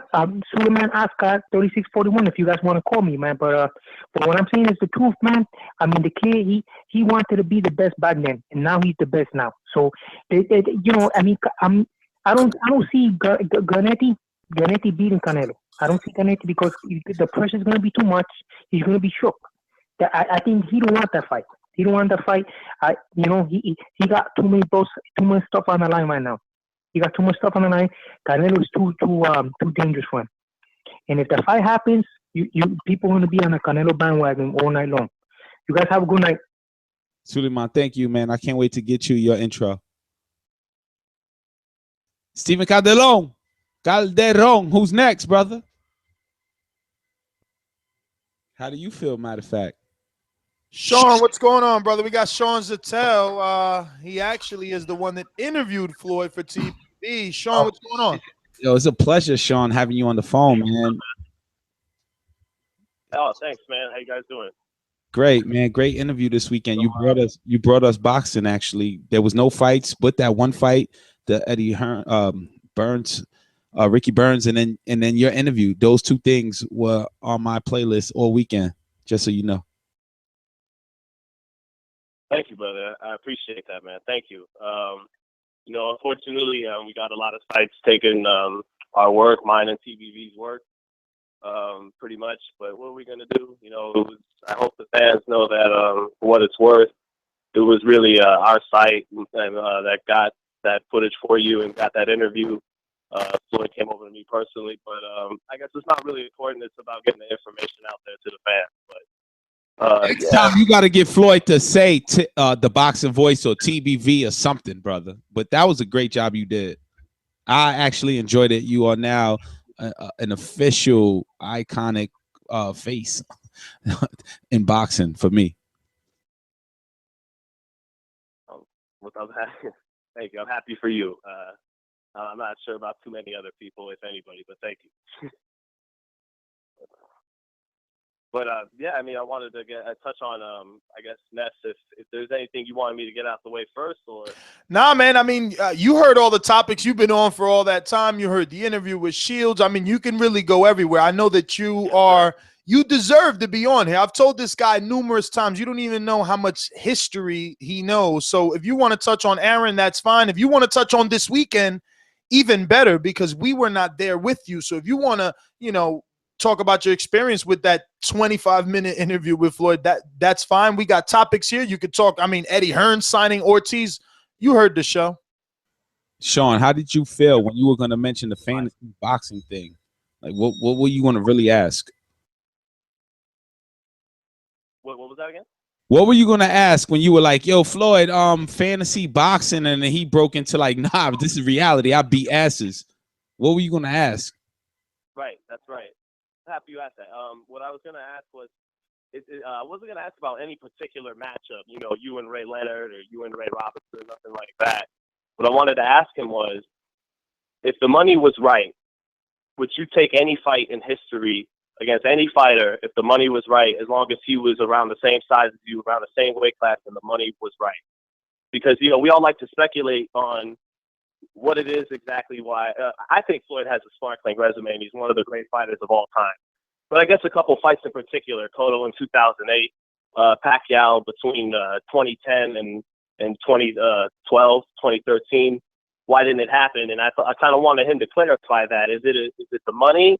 Suleiman Oscar 3641. If you guys want to call me, man, but what I'm saying is the truth, man. I mean, the kid, he wanted to be the best back then, and now he's the best now. So, I mean, I don't see Garnetti beating Canelo. I don't see Garnetti because the pressure is going to be too much. He's going to be shook. I think he don't want that fight. He don't want that fight. He got too much stuff on the line right now. He got too much stuff on the line. Canelo is too dangerous for him. And if the fight happens, people are going to be on a Canelo bandwagon all night long. You guys have a good night. Suleiman, thank you, man. I can't wait to get you your intro. Stephen Calderon, who's next, brother? How do you feel, matter of fact? Sean, what's going on, brother? We got Sean Zutel. He actually is the one that interviewed Floyd for TV. Sean, what's going on? Yo, it's a pleasure, Sean, having you on the phone, man. Oh, thanks, man. How you guys doing? Great, man. Great interview this weekend. You brought us boxing. Actually, there was no fights, but that one fight, the Eddie Burns, Ricky Burns, and then your interview. Those two things were on my playlist all weekend. Just so you know. Thank you, brother. I appreciate that, man. Thank you. Unfortunately, we got a lot of sites taking our work, mine and TBV's work, pretty much. But what are we gonna do? I hope the fans know that for what it's worth, it was really our site that got that footage for you and got that interview. Floyd came over to me personally, but I guess it's not really important. It's about getting the information out there to the fans. But next time you got to get Floyd to say the Boxing Voice or TBV or something, brother. But that was a great job you did. I actually enjoyed it. You are now an official, iconic face in boxing for me. Thank you. I'm happy for you. I'm not sure about too many other people, if anybody, but thank you. But yeah, I mean, I wanted to get a touch on, I guess, Nes, if there's anything you wanted me to get out the way first, or. Nah, man. I mean, you heard all the topics you've been on for all that time. You heard the interview with Shields. I mean, you can really go everywhere. I know that you deserve to be on here. I've told this guy numerous times. You don't even know how much history he knows. So if you want to touch on Aaron, that's fine. If you want to touch on this weekend, even better, because we were not there with you. So if you want to, you know, talk about your experience with that 25-minute interview with Floyd, that's fine. We got topics here. You could talk. I mean, Eddie Hearn signing Ortiz. You heard the show. Sean, how did you feel when you were going to mention the fantasy boxing thing? Like, what were you going to really ask? What was that again? What were you going to ask when you were like, yo, Floyd, fantasy boxing, and then he broke into like, nah, this is reality. I beat asses. What were you going to ask? Right, that's right. Happy you asked that. What I was going to ask was, I wasn't going to ask about any particular matchup, you know, you and Ray Leonard or you and Ray Robertson or nothing like that. What I wanted to ask him was, if the money was right, would you take any fight in history against any fighter if the money was right, as long as he was around the same size as you, around the same weight class, and the money was right? Because, you know, we all like to speculate on what it is exactly why. I think Floyd has a sparkling resume, and he's one of the great fighters of all time. But I guess a couple fights in particular, Cotto in 2008, Pacquiao between 2010 and 2012, 2013. Why didn't it happen? And I kind of wanted him to clarify that. Is it the money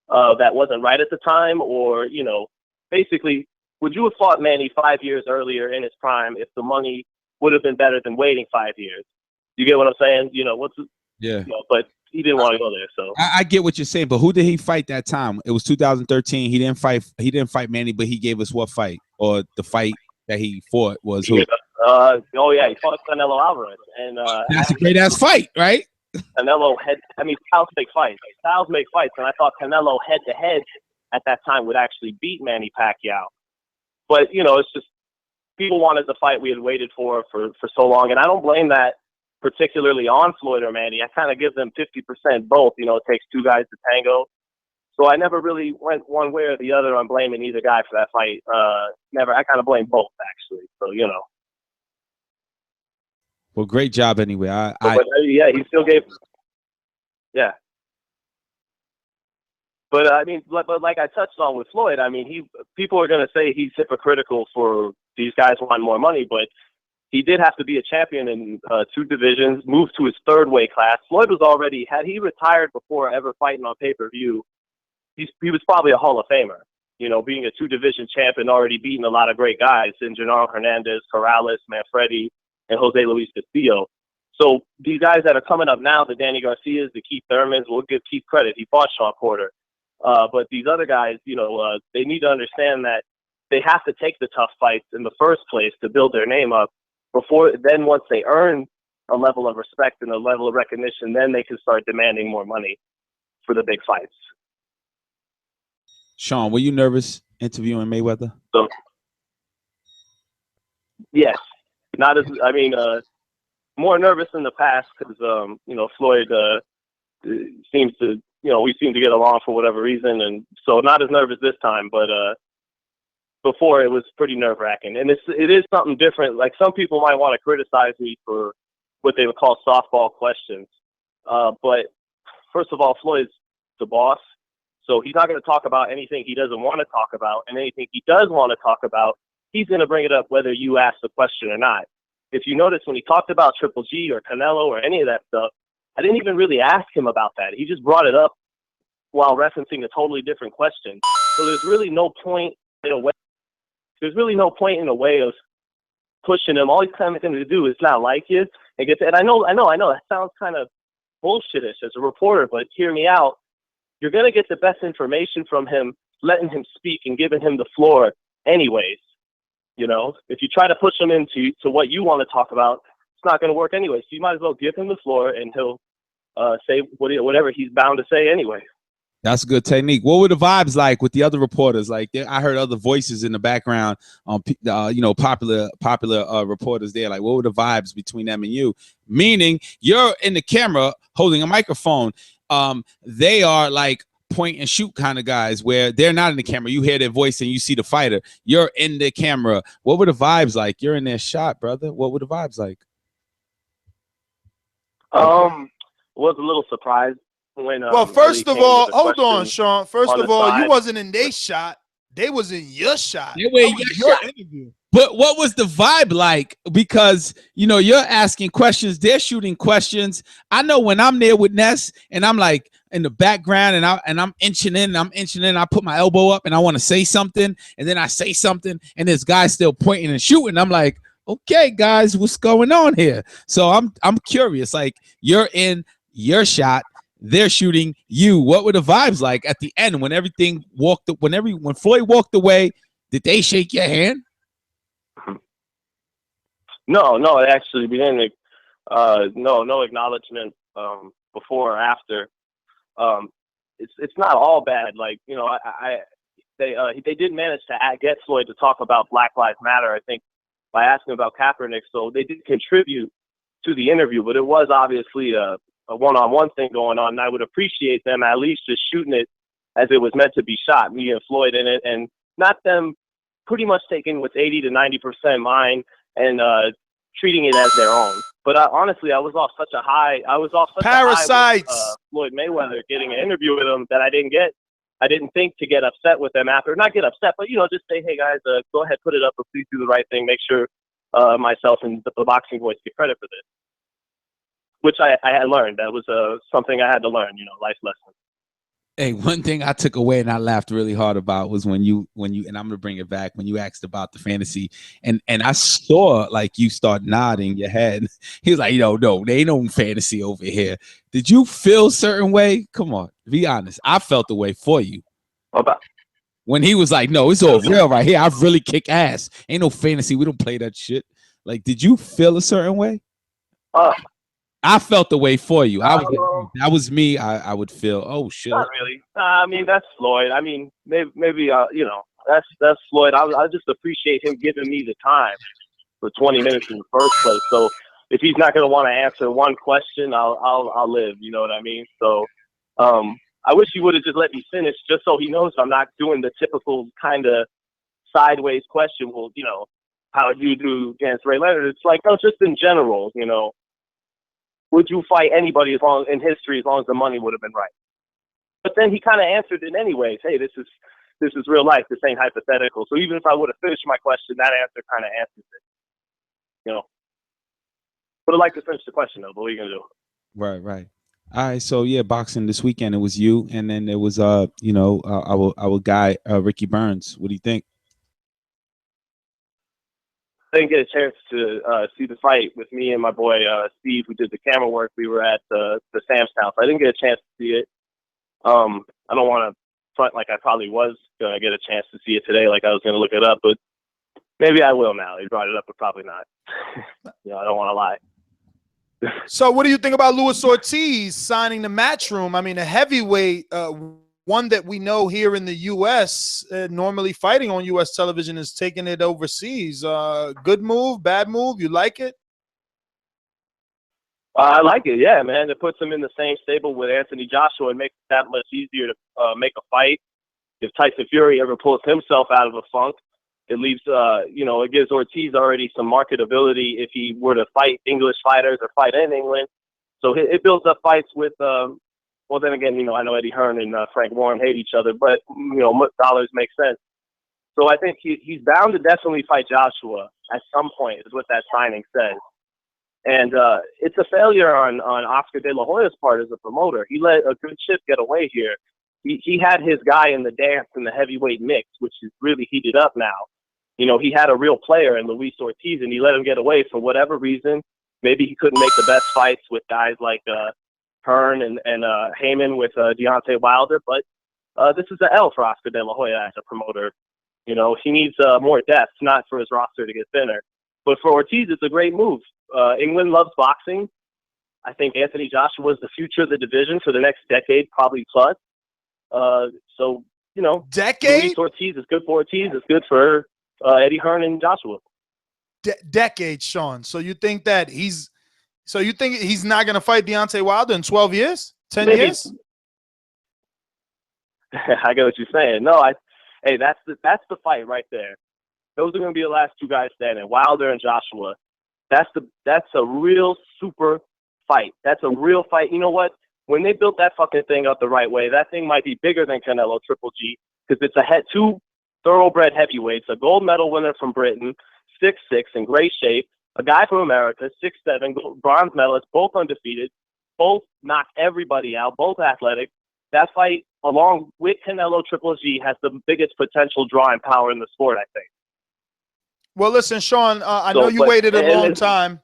that wasn't right at the time? Or, you know, basically, would you have fought Manny 5 years earlier in his prime if the money would have been better than waiting 5 years? You get what I'm saying? You know, yeah. You know, but he didn't want to go there. So I get what you're saying, but who did he fight that time? It was 2013. He didn't fight Manny, but he gave us what fight? Or the fight that he fought was who? Oh yeah, he fought Canelo Alvarez, and that's a great ass fight, right? Canelo styles make fights. Styles make fights, and I thought Canelo head to head at that time would actually beat Manny Pacquiao. But you know, it's just people wanted the fight we had waited for so long, and I don't blame that particularly on Floyd or Manny. I kind of give them 50% both. You know, it takes two guys to tango. So I never really went one way or the other on blaming either guy for that fight. Never. I kind of blame both, actually. So, you know. Well, great job anyway. Yeah, he still gave. Yeah. But I mean, but like I touched on with Floyd, I mean, people are going to say he's hypocritical for these guys wanting more money, but he did have to be a champion in 2 divisions, moved to his 3rd weight class. Floyd was already, had he retired before ever fighting on pay-per-view, he was probably a Hall of Famer. You know, being a 2-division champion, already beating a lot of great guys in Genaro Hernandez, Corrales, Manfredi, and Jose Luis Castillo. So these guys that are coming up now, the Danny Garcias, the Keith Thurmans, we'll give Keith credit. He fought Sean Porter. But these other guys, you know, they need to understand that they have to take the tough fights in the first place to build their name up. Then once they earn a level of respect and a level of recognition, then they can start demanding more money for the big fights. Sean, were you nervous interviewing Mayweather? So, yes, not as more nervous in the past because you know, Floyd seems to, you know, we seem to get along for whatever reason, and so not as nervous this time, but before it was pretty nerve-wracking. And it is something different. Like, some people might want to criticize me for what they would call softball questions. But first of all, Floyd's the boss. So he's not going to talk about anything he doesn't want to talk about. And anything he does want to talk about, he's going to bring it up whether you ask the question or not. If you notice, when he talked about Triple G or Canelo or any of that stuff, I didn't even really ask him about that. He just brought it up while referencing a totally different question. So there's really no point in a way. There's really no point in a way of pushing him. All he's kind of going to do is not like you and get. And I know. That sounds kind of bullshitish as a reporter, but hear me out. You're going to get the best information from him, letting him speak and giving him the floor anyways. You know, if you try to push him into what you want to talk about, it's not going to work anyway. So you might as well give him the floor, and he'll say whatever he's bound to say anyway. That's a good technique. What were the vibes like with the other reporters? Like, I heard other voices in the background on, you know, popular reporters there. Like, what were the vibes between them and you? Meaning, you're in the camera holding a microphone. They are like point and shoot kind of guys where they're not in the camera. You hear their voice and you see the fighter. You're in the camera. What were the vibes like? You're in their shot, brother. What were the vibes like? Was a little surprised when. Well, first of all, hold on, Sean. First of all, you wasn't in their shot. They was in your shot. They were in your interview. But what was the vibe like? Because, you know, you're asking questions, they're shooting questions. I know when I'm there with Nes and I'm like in the background and I'm inching in, I put my elbow up and I want to say something, and then I say something and this guy's still pointing and shooting. I'm like, okay, guys, what's going on here? So I'm curious. Like, you're in your shot, they're shooting you. What were the vibes like at the end when everything when Floyd walked away? Did they shake your hand? No, actually, we didn't. No acknowledgement before or after. It's not all bad. Like, you know, they did manage to get Floyd to talk about Black Lives Matter, I think, by asking about Kaepernick. So they did contribute to the interview, but it was obviously a one-on-one thing going on. And I would appreciate them at least just shooting it as it was meant to be shot, me and Floyd in it, and not them pretty much taking what's 80 to 90% mine and treating it as their own. But honestly, I was off such a high. Parasites. With, Floyd Mayweather getting an interview with him that I didn't think to get upset with them after. Not get upset, but, you know, just say, hey guys, go ahead, put it up, but please do the right thing. Make sure myself and the Boxing Voice get credit for this, which I had learned. That was something I had to learn. You know, life lesson. Hey, one thing I took away and I laughed really hard about was when you and I'm gonna bring it back, when you asked about the fantasy and I saw like you start nodding your head. He was like, no, there ain't no fantasy over here. Did you feel a certain way? Come on, be honest. I felt the way for you. When he was like, no, it's all real right here. I really kick ass. Ain't no fantasy. We don't play that shit. Like, did you feel a certain way? I felt the way for you. That was me. I would feel, oh shit. Not really. I mean, that's Floyd. I mean, maybe you know, that's Floyd. I just appreciate him giving me the time for 20 minutes in the first place. So if he's not going to want to answer one question, I'll live. You know what I mean? So I wish he would have just let me finish, just so he knows I'm not doing the typical kind of sideways question. Well, you know, how did you do against Ray Leonard? It's like, no, just in general, you know. Would you fight anybody in history as long as the money would have been right? But then he kind of answered it anyways. Hey, this is real life. This ain't hypothetical. So even if I would have finished my question, that answer kind of answers it. You know. Would have liked to finish the question though, but what are you gonna do? Right. All right. So yeah, boxing this weekend. It was you, and then there was you know, our guy Ricky Burns. What do you think? I didn't get a chance to see the fight with me and my boy Steve, who did the camera work. We were at the Sam's house. I didn't get a chance to see it. I don't want to front like I probably was going to get a chance to see it today, like I was going to look it up, but maybe I will now. He brought it up, but probably not. You know, I don't want to lie. So what do you think about Luis Ortiz signing the Matchroom? I mean, a heavyweight, one that we know here in the U.S., normally fighting on U.S. television, is taking it overseas. Good move, bad move? You like it? I like it, yeah, man. It puts him in the same stable with Anthony Joshua and makes it that much easier to make a fight. If Tyson Fury ever pulls himself out of a funk, it leaves, you know, it gives Ortiz already some marketability if he were to fight English fighters or fight in England. So it builds up fights with well, then again, you know, I know Eddie Hearn and Frank Warren hate each other, but, you know, dollars make sense. So I think he's bound to definitely fight Joshua at some point, is what that signing says. And it's a failure on Oscar De La Hoya's part as a promoter. He let a good ship get away here. He had his guy in the dance in the heavyweight mix, which is really heated up now. You know, he had a real player in Luis Ortiz, and he let him get away for whatever reason. Maybe he couldn't make the best fights with guys like Hearn and Heyman with Deontay Wilder, but this is an L for Oscar De La Hoya as a promoter. You know, he needs more depth, not for his roster to get thinner. But for Ortiz, it's a great move. England loves boxing. I think Anthony Joshua is the future of the division for the next decade, probably plus. So, you know, Luis Ortiz is good for Ortiz. It's good for Eddie Hearn and Joshua. Decade, Sean. So you think that he's not going to fight Deontay Wilder in 12 years? 10 years? I get what you're saying. No, hey, that's the fight right there. Those are going to be the last two guys standing, Wilder and Joshua. That's a real super fight. That's a real fight. You know what? When they built that fucking thing up the right way, that thing might be bigger than Canelo Triple G, because it's two thoroughbred heavyweights, a gold medal winner from Britain, 6'6", in great shape, a guy from America, 6'7", bronze medalist, both undefeated, both knock everybody out, both athletic. That fight, along with Canelo Triple G, has the biggest potential drawing power in the sport, I think. Well, listen, Sean, I know you waited a long time,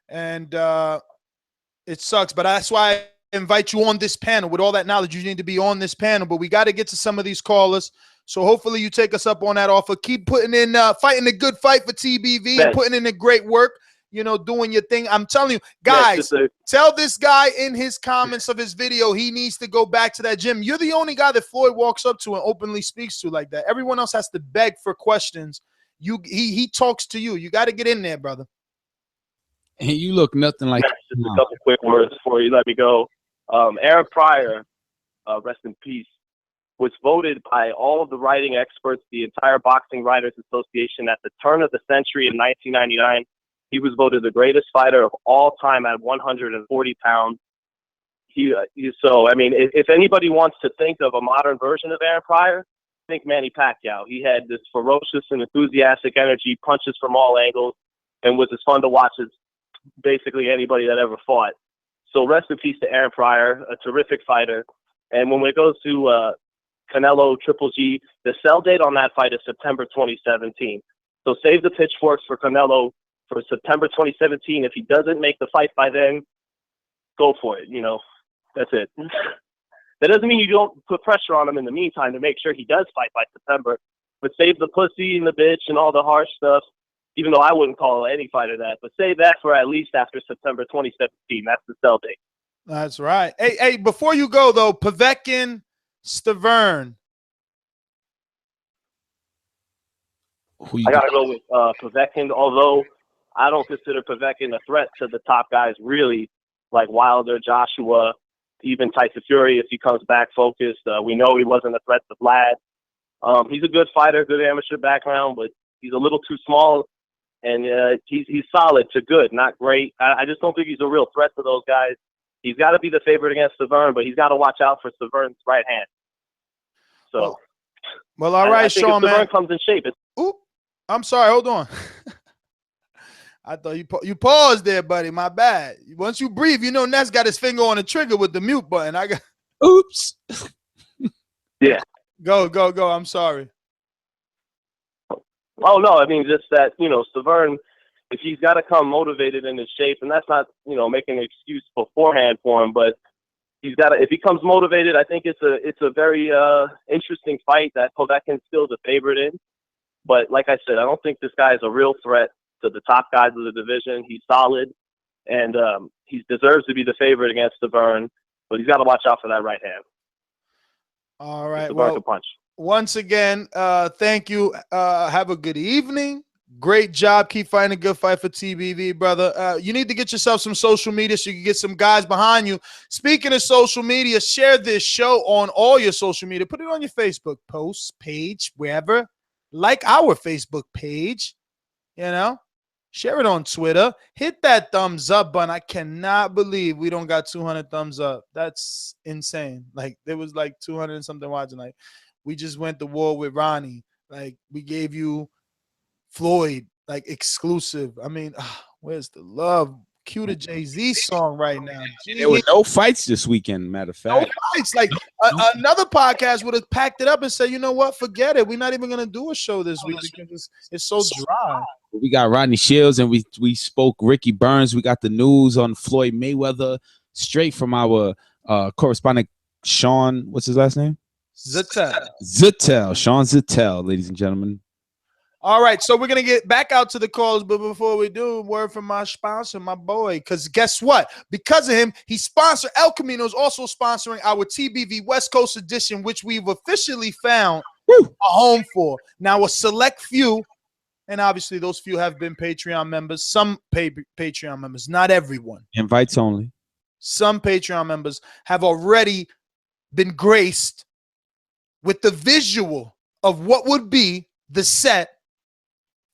and it sucks, but that's why I invite you on this panel. With all that knowledge, you need to be on this panel, but we got to get to some of these callers. So hopefully you take us up on that offer. Keep putting in, fighting a good fight for TBV and putting in the great work, you know, doing your thing. I'm telling you, guys, tell this guy in his comments of his video he needs to go back to that gym. You're the only guy that Floyd walks up to and openly speaks to like that. Everyone else has to beg for questions. He talks to you. You got to get in there, brother. And you look nothing like. Just a couple quick words before you let me go. Aaron Pryor, rest in peace, was voted by all of the writing experts, the entire Boxing Writers Association, at the turn of the century in 1999. He was voted the greatest fighter of all time at 140 pounds. So, I mean, if anybody wants to think of a modern version of Aaron Pryor, think Manny Pacquiao. He had this ferocious and enthusiastic energy, punches from all angles, and was as fun to watch as basically anybody that ever fought. So rest in peace to Aaron Pryor, a terrific fighter. And when it goes to Canelo Triple G, the sell date on that fight is September 2017. So save the pitchforks for Canelo for September 2017. If he doesn't make the fight by then, go for it. You know, that's it. That doesn't mean you don't put pressure on him in the meantime to make sure he does fight by September. But save the pussy and the bitch and all the harsh stuff, even though I wouldn't call any fighter that. But save that for at least after September 2017. That's the sell date. That's right. Hey, before you go, though, Povetkin-Stiverne. I got to go with Povetkin, although I don't consider Povetkin a threat to the top guys, really, like Wilder, Joshua, even Tyson Fury, if he comes back focused. We know he wasn't a threat to Vlad. He's a good fighter, good amateur background, but he's a little too small, and he's solid to good, not great. I just don't think he's a real threat to those guys. He's got to be the favorite against Stiverne, but he's got to watch out for Stiverne's right hand. So, well, all right, I think Sean, if Stiverne man. comes in shape. Ooh, I'm sorry. Hold on. I thought you paused there, buddy. My bad. Once you breathe, you know Nes got his finger on the trigger with the mute button. I got. Oops. Yeah. Go. I'm sorry. Oh no, I mean just that, you know, Stiverne, if he's got to come motivated in his shape, and that's not, you know, making an excuse beforehand for him, but he's got to. If he comes motivated, I think it's a very interesting fight that Povetkin's still the favorite in. But like I said, I don't think this guy is a real threat to the top guys of the division. He's solid, and he deserves to be the favorite against Stiverne, but he's got to watch out for that right hand. All right. Stiverne can punch. Once again, thank you. Have a good evening. Great job. Keep fighting a good fight for TBV, brother. You need to get yourself some social media so you can get some guys behind you. Speaking of social media, share this show on all your social media. Put it on your Facebook post, page, wherever. Like our Facebook page, you know. Share it on Twitter. Hit that thumbs up button. I cannot believe we don't got 200 thumbs up. That's insane. Like, there was like 200 and something watching. Like, we just went to war with Ronnie. Like, we gave you Floyd, like, exclusive. I mean, where's the love? Cue the Jay-Z song right now. There were no fights this weekend, matter of fact. No fights. Like, another podcast would have packed it up and said, you know what, forget it. We're not even going to do a show this week because it's so dry. We got Ronnie Shields, and we spoke Ricky Burns. We got the news on Floyd Mayweather straight from our correspondent, Sean. What's his last name? Zutel. Sean Zutel, ladies and gentlemen. All right, so we're going to get back out to the calls, but before we do, word from my sponsor, my boy, because guess what? Because of him, he sponsored El Camino is also sponsoring our TBV West Coast edition, which we've officially found a home for. Now, a select few, and obviously those few have been Patreon members, some Patreon members, not everyone. Invites only. Some Patreon members have already been graced with the visual of what would be the set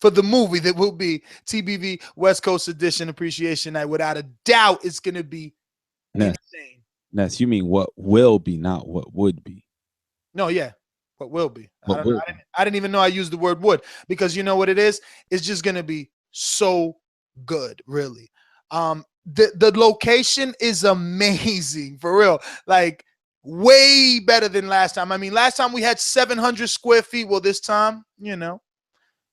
for the movie that will be TBV West Coast Edition Appreciation Night. Without a doubt, it's going to be insane. Ness, you mean what will be, not what would be. No, yeah, what will be. What I didn't even know I used the word would, because you know what it is? It's just going to be so good, really. The location is amazing, for real. Like, way better than last time. I mean, last time we had 700 square feet. Well, this time, you know,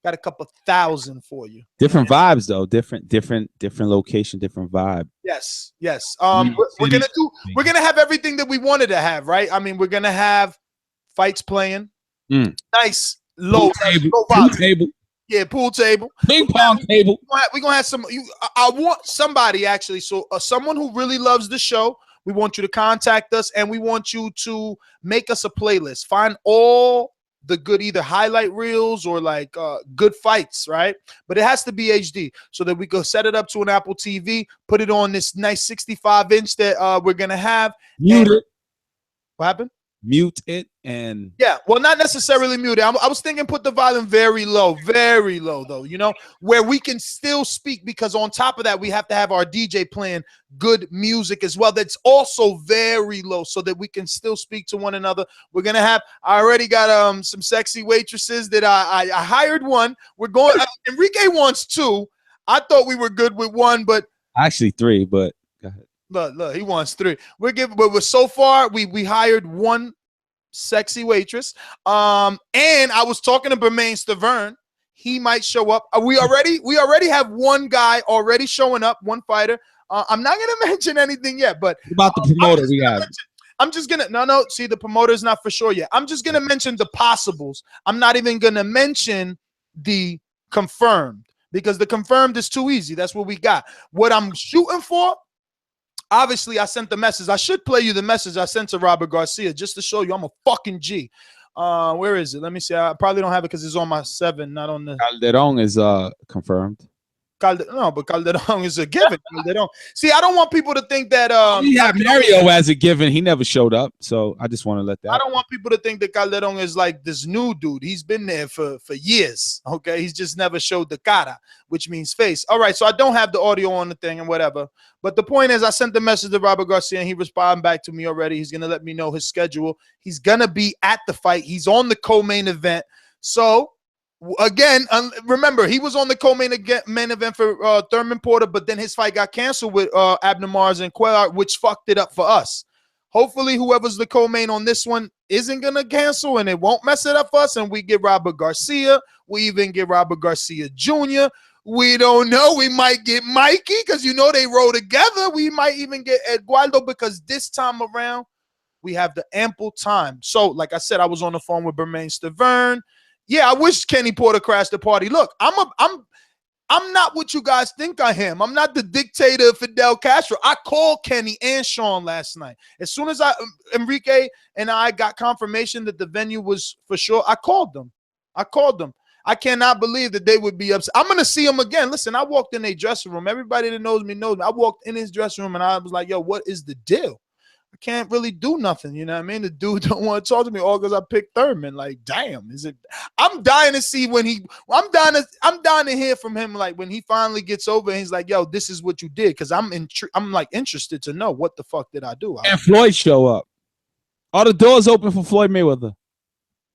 got a couple thousand for you. Different vibes, though. Different location, different vibe. Yes. We're gonna have everything that we wanted to have, right? I mean, we're gonna have fights playing, nice low table. Yeah, pool table, ping pong table. We're gonna have some. I want somebody actually. So someone who really loves the show. We want you to contact us, and we want you to make us a playlist. Find all the good either highlight reels or like good fights, right? But it has to be HD so that we go set it up to an Apple TV, put it on this nice 65-inch that we're gonna have. Mute it. What happened? Mute it and well, not necessarily mute it. I was thinking put the volume very low though, you know, where we can still speak, because on top of that we have to have our DJ playing good music as well that's also very low so that we can still speak to one another. We're gonna have, I already got some sexy waitresses that I hired one. We're going Enrique wants 2. I thought we were good with 1, but actually 3, but go ahead. Look, he wants 3. We're so far we hired 1 sexy waitress. And I was talking to Bermain-Stiverne. He might show up. We already have 1 guy already showing up, 1 fighter. I'm not gonna mention anything yet, but what about the promoter we have? I'm just gonna no. See, the promoter is not for sure yet. I'm just gonna mention the possibles. I'm not even gonna mention the confirmed, because the confirmed is too easy. That's what we got. What I'm shooting for. Obviously, I sent the message. I should play you the message I sent to Robert Garcia just to show you I'm a fucking G. Where is it? Let me see. I probably don't have it because it's on my 7, not on the. Calderon is confirmed. No, but Calderon is a given. Calderon. See, I don't want people to think that we have Mario as a given. He never showed up, so I just want to let that. I don't want people to think that Calderon is like this new dude. He's been there for years. Okay, he's just never showed the cara, which means face. All right, so I don't have the audio on the thing and whatever. But the point is, I sent the message to Robert Garcia, and he responded back to me already. He's gonna let me know his schedule. He's gonna be at the fight. He's on the co-main event. So. Again, remember, he was on the co-main event for Thurman Porter, but then his fight got canceled with Abner Mars and Cuellar, which fucked it up for us. Hopefully, whoever's the co-main on this one isn't going to cancel, and it won't mess it up for us, and we get Robert Garcia. We even get Robert Garcia Jr. We don't know. We might get Mikey, because, you know, they roll together. We might even get Eduardo, because this time around, we have the ample time. So, like I said, I was on the phone with Bermain-Stiverne. Yeah, I wish Kenny Porter crashed the party. Look, I'm not what you guys think I am. I'm not the dictator Fidel Castro. I called Kenny and Sean last night. As soon as Enrique and I got confirmation that the venue was for sure, I called them. I cannot believe that they would be upset. I'm going to see them again. Listen, I walked in their dressing room. Everybody that knows me knows me. I walked in his dressing room, and I was like, yo, what is the deal? I can't really do nothing, you know what I mean? The dude don't want to talk to me all because I picked Thurman. Like, damn, is it? I'm dying to see when I'm dying to hear from him. Like when he finally gets over, and he's like, "Yo, this is what you did," because I'm like interested to know what the fuck did I do. And Floyd show up. Are the doors open for Floyd Mayweather?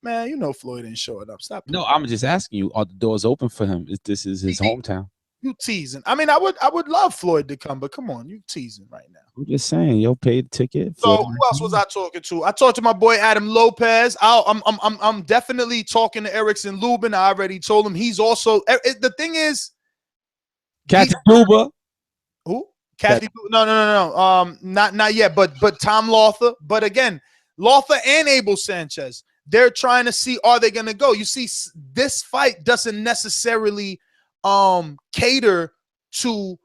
Man, you know Floyd ain't showing up. Stop. No, I'm just asking you. Are the doors open for him? This is his hometown. You teasing. I mean, I would love Floyd to come, but come on, you teasing right now. I'm just saying, yo, paid the ticket. So who else was I talking to? I talked to my boy Adam Lopez. I'm definitely talking to Erickson Lubin. I already told him he's also. The thing is, Kathy Duba. Who? Kathy? No. Not yet. But Tom Lothar. But again, Lothar and Abel Sanchez. They're trying to see, are they going to go? You see, this fight doesn't necessarily cater to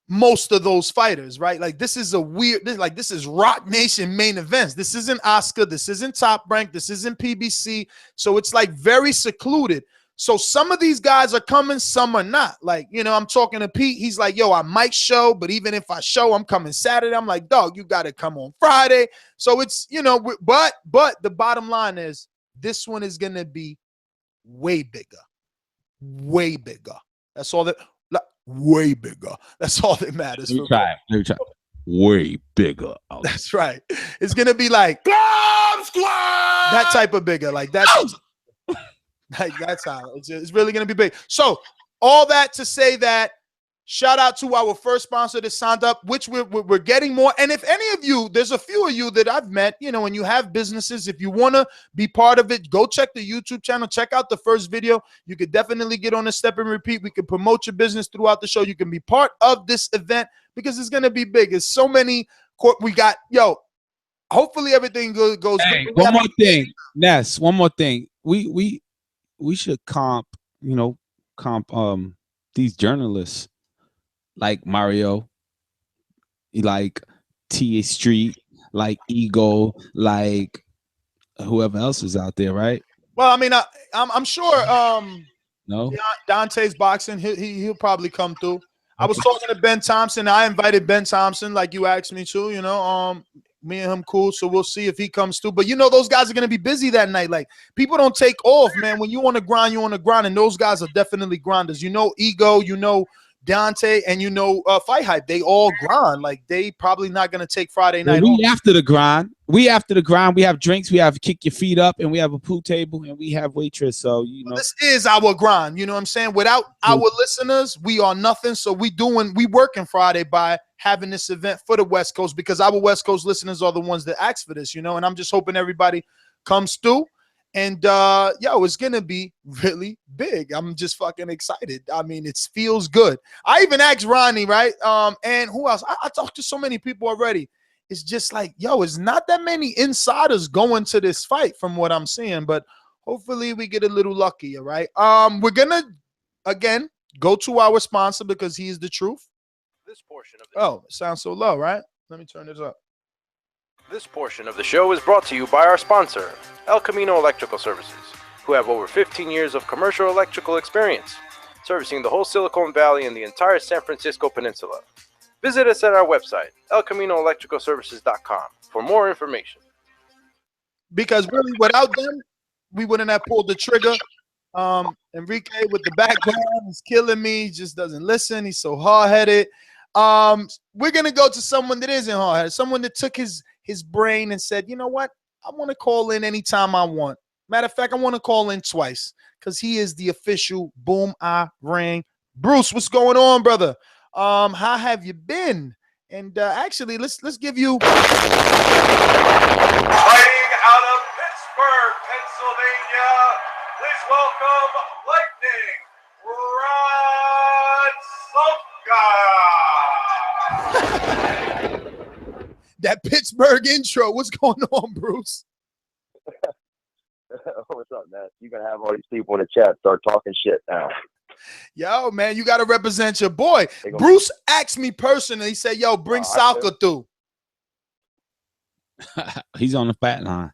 most of those fighters, right? Like this is this is Rock Nation main events. This isn't Oscar, this isn't Top Rank, this isn't PBC. So it's like very secluded. So some of these guys are coming, some are not. Like, you know, I'm talking to Pete. He's like, yo, I might show, but even if I show, I'm coming Saturday. I'm like, dog, you got to come on Friday. So it's, you know, but the bottom line is this one is going to be way bigger. Way bigger. That's all that, way bigger. That's all that matters. Let me try. Way bigger. That's right. It's going to be like, that type of bigger. Like that's. Like that's how it's really going to be big. So all that to say that shout out to our first sponsor that signed up, which we're getting more. And if any of you, there's a few of you that I've met, you know, and you have businesses, if you want to be part of it, go check the YouTube channel, check out the first video. You could definitely get on a step and repeat. We can promote your business throughout the show. You can be part of this event because it's going to be big. It's so many. We got, hopefully everything goes good. One more thing, Nes, one more thing. We should comp these journalists like Mario, like T.A. Street, like Ego, like whoever else is out there, right? Well, I mean, I'm sure no Dante's boxing, he'll probably come through. I was talking to Ben Thompson. I invited Ben Thompson, like you asked me to, you know. Me and him cool, so we'll see if he comes through. But you know, those guys are gonna be busy that night. Like, people don't take off, man. When you want to grind, you want to grind, and those guys are definitely grinders. You know, Ego, you know, Dante, and you know, Fight Hype. They all grind. Like, they probably not gonna take Friday night off. After the grind. We have drinks. We have kick your feet up, and we have a pool table, and we have waitress. So you know, this is our grind. You know what I'm saying? Without our listeners, we are nothing. So we working Friday by having this event for the West Coast, because our West Coast listeners are the ones that asked for this, you know, and I'm just hoping everybody comes through. And it's gonna be really big. I'm just fucking excited. I mean, it feels good. I even asked Ronnie, right? And who else? I talked to so many people already. It's just like, it's not that many insiders going to this fight from what I'm seeing, but hopefully we get a little luckier, right? We're gonna again go to our sponsor because he is the truth. This portion of it sounds so low, right? Let me turn this up. This portion of the show is brought to you by our sponsor, El Camino Electrical Services, who have over 15 years of commercial electrical experience, servicing the whole Silicon Valley and the entire San Francisco Peninsula. Visit us at our website, elcaminoelectricalservices.com, for more information. Because really, without them, we wouldn't have pulled the trigger. Enrique with the background is killing me. He just doesn't listen. He's so hard-headed. We're gonna go to someone that isn't hard-headed, someone that took his brain and said, you know what, I want to call in anytime I want. Matter of fact, I want to call in twice because he is the official Boom I Ring. Bruce, what's going on, brother? How have you been? And actually, let's give you fighting out of Pittsburgh, Pennsylvania. Please welcome Lightning Rod Soka. That Pittsburgh intro. What's going on, Bruce? What's up, man? You're going to have all these people in the chat start talking shit now. Yo, man, you got to represent your boy. Bruce asked me personally. He said, yo, bring Salka through. He's on the fat line.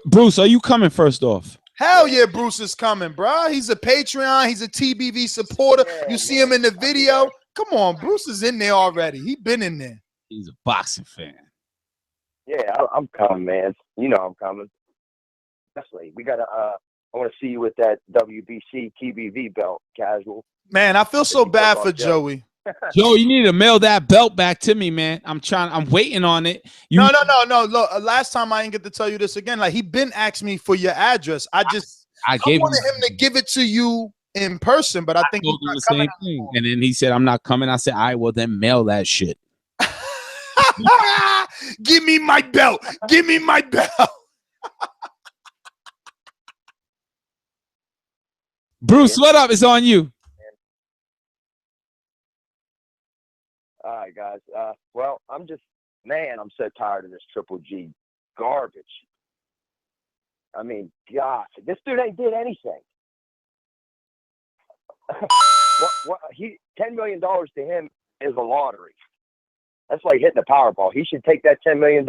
Bruce, are you coming first off? Hell yeah, Bruce is coming, bro. He's a Patreon. He's a TBV supporter. You see him in the video. Come on, Bruce is in there already. He been in there. He's a boxing fan. Yeah, I'm coming, man. You know I'm coming. Definitely. We got to, I want to see you with that WBC TBV belt, casual. Man, I feel so bad for Joey. Joe, you need to mail that belt back to me, man. I'm waiting on it. No. Look, last time I didn't get to tell you this again. Like, he been asking me for your address. I wanted him to give it to you in person, but I think told him the same thing. And then he said, I'm not coming. I said, all right, well, then mail that shit. Give me my belt. Give me my belt. Bruce, what up? It's on you. All right, guys. Well, I'm so tired of this Triple G garbage. I mean, gosh, this dude ain't did anything. $10 million to him is a lottery. That's like hitting the Powerball. He should take that $10 million,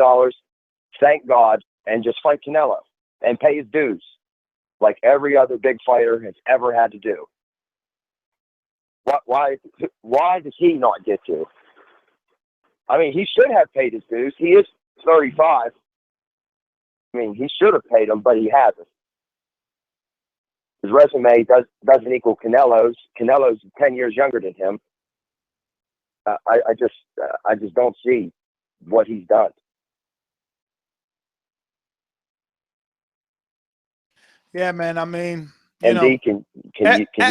thank God, and just fight Canelo and pay his dues. like every other big fighter has ever had to do. Why does he not get to? I mean, he should have paid his dues. He is 35. I mean, he should have paid him, but he hasn't. His resume doesn't equal Canelo's. Canelo's 10 years younger than him. I just don't see what he's done. Yeah, man. I mean, MD, can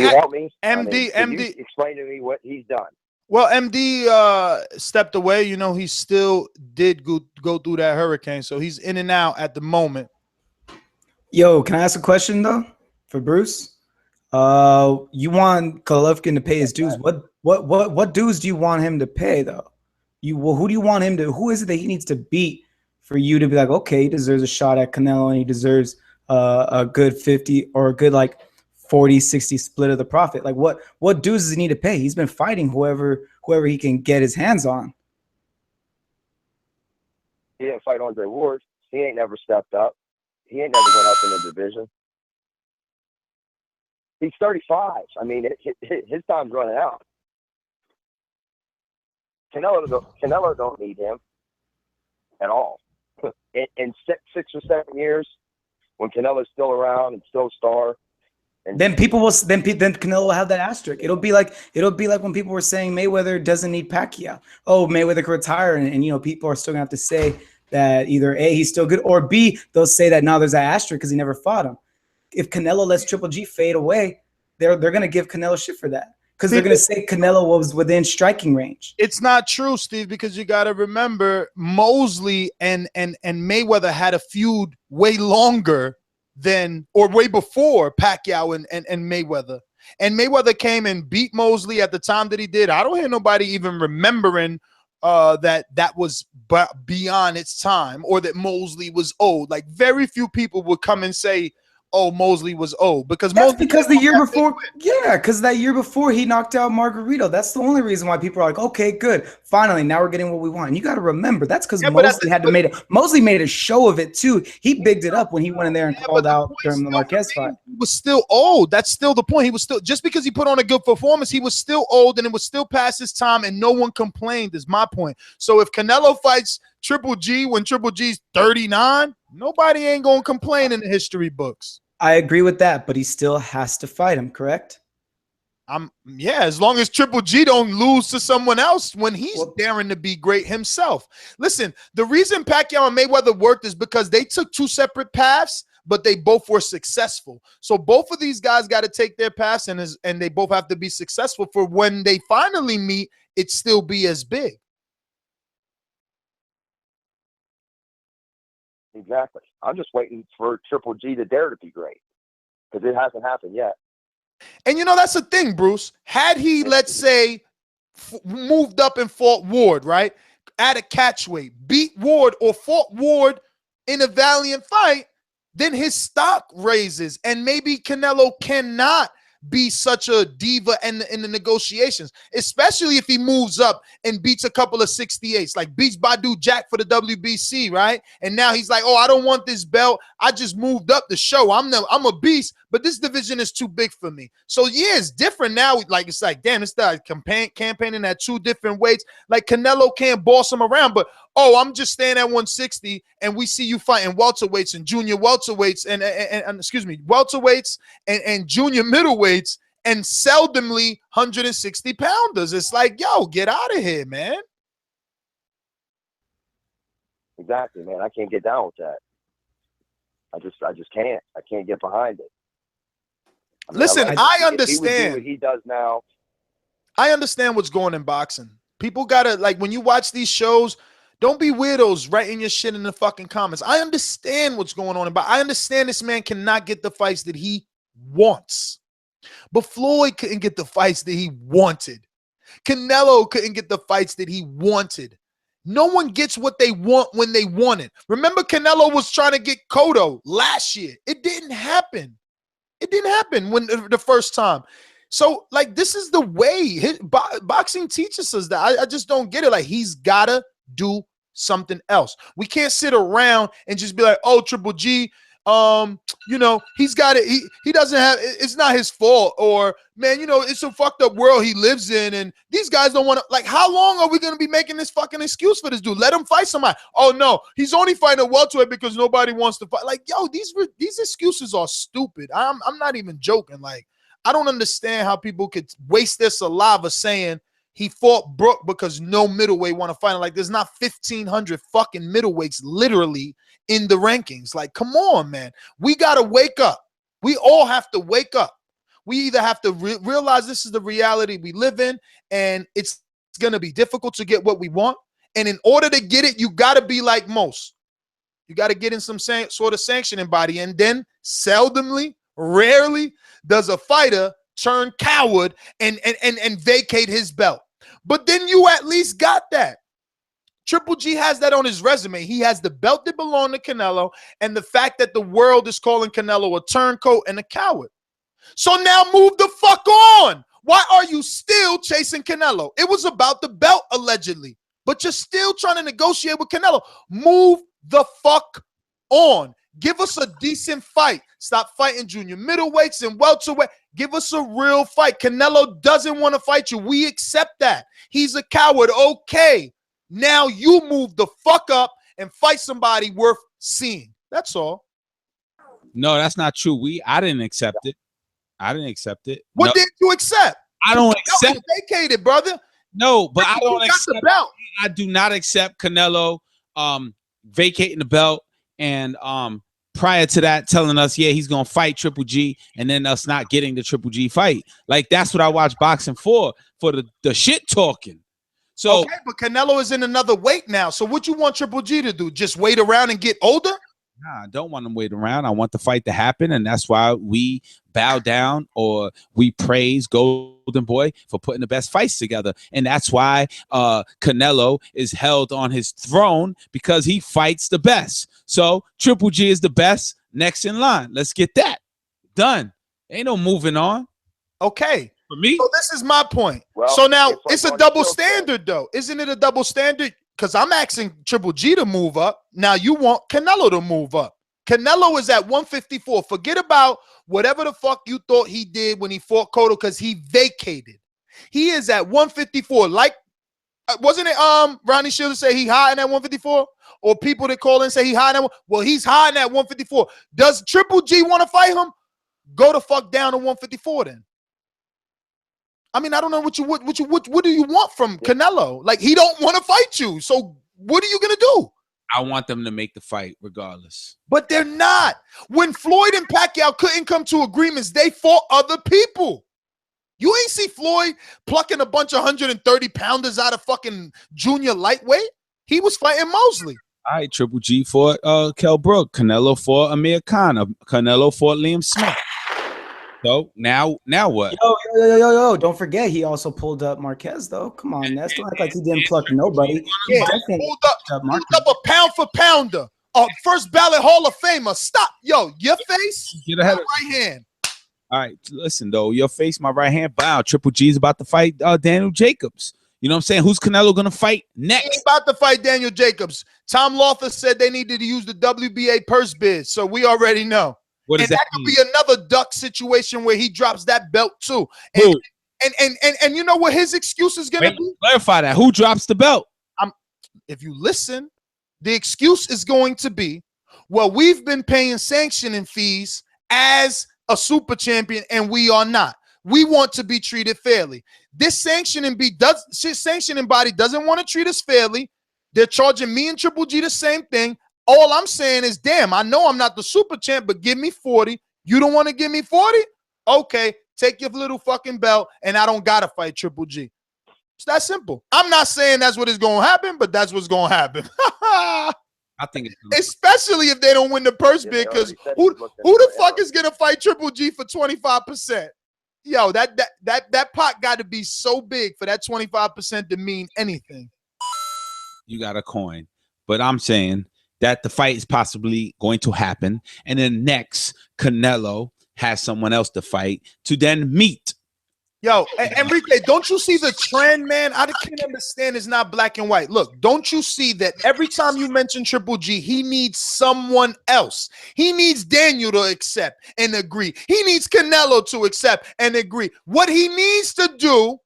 you help me? MD, can you explain to me what he's done? Well, MD stepped away. You know, he still did go through that hurricane, so he's in and out at the moment. Yo, can I ask a question though for Bruce? You want Golovkin to pay his dues. What dues do you want him to pay though? Who do you want him to? Who is it that he needs to beat for you to be like, okay, he deserves a shot at Canelo and he deserves a good 50 or a good like 40-60 split of the profit? Like what dues does he need to pay? He's been fighting whoever he can get his hands on. He didn't fight Andre Ward. He ain't never stepped up. He ain't never went up in the division. He's 35. I mean, his time's running out. Canelo don't need him at all. In 6 or 7 years, when Canelo's still around and still a star, and then Canelo will have that asterisk. It'll be like when people were saying Mayweather doesn't need Pacquiao. Oh, Mayweather could retire, and people are still gonna have to say that either A, he's still good, or B, they'll say that now there's an asterisk because he never fought him. If Canelo lets Triple G fade away, they're gonna give Canelo shit for that because they're gonna say Canelo was within striking range. It's not true, Steve, because you got to remember Mosley and Mayweather had a feud way longer than or way before Pacquiao and Mayweather. And Mayweather came and beat Mosley at the time that he did. I don't hear nobody even remembering that was beyond its time or that Mosley was old. Like very few people would come and say, oh, Mosley was old because because the year before, because that year before he knocked out Margarito. That's the only reason why people are like, okay, good, finally, now we're getting what we want. And you got to remember that's because Mosley made a show of it too. He bigged it up when he went in there and called out during the Marquez fight. He was still old. That's still the point. He was still, just because he put on a good performance, he was still old and it was still past his time, and no one complained. Is my point. So if Canelo fights Triple G when Triple G's 39, nobody ain't gonna complain in the history books. I agree with that, but he still has to fight him, correct? Yeah, as long as Triple G don't lose to someone else when he's daring to be great himself. Listen, the reason Pacquiao and Mayweather worked is because they took two separate paths, but they both were successful. So both of these guys got to take their paths, and they both have to be successful for when they finally meet, it still be as big. Exactly. I'm just waiting for Triple G to dare to be great because it hasn't happened yet. And that's the thing, Bruce. Had he, let's say, moved up and fought Ward, right, at a catchweight, beat Ward or fought Ward in a valiant fight, then his stock raises, and maybe Canelo cannot be such a diva in the negotiations, especially if he moves up and beats a couple of 68s, like beats Badu Jack for the WBC, right? And now he's like, oh, I don't want this belt. I just moved up the show. I'm a beast, but this division is too big for me. So yeah, it's different now. Like it's like, damn, it's that campaigning at two different weights. Like Canelo can't boss him around, but oh, I'm just staying at 160, and we see you fighting welterweights and junior welterweights and welterweights and junior middleweights and seldomly 160 pounders. It's like, yo, get out of here, man. Exactly, man. I can't get down with that. I just can't. I can't get behind it. I mean, listen, I understand what he does now. I understand what's going in boxing. People gotta, like, when you watch these shows, don't be weirdos writing your shit in the fucking comments. I understand what's going on, but I understand this man cannot get the fights that he wants. But Floyd couldn't get the fights that he wanted. Canelo couldn't get the fights that he wanted. No one gets what they want when they want it. Remember, Canelo was trying to get Cotto last year. It didn't happen. It didn't happen when the first time. So, like, this is the way boxing teaches us that. I just don't get it. Like, he's gotta do something else. We can't sit around and just be like, oh, Triple G, You know, he's got it. He doesn't have. It's not his fault. Or man, you know, it's a fucked up world he lives in, and these guys don't want to. Like, how long are we gonna be making this fucking excuse for this dude? Let him fight somebody. Oh no, he's only fighting a welterweight because nobody wants to fight. Like, yo, these excuses are stupid. I'm not even joking. Like, I don't understand how people could waste their saliva saying he fought Brook because no middleweight want to fight him. Like, there's not 1,500 fucking middleweights literally in the rankings. Like, come on, man. We got to wake up. We all have to wake up. We either have to realize this is the reality we live in, and it's going to be difficult to get what we want. And in order to get it, you got to be like most. You got to get in some sort of sanctioning body. And then seldomly, rarely does a fighter turn coward and vacate his belt. But then you at least got that. Triple G has that on his resume. He has the belt that belonged to Canelo and the fact that the world is calling Canelo a turncoat and a coward. So now move the fuck on. Why are you still chasing Canelo? It was about the belt, allegedly, but you're still trying to negotiate with Canelo. Move the fuck on. Give us a decent fight. Stop fighting junior middleweights and welterweight. Give us a real fight. Canelo doesn't want to fight you. We accept that. He's a coward. Okay. Now you move the fuck up and fight somebody worth seeing. That's all. No, that's not true. I didn't accept it. I didn't accept it. What No. did you accept? I don't accept. Vacated, brother. No, but I don't got accept the belt. I do not accept Canelo vacating the belt and prior to that telling us, yeah, he's gonna fight Triple G, and then us not getting the Triple G fight. Like, that's what I watch boxing for the shit talking. So okay, but Canelo is in another weight now. So what you want Triple G to do? Just wait around and get older? nah, I don't want him wait around. I want the fight to happen, and that's why we bow down or we praise Golden Boy for putting the best fights together. And that's why Canelo is held on his throne, because he fights the best. So Triple G is the best, next in line. Let's get that done. Ain't no moving on. Okay. For me. So this is my point. Well, so now it's like it's a double standard, though. Isn't it a double standard? Because I'm asking Triple G to move up. Now you want Canelo to move up. Canelo is at 154. Forget about whatever the fuck you thought he did when he fought Cotto, because he vacated. He is at 154. Like, wasn't it Ronnie Shields say he hiding at 154? Or people that call in say he hiding at well, he's hiding at 154. Does Triple G want to fight him? Go the fuck down to 154 then. I mean, I don't know what do you want from Canelo? Like, he don't want to fight you. So what are you gonna do? I want them to make the fight regardless. But they're not. When Floyd and Pacquiao couldn't come to agreements, they fought other people. You ain't see Floyd plucking a bunch of 130 pounders out of fucking junior lightweight. He was fighting Mosley. All right, Triple G fought Kell Brook. Canelo fought Amir Khan. Canelo fought Liam Smith. So now what? Yo! Don't forget, he also pulled up Marquez, though. Come on, Nes. Don't act like he didn't pluck nobody. Yeah, pulled up a pound for pounder. First ballot Hall of Famer. Stop, yo, your face, Get ahead my of right hand. All right, listen though, your face, my right hand. Wow, Triple G is about to fight Daniel Jacobs. You know what I'm saying? Who's Canelo gonna fight next? He ain't about to fight Daniel Jacobs. Tom Lawler said they needed to use the WBA purse bid, so we already know. What does and that could be another duck situation where he drops that belt too. And you know what his excuse is gonna be? Clarify that. Who drops the belt? If you listen, the excuse is going to be, well, we've been paying sanctioning fees as a super champion, and we are not. We want to be treated fairly. This sanctioning body doesn't want to treat us fairly. They're charging me and Triple G the same thing. All I'm saying is, damn, I know I'm not the super champ, but give me 40. You don't want to give me 40? Okay, take your little fucking belt, and I don't got to fight Triple G. It's that simple. I'm not saying that's what is going to happen, but that's what's going to happen. I think it's especially if they don't win the purse bid, because who the fuck is going to fight Triple G for 25%? Yo, that pot got to be so big for that 25% to mean anything. You got a coin. But I'm saying that the fight is possibly going to happen, and then next Canelo has someone else to fight to then meet. Yo, Enrique, don't you see the trend, man? I can't understand it's not black and white. Look, don't you see that every time you mention Triple G, he needs someone else. He needs Daniel to accept and agree. He needs Canelo to accept and agree. What he needs to do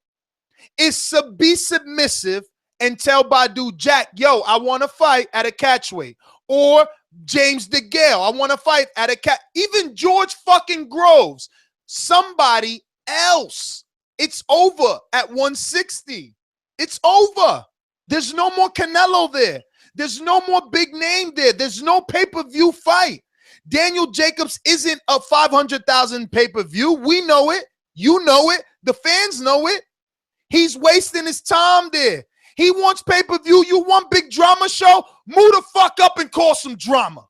is be submissive and tell Badu Jack, yo, I want to fight at a catchweight. Or James DeGale, I want to fight at a even George fucking Groves, somebody else. It's over at 160. It's over. There's no more Canelo there. There's no more big name there. There's no pay-per-view fight. Daniel Jacobs isn't a 500,000 pay-per-view. We know it. You know it. The fans know it. He's wasting his time there. He wants pay-per-view. You want big drama show? Move the fuck up and call some drama.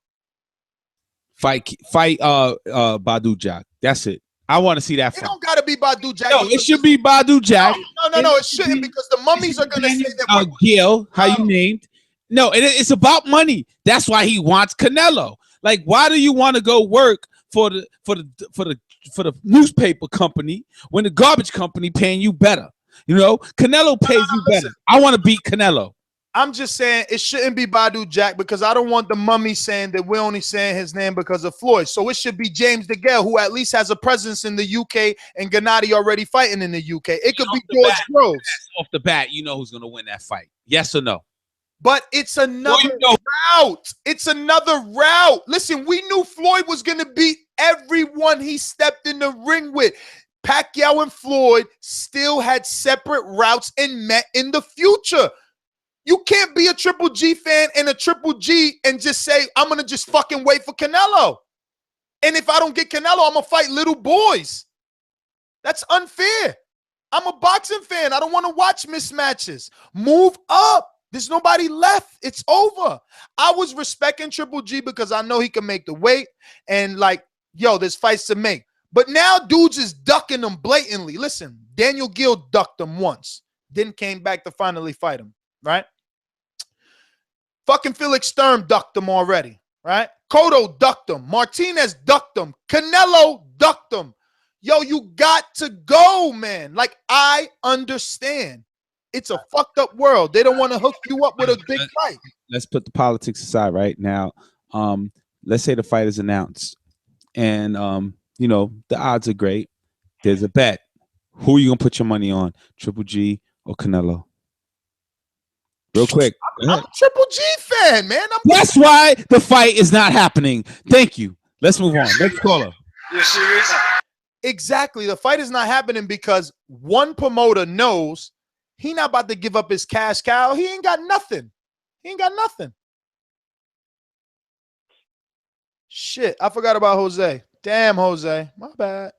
Fight Badu Jack. That's it. I want to see that fight. It don't gotta be Badu Jack. No, it should be Badu Jack. No, it shouldn't, because the mummies are gonna say that. Gil, how you named? No, it's about money. That's why he wants Canelo. Like, why do you want to go work for the newspaper company when the garbage company paying you better? You know, Canelo pays you better. I want to beat Canelo. I'm just saying it shouldn't be Badu Jack, because I don't want the mummy saying that we're only saying his name because of Floyd. So it should be James DeGale, who at least has a presence in the UK, and Gennady already fighting in the UK. It could be George Groves. Off the bat, you know who's going to win that fight. Yes or no? But it's another route. It's another route. Listen, we knew Floyd was going to beat everyone he stepped in the ring with. Pacquiao and Floyd still had separate routes and met in the future. You can't be a Triple G fan and a Triple G and just say, I'm going to just fucking wait for Canelo. And if I don't get Canelo, I'm going to fight little boys. That's unfair. I'm a boxing fan. I don't want to watch mismatches. Move up. There's nobody left. It's over. I was respecting Triple G because I know he can make the weight. And like, yo, there's fights to make. But now dudes is ducking them blatantly. Listen, Daniel Gill ducked him once. Then came back to finally fight him. Right? Fucking Felix Sturm ducked him already, right? Cotto ducked him. Martinez ducked him. Canelo ducked him. Yo, you got to go, man. Like, I understand. It's a fucked up world. They don't want to hook you up with a big fight. Let's put the politics aside right now. Let's say the fight is announced, and you know, the odds are great. There's a bet. Who are you gonna put your money on? Triple G or Canelo? Real quick. I'm a Triple G fan, man. That's why the fight is not happening. Thank you. Let's move on. Next caller. You're serious? Exactly. The fight is not happening because one promoter knows he not about to give up his cash cow. He ain't got nothing. He ain't got nothing. Shit, I forgot about Jose. Damn, Jose. My bad.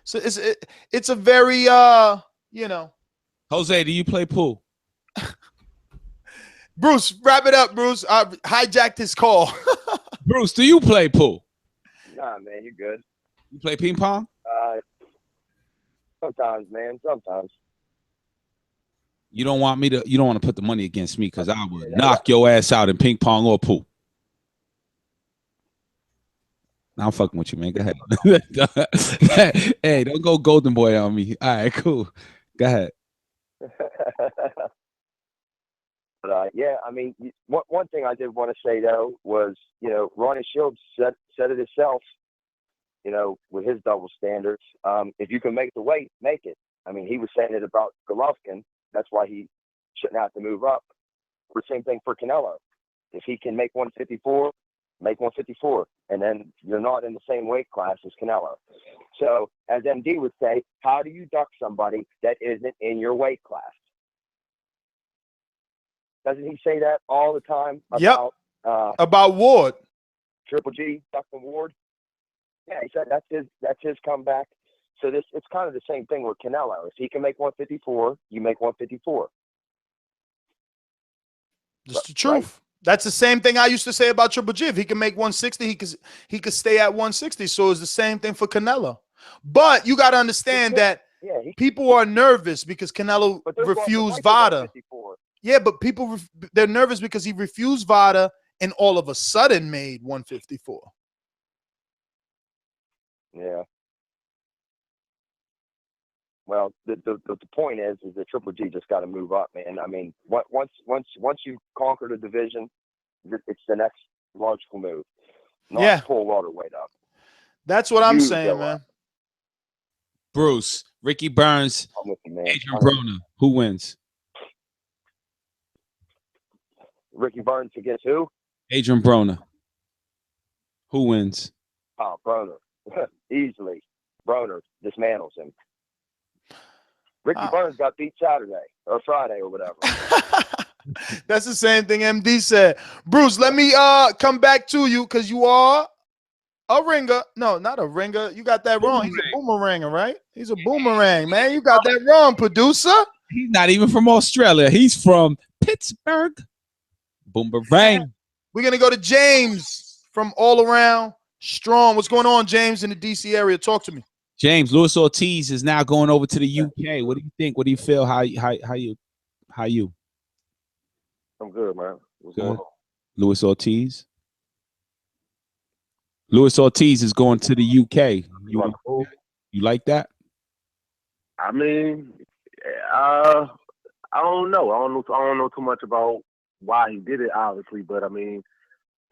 So it's a very you know. Jose, do you play pool? Bruce, wrap it up, Bruce. I hijacked his call. Bruce, do you play pool? Nah, man, you're good. You play ping pong? Sometimes, man. Sometimes. You don't want to put the money against me, because I would knock your ass out in ping pong or pool. Now I'm fucking with you, man. Go ahead. Hey, don't go golden boy on me. All right, cool. Go ahead. But yeah, I mean, one thing I did want to say though was, you know, Ronnie Shields said it himself, you know, with his double standards. If you can make the weight, make it. I mean, he was saying it about Golovkin. That's why he shouldn't have to move up. The same thing for Canelo. If he can make 154, make 154, and then you're not in the same weight class as Canelo. So, as MD would say, how do you duck somebody that isn't in your weight class? Doesn't he say that all the time about Ward? Triple G, ducking Ward. Yeah, he said that's his comeback. So it's kind of the same thing with Canelo. If he can make 154, you make 154. Just the truth. Right? That's the same thing I used to say about Triple G. If he can make 160, he could stay at 160. So it's the same thing for Canelo. But you got to understand that people are nervous because Canelo refused VADA. Yeah, but they're nervous because he refused VADA and all of a sudden made 154. Yeah. Well, the point is that Triple G just got to move up, man. I mean, once you conquer the division, it's the next logical move. Not pull welterweight up. That's what I'm saying, man. Bruce, Ricky Burns, Adrien Broner. Who wins? Ricky Burns against who? Adrien Broner. Who wins? Oh, Broner. Easily. Broner dismantles him. Ricky Burns got beat Saturday or Friday or whatever. That's the same thing MD said. Bruce, let me come back to you because you are a ringer. No, not a ringer. You got that wrong. He's a boomeranger, right? He's a boomerang, man. You got that wrong, producer. He's not even from Australia. He's from Pittsburgh. Boomerang. We're going to go to James from all around strong. What's going on, James, in the DC area? Talk to me. James, Luis Ortiz is now going over to the UK. What do you think? What do you feel? How you? I'm good, man. What's Good. going on? Luis Ortiz. Luis Ortiz is going to the UK. You like that? I mean, I don't know. I don't know too much about why he did it, obviously, but I mean,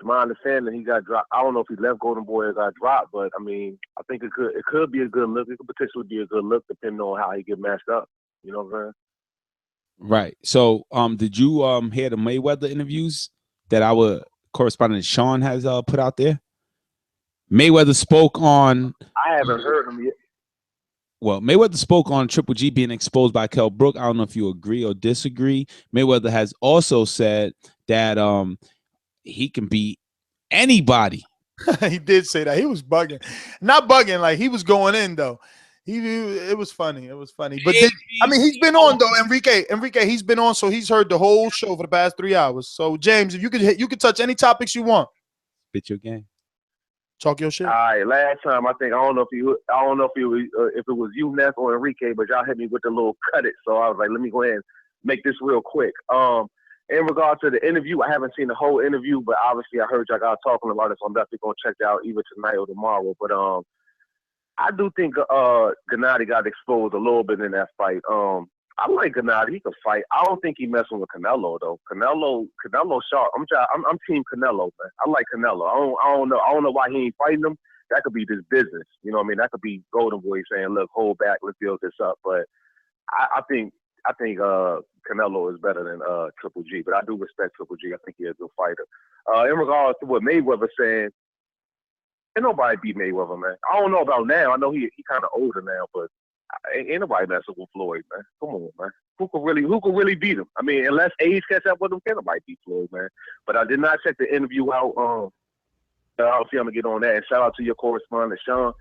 to my understanding, he got dropped. I don't know if he left Golden Boy or got dropped, but I mean, I think it could be a good look. It could potentially be a good look depending on how he get matched up. You know what I'm saying? Right. So, did you hear the Mayweather interviews that our correspondent Sean has put out there? Mayweather spoke on. I haven't heard him yet. Well, Mayweather spoke on Triple G being exposed by Kell Brook. I don't know if you agree or disagree. Mayweather has also said that he can beat anybody. He did say that. He was bugging. Not bugging, like he was going in though. It was funny. It was funny. But he's been on though, Enrique. He's been on, so he's heard the whole show for the past 3 hours. So James, if you could touch any topics you want. Spit your game. Talk your shit. All right, last time I don't know if it was you, Nes, or Enrique, but y'all hit me with the little cut it. So I was like, let me go ahead and make this real quick. In regard to the interview, I haven't seen the whole interview, but obviously I heard y'all guys talking about it, so I'm definitely gonna check it out either tonight or tomorrow. But I do think Gennady got exposed a little bit in that fight. I like Gennady. He can fight. I don't think he messing with Canelo though. Canelo sharp. I'm team Canelo, man. I like Canelo. I don't know why he ain't fighting him. That could be this business. You know what I mean? That could be Golden Boy saying, "Look, hold back. Let's build this up." But I think Canelo is better than Triple G. But I do respect Triple G. I think he's a good fighter. In regards to what Mayweather saying, ain't nobody beat Mayweather, man. I don't know about now. I know he kind of older now, but ain't nobody messing with Floyd, man. Come on, man. Who could really beat him? I mean, unless age catch up with him, can't nobody beat Floyd, man. But I did not check the interview out. I'll see I'm gonna get on that. And shout out to your correspondent, Sean.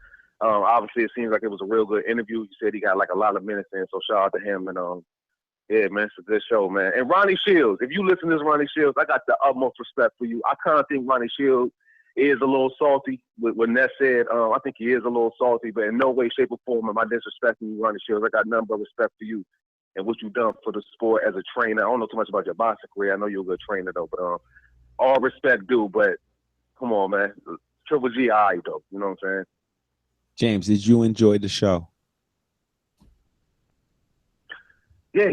Obviously, it seems like it was a real good interview. You said he got like a lot of minutes in, so shout out to him. And yeah, man, it's a good show, man. And Ronnie Shields, if you listen to this, Ronnie Shields, I got the utmost respect for you. I kind of think Ronnie Shields is a little salty with what Ness said. I think he is a little salty, but in no way, shape, or form am I disrespecting you, Ronnie Shields. I got nothing but respect for you and what you've done for the sport as a trainer. I don't know too much about your boxing career. I know you're a good trainer, though, but all respect due. But come on, man. Triple G, all right, though. You know what I'm saying? James, did you enjoy the show? Yeah.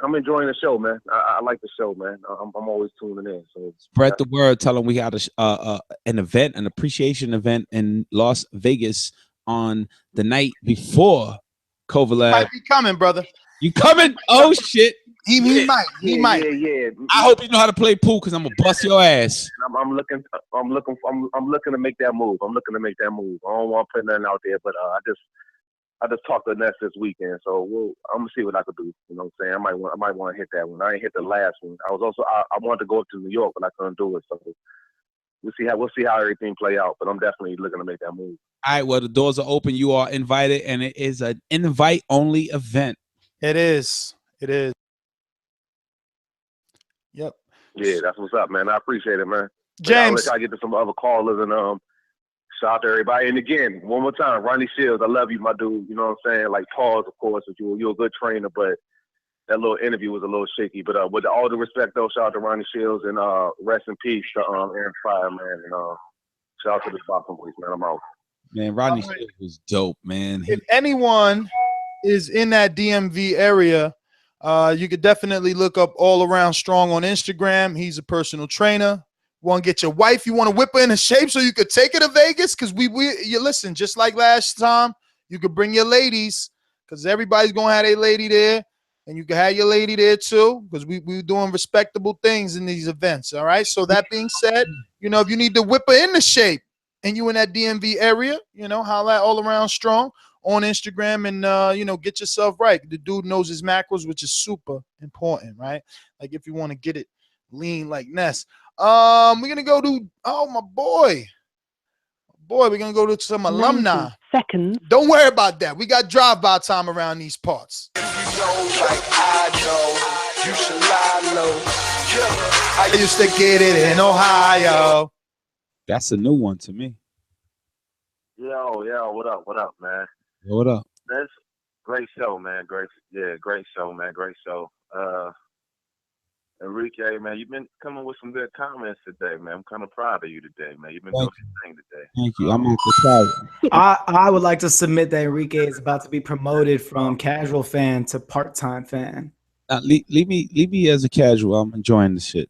I'm enjoying the show, man. I like the show, man. I'm always tuning in. So Spread the word. Tell them we had an event, an appreciation event in Las Vegas on the night before Kovalev. Might be coming, brother. You coming? Oh shit. He might. Yeah. I hope you know how to play pool because I'm gonna bust your ass. I'm looking to make that move. I don't want to put nothing out there, but I just talked to Ness this weekend, so I'm gonna see what I could do. You know what I'm saying? I might want to hit that one. I ain't hit the last one. I wanted to go up to New York, but I couldn't do it. So we'll see how everything play out. But I'm definitely looking to make that move. All right. Well, the doors are open. You are invited, and it is an invite-only event. It is. Yep. Yeah, that's what's up, man. I appreciate it, man. James, I'll let y'all get to some other callers and shout out to everybody. And again, one more time, Ronnie Shields, I love you, my dude. You know what I'm saying? Like, pause, of course, you're a good trainer, but that little interview was a little shaky. But with all due respect, though, shout out to Ronnie Shields and rest in peace to Aaron Pryor, man. And shout out to the ThaBoxingVoice, man. I'm out. Man, Rodney Shields was dope, man. If anyone is in that DMV area, you could definitely look up All Around Strong on Instagram. He's a personal trainer. Want to get your wife? You want to whip her into shape so you could take her to Vegas? Because you listen, just like last time, you could bring your ladies because everybody's gonna have a lady there, and you can have your lady there too because we're doing respectable things in these events. All right. So that being said, you know, if you need to whip her into shape and you in that DMV area, you know, holla at All Around Strong on Instagram and you know, get yourself right. The dude knows his macros, which is super important, right? Like if you want to get it lean like Nes. We're gonna go to my boy. We're gonna go to some alumni. Seconds. Don't worry about that. We got drive-by time around these parts. Like I know, you should lie low. I used to get it in Ohio. That's a new one to me. Yo, what up, man? What up? That's great show, man. Great show, man. Great show. Enrique, man, you've been coming with some good comments today, man. I'm kind of proud of you today, man. You've been doing your thing today. Thank you. I'm at the side. I would like to submit that Enrique is about to be promoted from casual fan to part-time fan. Leave me as a casual. I'm enjoying the shit.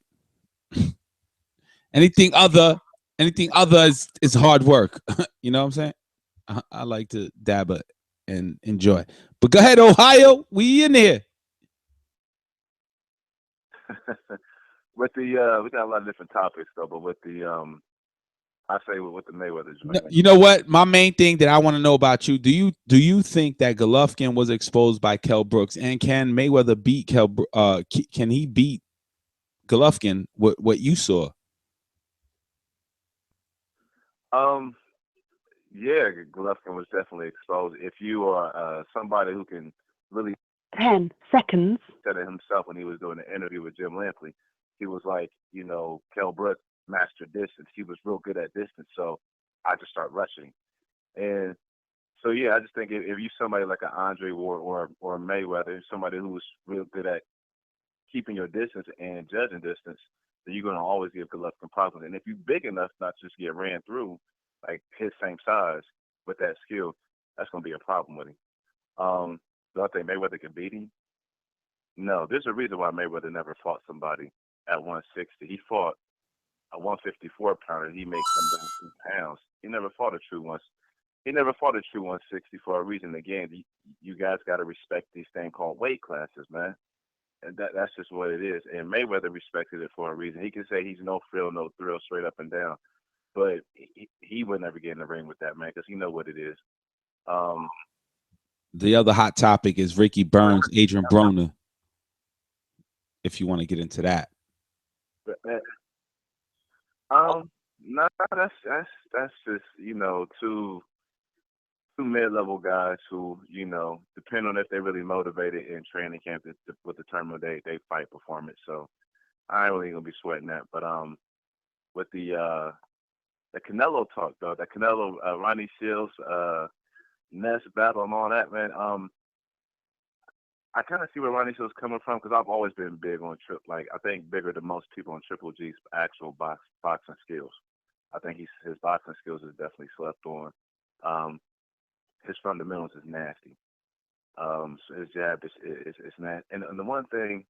Anything other is hard work. You know what I'm saying? I like to dab it and enjoy. But go ahead, Ohio. We in here. With the we got a lot of different topics though, but with the I say with the Mayweather joint. You know what? My main thing that I want to know about you, do you think that Golovkin was exposed by Kell Brooks, and can Mayweather beat can he beat Golovkin what you saw? Yeah, Golovkin was definitely exposed. If you are somebody who can really 10 seconds. Said it himself when he was doing the interview with Jim Lampley. He was like, you know, Kell Brooks mastered distance. He was real good at distance, so I just start rushing. And so yeah, I just think if you somebody like an Andre Ward or Mayweather, somebody who was real good at keeping your distance and judging distance, then you're gonna always give Golovkin problems. And if you're big enough not to just get ran through, like his same size with that skill, that's gonna be a problem with him. Do I think Mayweather can beat him? No. There's a reason why Mayweather never fought somebody at 160. He fought a 154 pounder. He made come down 2 pounds. He never fought a true 160 for a reason. Again, you guys got to respect these things called weight classes, man. And that's just what it is. And Mayweather respected it for a reason. He can say he's no frill, no thrill, straight up and down. But he would never get in the ring with that, man, because he know what it is. The other hot topic is Ricky Burns, Adrien Broner. If you want to get into that. No, that's just, you know, two mid-level guys who, you know, depend on if they're really motivated in training camp with the term of they fight performance. So I ain't really gonna be sweating that. But with the Canelo talk though, that Canelo Ronnie Shields Nes battle and all that, man. I kind of see where Ronnie Shields coming from because I've always been big on I think bigger than most people on Triple G's actual boxing skills. I think his boxing skills is definitely slept on. His fundamentals is nasty. So his jab is nasty. And the one thing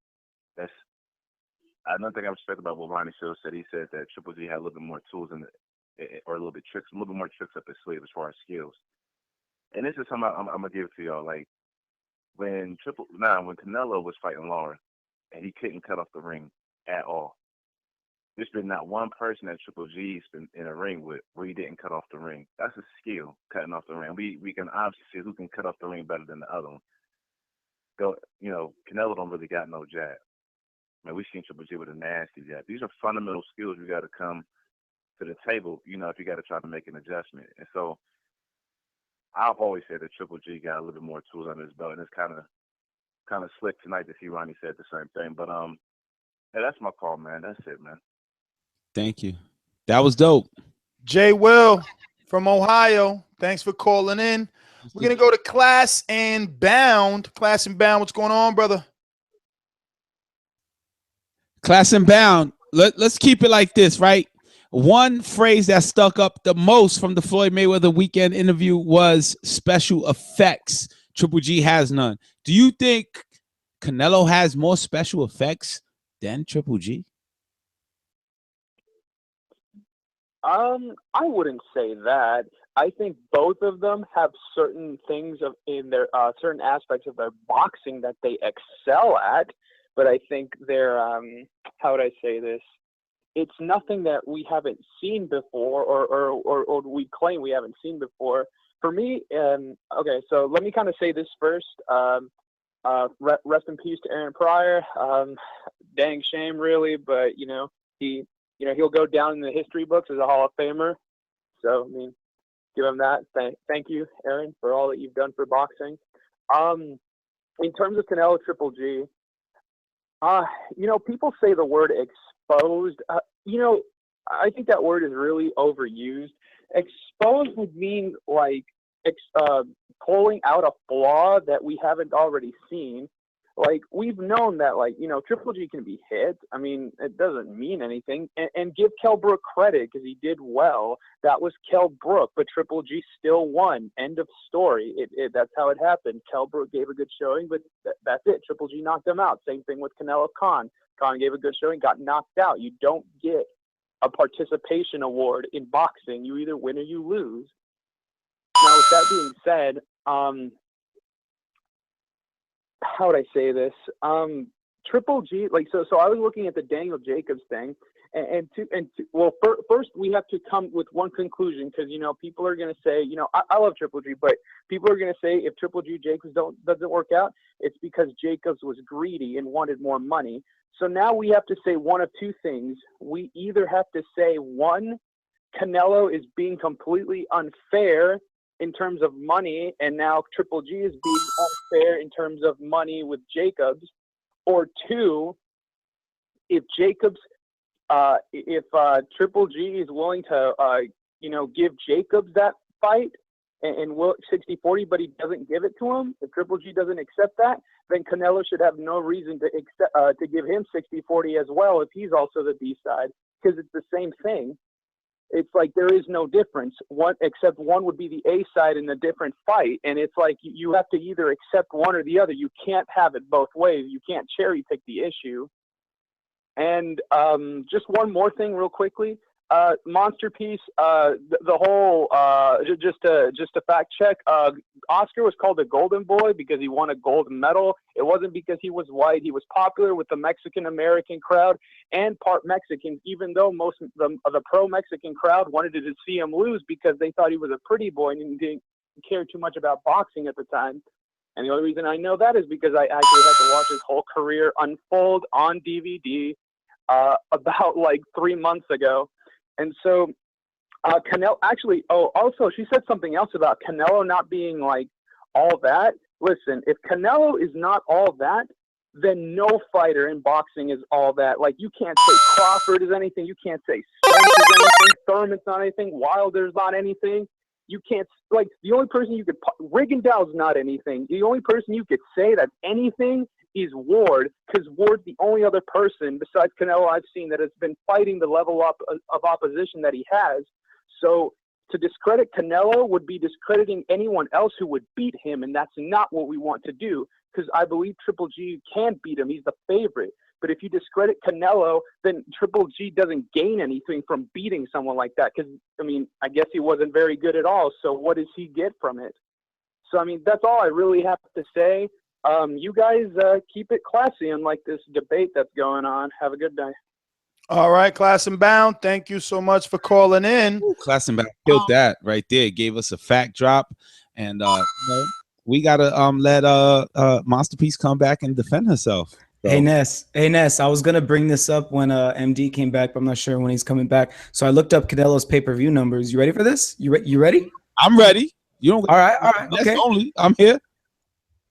another thing I respect about what Ronnie Shields said, he said that Triple G had a little bit more tools or a little bit more tricks up his sleeve as far as skills. And this is something I'm gonna give it to y'all. Like when Canelo was fighting Lauren, and he couldn't cut off the ring at all. There's been not one person that Triple G's been in a ring with where he didn't cut off the ring. That's a skill, cutting off the ring. We can obviously see who can cut off the ring better than the other one. You know, Canelo don't really got no jab. Man, we've seen Triple G with a nasty jab. These are fundamental skills you got to come to the table, you know, if you got to try to make an adjustment. And so I've always said that Triple G got a little bit more tools under his belt, and it's kind of slick tonight to see Ronnie said the same thing. But yeah, that's my call, man. That's it, man. Thank you. That was dope. Jay Will from Ohio, thanks for calling in. We're gonna go to Class and Bound. Class and Bound, what's going on, brother? Class and Bound. Let's keep it like this, right? One phrase that stuck up the most from the Floyd Mayweather weekend interview was special effects. Triple G has none. Do you think Canelo has more special effects than Triple G? I wouldn't say that. I think both of them have certain things in their certain aspects of their boxing that they excel at, but I think they're how would I say this? It's nothing that we haven't seen before, or we claim we haven't seen before. For me, okay, so let me kind of say this first. Rest in peace to Aaron Pryor. Dang shame, really, but he'll go down in the history books as a Hall of Famer. So I mean, give him that. Thank you, Aaron, for all that you've done for boxing. In terms of Canelo Triple G, people say the word exposed. I think that word is really overused. Exposed would mean like pulling out a flaw that we haven't already seen. Like, we've known that, Triple G can be hit. I mean, it doesn't mean anything. And give Kell Brook credit because he did well. That was Kell Brook, but Triple G still won. End of story. That's how it happened. Kell Brook gave a good showing, but that's it. Triple G knocked him out. Same thing with Canelo Khan. Khan gave a good showing, got knocked out. You don't get a participation award in boxing. You either win or you lose. Now, with that being said, how would I say this? Triple G, so I was looking at the Daniel Jacobs thing, first we have to come with one conclusion, because people are going to say, I love Triple G, but people are going to say if Triple G Jacobs doesn't work out, it's because Jacobs was greedy and wanted more money. So now we have to say one of two things. We either have to say, one, Canelo is being completely unfair in terms of money, and now Triple G is being unfair in terms of money with Jacobs, or two, if Triple G is willing to, give Jacobs that fight and 60-40, but he doesn't give it to him, if Triple G doesn't accept that, then Canelo should have no reason to give him 60-40 as well if he's also the B side, because it's the same thing. It's like there is no difference. Except one would be the A side in a different fight, and it's like you have to either accept one or the other. You can't have it both ways. You can't cherry pick the issue. And just one more thing, real quickly. Monster Piece. The whole just to fact check. Oscar was called the Golden Boy because he won a gold medal. It wasn't because he was white. He was popular with the Mexican American crowd and part Mexican, even though most of the pro-Mexican crowd wanted to see him lose because they thought he was a pretty boy and didn't care too much about boxing at the time. And the only reason I know that is because I actually had to watch his whole career unfold on DVD about 3 months ago. And so Canelo actually, also she said something else about Canelo not being all that. Listen, if Canelo is not all that, then no fighter in boxing is all that. You can't say Crawford is anything. You can't say Spence is anything. Thurman's not anything. Wilder's not anything. You can't, the only person you could, Rigondeaux's not anything. The only person you could say that's anything is Ward, because Ward's the only other person besides Canelo I've seen that has been fighting the level up of opposition that he has. So to discredit Canelo would be discrediting anyone else who would beat him, and that's not what we want to do, because I believe Triple G can beat him. He's the favorite. But if you discredit Canelo, then Triple G doesn't gain anything from beating someone like that, because, I guess he wasn't very good at all, so what does he get from it? So, that's all I really have to say. You guys keep it classy unlike this debate that's going on. Have a good day. All right, Class and Bound, thank you so much for calling in. Ooh, Class and Bound killed that right there. Gave us a fact drop, and we gotta let Monster Piece come back and defend herself. So. Hey Nes, I was gonna bring this up when MD came back, but I'm not sure when he's coming back. So I looked up Canelo's pay-per-view numbers. You ready for this? You ready? I'm ready. You don't. All right. Okay. Only I'm here.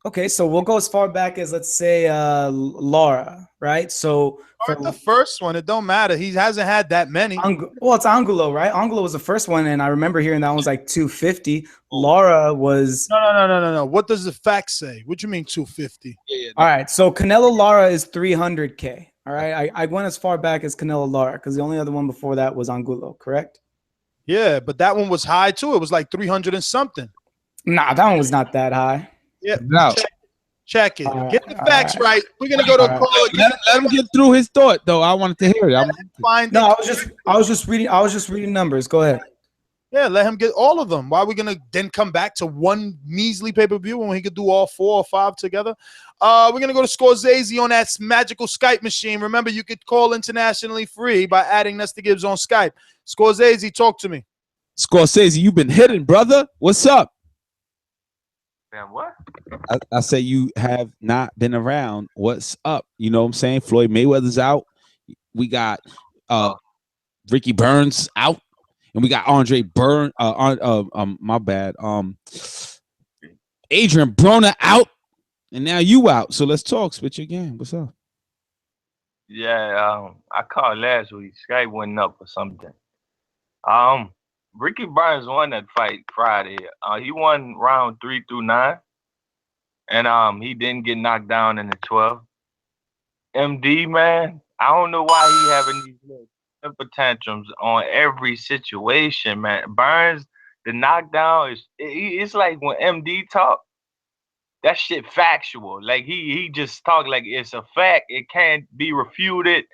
Okay, so we'll go as far back as, let's say, Laura, right? So for the first one, it don't matter. He hasn't had that many. It's Angulo, right? Angulo was the first one, and I remember hearing that one was 250. Laura was no. What does the fact say? What do you mean 250? Yeah. All right, so Canelo Lara is 300K. All right, I went as far back as Canelo Lara because the only other one before that was Angulo, correct? Yeah, but that one was high too. It was 300 and something. Nah, that one was not that high. Yeah. No. Check it. Get the facts right. We're gonna go to a caller. Let him get through his thought, though. I wanted to hear it. No, I was just reading numbers. Go ahead. Yeah, let him get all of them. Why are we gonna then come back to one measly pay-per-view when he could do all 4 or 5 together? We're gonna go to Scorsese on that magical Skype machine. Remember, you could call internationally free by adding Nestor Gibbs on Skype. Scorsese, talk to me. Scorsese, you've been hitting, brother. What's up? Man, what? I say you have not been around. What's up? You know what I'm saying? Floyd Mayweather's out. We got Ricky Burns out. And we got my bad. Adrien Broner out, and now you out. So let's talk. Spit your game. What's up? Yeah, I called last week. Skype went up or something. Ricky Burns won that fight Friday. He won round 3 through 9, and he didn't get knocked down in the 12th. MD, man, I don't know why he having these little temper tantrums on every situation, man. Burns, the knockdown it's like when MD talk, that shit factual. Like he just talk like it's a fact. It can't be refuted.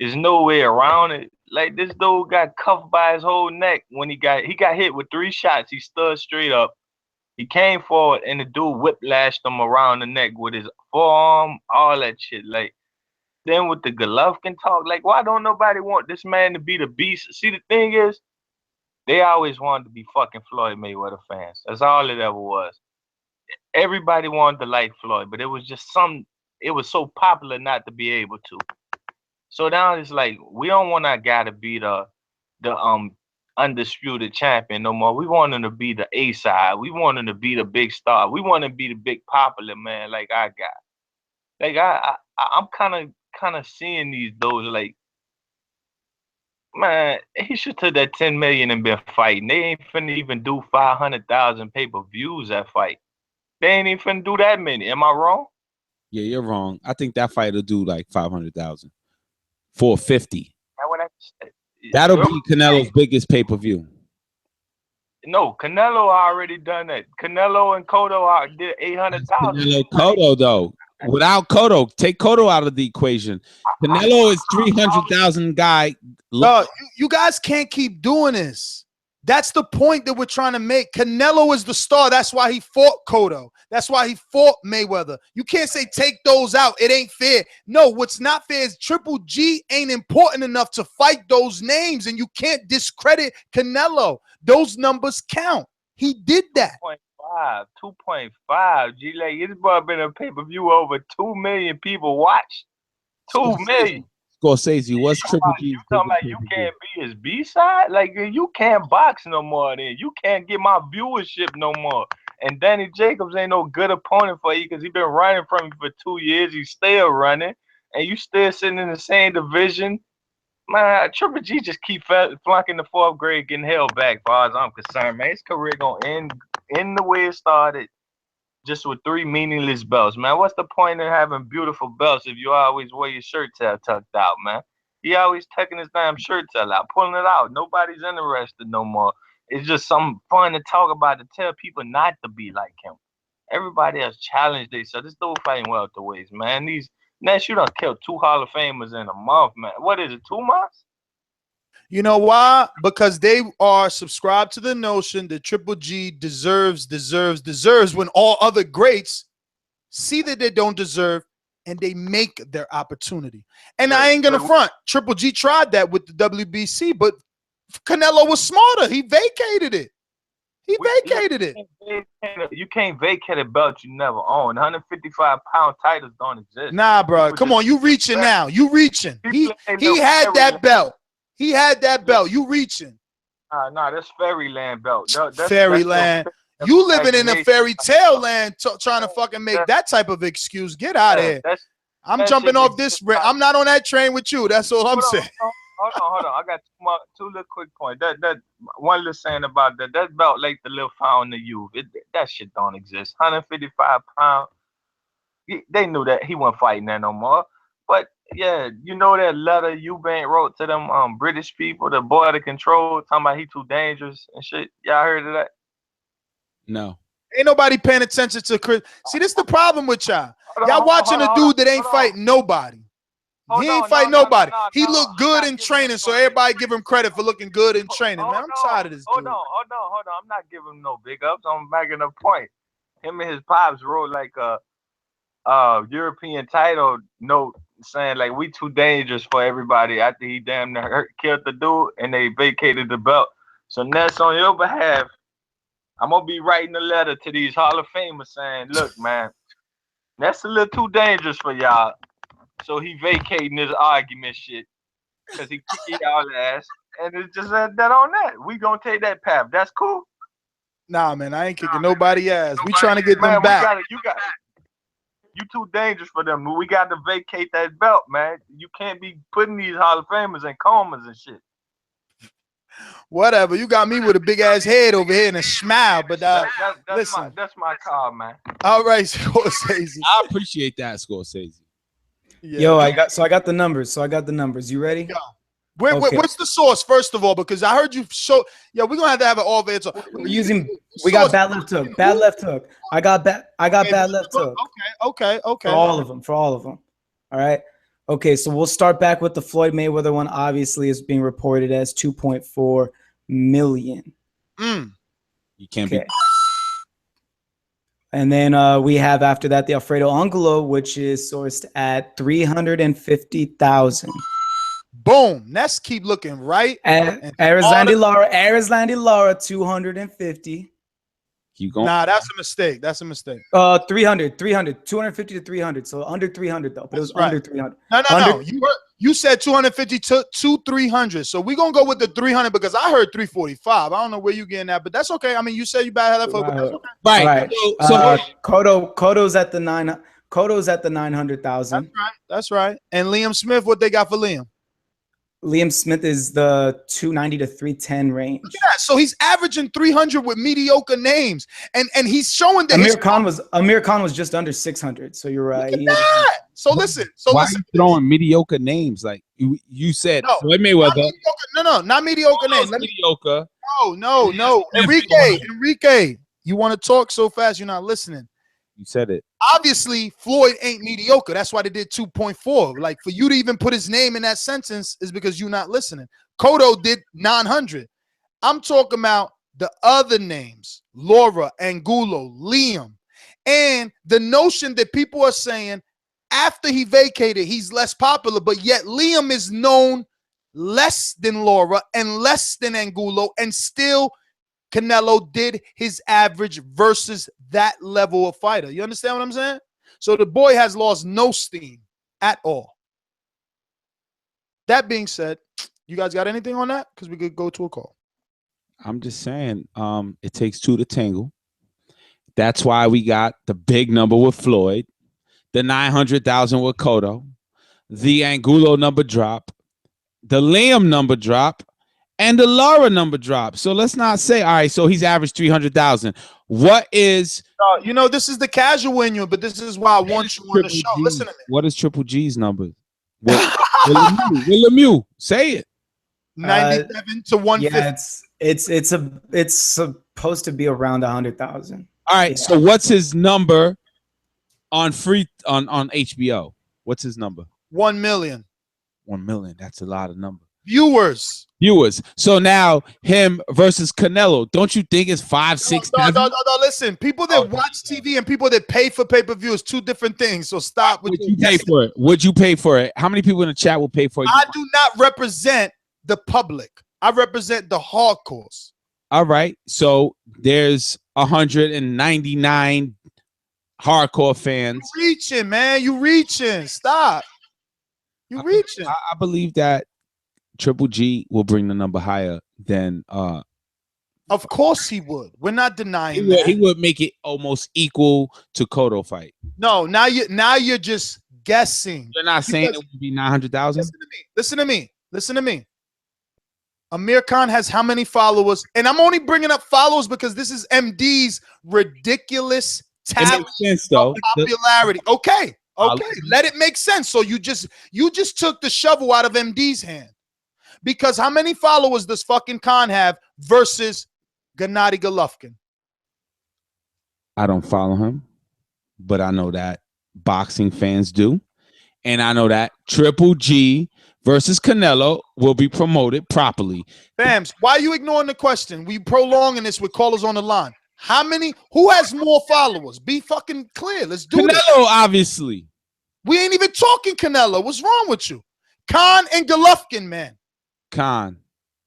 There's no way around it. Like this dude got cuffed by his whole neck when he got hit with 3 shots. He stood straight up. He came forward and the dude whiplashed him around the neck with his forearm, all that shit. Like then with the Golovkin talk, like why don't nobody want this man to be the beast? See, the thing is, they always wanted to be fucking Floyd Mayweather fans. That's all it ever was. Everybody wanted to like Floyd, but it was just it was so popular not to be able to. So now it's like we don't want our guy to be the undisputed champion no more. We want him to be the A side. We want him to be the big star. We want him to be the big popular man like our guy. Like I'm kind of seeing those like, man, he should took that 10 million and been fighting. They ain't finna even do 500,000 pay-per-views that fight. They ain't even finna do that many. Am I wrong? Yeah, you're wrong. I think that fight will do like 500,000, 450. That'll be Canelo's biggest pay-per-view. No, Canelo already done that. Canelo and Cotto did 800,000. Canelo Cotto though. Without Cotto, take Cotto out of the equation. Canelo is 300,000 guy. No, you guys can't keep doing this. That's the point that we're trying to make. Canelo is the star. That's why he fought Cotto. That's why he fought Mayweather. You can't say take those out. It ain't fair. No, what's not fair is Triple G ain't important enough to fight those names, and you can't discredit Canelo. Those numbers count. He did that. 2.5. G, like this boy been a pay-per-view over 2 million people watch. 2 million. Scorsese, what's Triple G? You talking like you can't be his B-side? Like you can't box no more then. You can't get my viewership no more. And Danny Jacobs ain't no good opponent for you because he been running from you for 2 years. He's still running. And you still sitting in the same division. Man, Triple G just keep flunking the 4th grade, getting held back as far as I'm concerned, man. His career gonna end the way it started, just with 3 meaningless belts, man. What's the point in having beautiful belts if you always wear your shirt tail tucked out, man? He always tucking his damn shirt tail out, pulling it out. Nobody's interested no more. It's just something fun to talk about, to tell people not to be like him. Everybody has challenged themselves. This dude fighting welterweights, man. Nes, you done killed 2 Hall of Famers in a month, man. What is it, 2 months? You know why? Because they are subscribed to the notion that Triple G deserves when all other greats see that they don't deserve and they make their opportunity. And I ain't gonna front. Triple G tried that with the WBC, but Canelo was smarter. He vacated it. You can't vacate a belt you never owned. 155-pound titles don't exist. Nah, bro. Come on, you reaching now. You reaching. He had that belt. He had that belt. You reaching. Nah, that's fairyland belt. Fairyland. You living in a fairy tale land trying to fucking make that type of excuse. Get out of here. I'm jumping off this. I'm not on that train with you. That's all I'm saying. Hold on. I got 2 little quick points. That one little saying about that belt like the little fountain of youth. That shit don't exist. 155 pounds. They knew that he wasn't fighting that no more. But yeah, you know that letter Eubank wrote to them British people, the boy out of control, talking about he too dangerous and shit. Y'all heard of that? No. Ain't nobody paying attention to Chris. See, this is the problem with y'all. Y'all watching a dude that ain't fighting nobody. He ain't fighting nobody. He looked good in training, so everybody give him credit for looking good in training. Man, I'm tired of this dude. Hold on. I'm not giving him no big ups. I'm making a point. Him and his pops wrote like a European title note saying like we too dangerous for everybody after he damn near killed the dude and they vacated the belt. So Ness, on your behalf, I'm gonna be writing a letter to these Hall of Famers saying, look, man, that's a little too dangerous for y'all. So he vacating his argument shit because he kicked y'all ass. And it's just that on that. We gonna take that path. That's cool. Nah, man, I ain't kicking nobody ass. We trying to get them back. You too dangerous for them. We got to vacate that belt, man. You can't be putting these Hall of Famers in comas and shit. Whatever. You got me with a big ass head over here and a smile, but listen. That's my call, man. All right, Scorsese. I appreciate that, Scorsese. Yeah. Yo, I got the numbers. You ready? Yeah. What's the source, first of all? Because I heard you show. Yeah, we're gonna have to have an all-day talk. We got bad left hook. Bad left hook. I got bad left hook. Okay. For all of them. All right. Okay, so we'll start back with the Floyd Mayweather one. Obviously, is being reported as 2.4 million. You can't be. And then we have after that the Alfredo Angulo, which is sourced at 350,000. Boom. Let's keep looking right. Arizlandi Lara, 250. Keep going. Nah, that's a mistake. 250 to 300. So under 300 though, but it was under 300. No. You said 250 to 300. So we're gonna go with the 300 because I heard 345. I don't know where you getting that, but that's okay. I mean, you said you bad that for okay. Right. So Cotto's at the 900,000. That's right. And Liam Smith, what they got for Liam? Liam Smith is the 290 to 310 range. Look at that. So he's averaging 300 with mediocre names, and he's showing that Amir Khan was just under 600. So you're right. So listen. Why are you throwing mediocre names? Like you said, Floyd Mayweather. Not mediocre names. Mediocre. No. Enrique, you want to talk so fast, you're not listening. You said it. Obviously, Floyd ain't mediocre. That's why they did 2.4. Like, for you to even put his name in that sentence is because you're not listening. Cotto did 900. I'm talking about the other names, Laura, Angulo, Liam. And the notion that people are saying after he vacated, he's less popular, but yet Liam is known less than Laura and less than Angulo, and still Canelo did his average versus that level of fighter. You understand what I'm saying? So the boy has lost no steam at all. That being said, you guys got anything on that? Because we could go to a call. I'm just saying, it takes two to tangle. That's why we got the big number with Floyd, the 900,000 with Cotto, the Angulo number drop, the Liam number drop, and the Lara number drop. So let's not say, all right, so he's averaged 300,000. What is... this is the casual in you, but this is why I want you on the show. Listen to me. What is Triple G's number? What Lemieux? Say it. 97 to 150. Yeah, it's supposed to be around 100,000. All right, so what's his number on HBO? What's his number? 1 million. 1 million. That's a lot of number. Viewers. So now him versus Canelo. Don't you think it's 5, 6, 7? No. Listen, people that watch TV and people that pay for pay-per-view is two different things. So stop. Would you pay for it? Would you pay for it? How many people in the chat will pay for it? I do not represent the public. I represent the hardcores. All right. So there's 199 hardcore fans. You reaching, man. You reaching. Stop. You reaching. I believe that Triple G will bring the number higher than of course he would. We're not denying that. He would make it almost equal to Cotto fight. No, now you're just guessing. You're not saying it would be 900,000? Listen to me. Amir Khan has how many followers? And I'm only bringing up followers because this is MD's ridiculous talent popularity. Okay. Let it make sense. So you just took the shovel out of MD's hand. Because how many followers does fucking Khan have versus Gennady Golovkin? I don't follow him, but I know that boxing fans do. And I know that Triple G versus Canelo will be promoted properly. Bams, why are you ignoring the question? We prolonging this with callers on the line. Who has more followers? Be fucking clear. Let's do this. Canelo, obviously. We ain't even talking Canelo. What's wrong with you? Khan and Golovkin, man. Khan.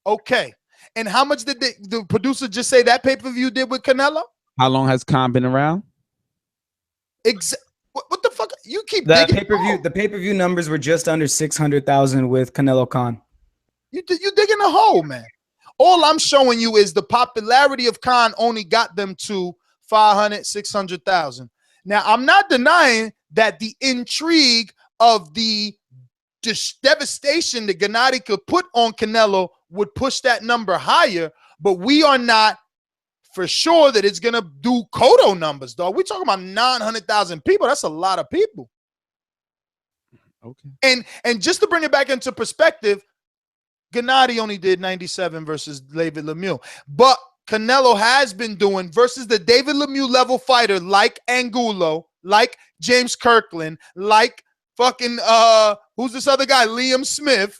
Okay. And how much did the producer just say that pay-per-view did with Canelo? How long has Khan been around? What the fuck? You keep The digging. pay-per-view. The pay-per-view numbers were just under 600,000 with Canelo Khan. You digging a hole, man. All I'm showing you is the popularity of Khan only got them to 500, 600,000. Now, I'm not denying that the intrigue of the devastation that Gennady could put on Canelo would push that number higher, but we are not for sure that it's going to do Cotto numbers, dog. We're talking about 900,000 people. That's a lot of people. Okay. And just to bring it back into perspective, Gennady only did 97 versus David Lemieux. But Canelo has been doing versus the David Lemieux level fighter like Angulo, like James Kirkland, like fucking who's this other guy? Liam Smith.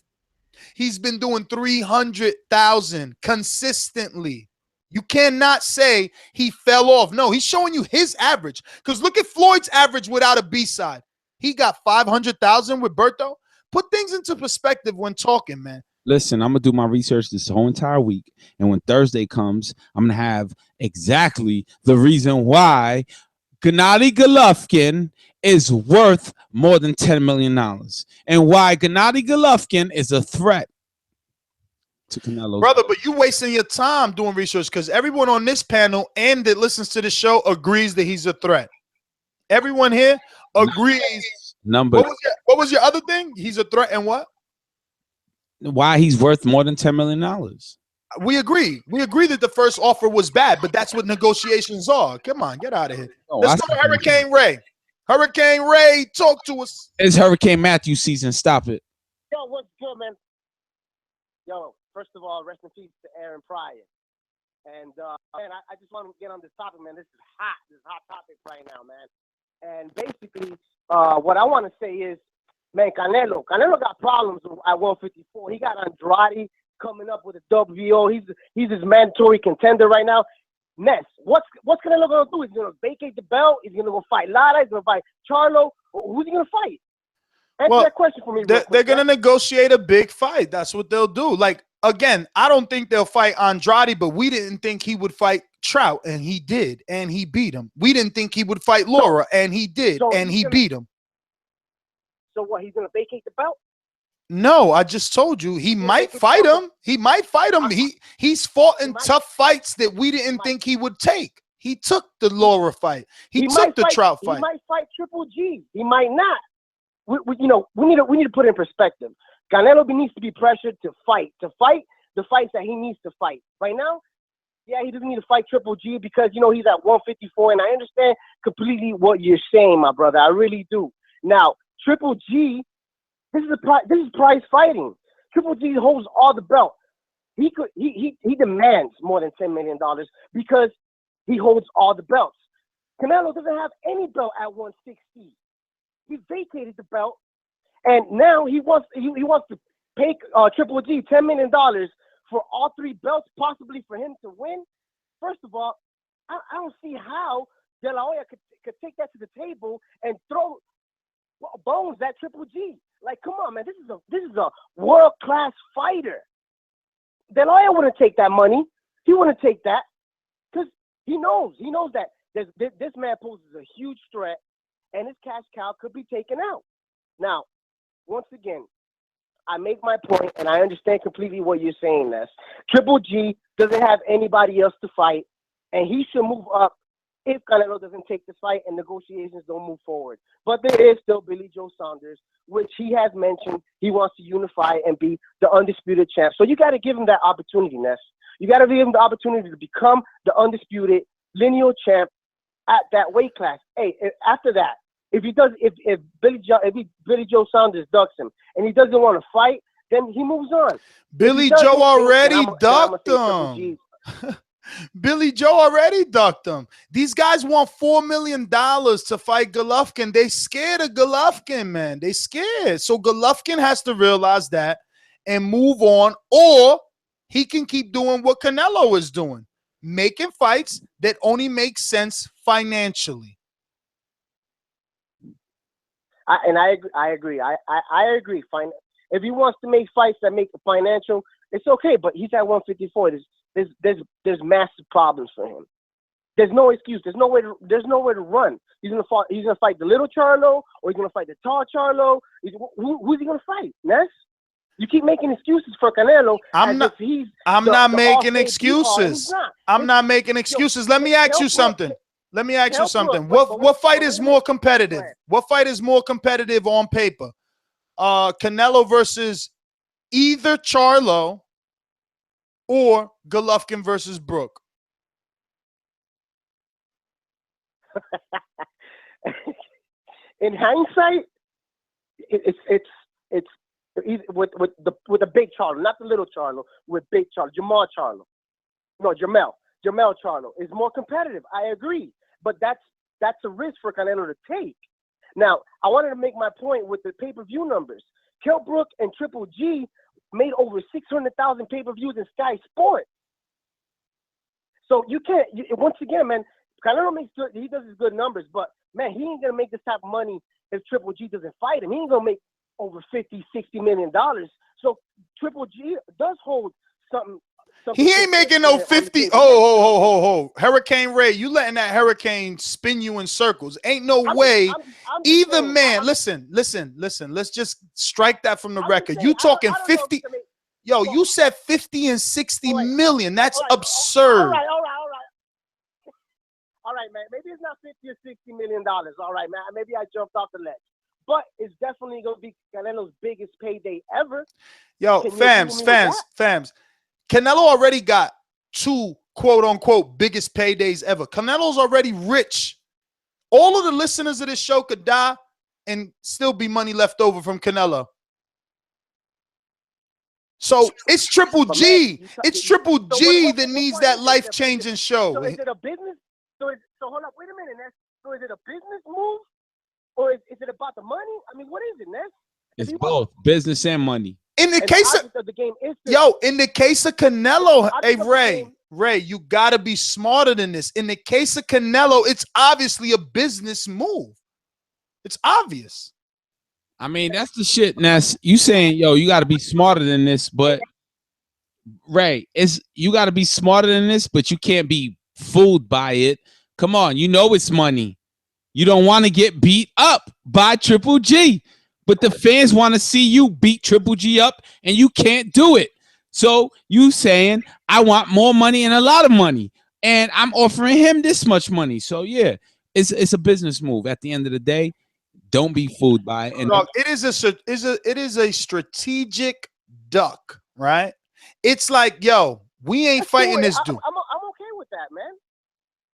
He's been doing 300,000 consistently. You cannot say he fell off. No, he's showing you his average. Because look at Floyd's average without a B-side. He got 500,000 with Berto. Put things into perspective when talking, man. Listen, I'm going to do my research this whole entire week. And when Thursday comes, I'm going to have exactly the reason why Gennady Golovkin is worth more than $10 million. And why Gennady Golovkin is a threat to Canelo. Brother, but you wasting your time doing research because everyone on this panel and that listens to the show agrees that he's a threat. Everyone here agrees. Number. What was your other thing? He's a threat and what? Why he's worth more than $10 million. We agree. We agree that the first offer was bad, but that's what negotiations are. Come on, get out of here. Let's go to Hurricane Ray. Hurricane Ray, talk to us. It's Hurricane Matthew season. Stop it. Yo, what's good, man? Yo, first of all, rest in peace to Aaron Pryor. And man, I just want to get on this topic, man. This is hot. This is a hot topic right now, man. And basically, what I want to say is, man, Canelo got problems at 154. He got Andrade coming up with a WBO. He's his mandatory contender right now. Nes, what's Canelo gonna do? He's gonna vacate the belt. He's gonna go fight Lara. He's gonna fight Charlo. Who's he gonna fight? Answer that question for me. They're gonna negotiate a big fight. That's what they'll do. Like again, I don't think they'll fight Andrade, but we didn't think he would fight Trout, and he did, and he beat him. We didn't think he would fight Laura, and he did, and he beat him. So what? He's gonna vacate the belt? No, I just told you he might fight him. He might fight him. He's fought in tough fights that we didn't think he would take. He took the Laura fight. He took the Trout fight. He might fight Triple G. He might not. We need to put it in perspective. Canelo needs to be pressured to fight the fights that he needs to fight. Right now, yeah, he doesn't need to fight Triple G because he's at 154, and I understand completely what you're saying, my brother. I really do. Now, Triple G. This is prize fighting. Triple G holds all the belts. He demands more than $10 million because he holds all the belts. Canelo doesn't have any belt at 160. He vacated the belt, and now he wants to pay Triple G $10 million for all three belts, possibly for him to win. First of all, I don't see how De La Hoya could take that to the table and throw bones at Triple G. Like, come on, man. This is a world-class fighter. De La Hoya wouldn't take that money. He wouldn't take that because he knows that this man poses a huge threat, and his cash cow could be taken out. Now, once again, I make my point, and I understand completely what you're saying, Nes. Triple G doesn't have anybody else to fight, and he should move up if Canelo doesn't take the fight and negotiations don't move forward. But there is still Billy Joe Saunders, which he has mentioned he wants to unify and be the undisputed champ. So you got to give him that opportunity, Nes. You got to give him the opportunity to become the undisputed lineal champ at that weight class. Hey, after that, if Billy Joe Saunders ducks him and he doesn't want to fight, then he moves on. Billy Joe already ducked him. Billy Joe already ducked him. These guys want $4 million to fight Golovkin. They scared of Golovkin, man. They scared. So Golovkin has to realize that and move on, or he can keep doing what Canelo is doing, making fights that only make sense financially. I agree. I agree. Fine. If he wants to make fights that make financial, it's okay. But he's at 154. There's massive problems for him. There's no excuse. There's nowhere to run. He's gonna fight the little Charlo, or he's gonna fight the tall Charlo. Who's he gonna fight? Nes? You keep making excuses for Canelo. I'm not making excuses. I'm not making excuses. Let me ask you something. What fight is more competitive? What fight is more competitive on paper? Canelo versus either Charlo or Golovkin versus Brook. In hindsight, it's with the big Charlo, not the little Charlo, with big Charlo, Jamel Charlo is more competitive. I agree, but that's a risk for Canelo to take. Now, I wanted to make my point with the pay-per-view numbers. Kell Brook and Triple G made over 600,000 pay-per-views in Sky Sports. So you can't. Once again, man, Canelo makes good. He does his good numbers, but man, he ain't gonna make this type of money if Triple G doesn't fight him. He ain't gonna make over $50, $60 million. So Triple G does hold something. He ain't making no 50. Oh. Hurricane Ray, you letting that hurricane spin you in circles. Ain't no way. Either man, listen. Let's just strike that from the record. You talking 50. Yo, you said 50 and 60 million. That's absurd. All right, man. Maybe it's not 50 or 60 million dollars. All right, man. Maybe I jumped off the ledge. But it's definitely gonna be Canelo's biggest payday ever. Yo, fams. Canelo already got 2 quote-unquote biggest paydays ever. Canelo's already rich. All of the listeners of this show could die and still be money left over from Canelo. So it's Triple G. It's Triple G that needs that life-changing show. So is it a business? So hold up. Wait a minute, Nes. So is it a business move? Or is it about the money? I mean, what is it, Nes? It's both business and money. In the case of the game, in the case of Canelo, hey Ray, you gotta be smarter than this. In the case of Canelo, it's obviously a business move. It's obvious. I mean, that's the shit, Ness. You saying, yo, you gotta be smarter than this, but Ray, you gotta be smarter than this, but you can't be fooled by it. Come on, you know it's money. You don't want to get beat up by Triple G. But the fans want to see you beat Triple G up, and you can't do it. So you saying, I want more money and a lot of money, and I'm offering him this much money. So yeah, it's a business move. At the end of the day, don't be fooled by it. And look, it is a strategic duck, right? It's like, yo, we ain't fighting this dude. I'm okay with that, man.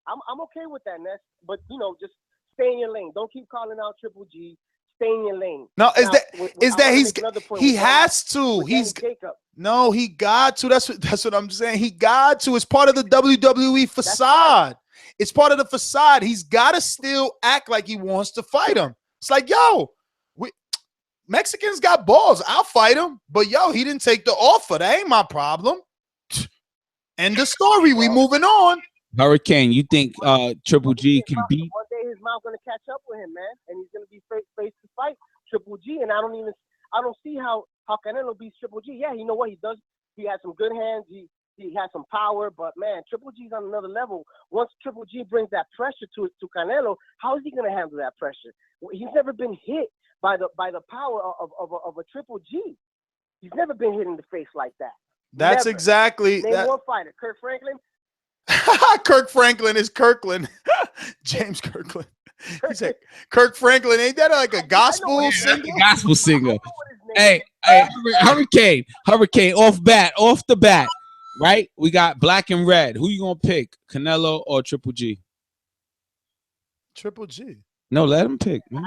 I'm okay with that, Ness. But just stay in your lane. Don't keep calling out Triple G. Stay in your lane. No, he has to. He got to. That's what I'm saying. He got to. It's part of the WWE facade. It's part of the facade. He's got to still act like he wants to fight him. It's like, yo, Mexicans got balls. I'll fight him. But yo, he didn't take the offer. That ain't my problem. End the story. We moving on. Hurricane, you think Triple G can beat? One day his mouth gonna catch up with him, man, and he's gonna be face to fight Triple G. And I don't see how Canelo beats Triple G. Yeah, you know what he does? He has some good hands. He has some power, but man, Triple G's on another level. Once Triple G brings that pressure to Canelo, how is he gonna handle that pressure? He's never been hit by the power of a Triple G. He's never been hit in the face like that. That's never. exactly Name one fighter. Kurt Franklin. Kirk Franklin is Kirkland. James Kirkland. He said, Kirk Franklin, ain't that like a gospel singer? Gospel singer. Hey, Hurricane, off the bat, right? We got black and red. Who you gonna pick, Canelo or Triple G? Triple G. No, let him pick, man.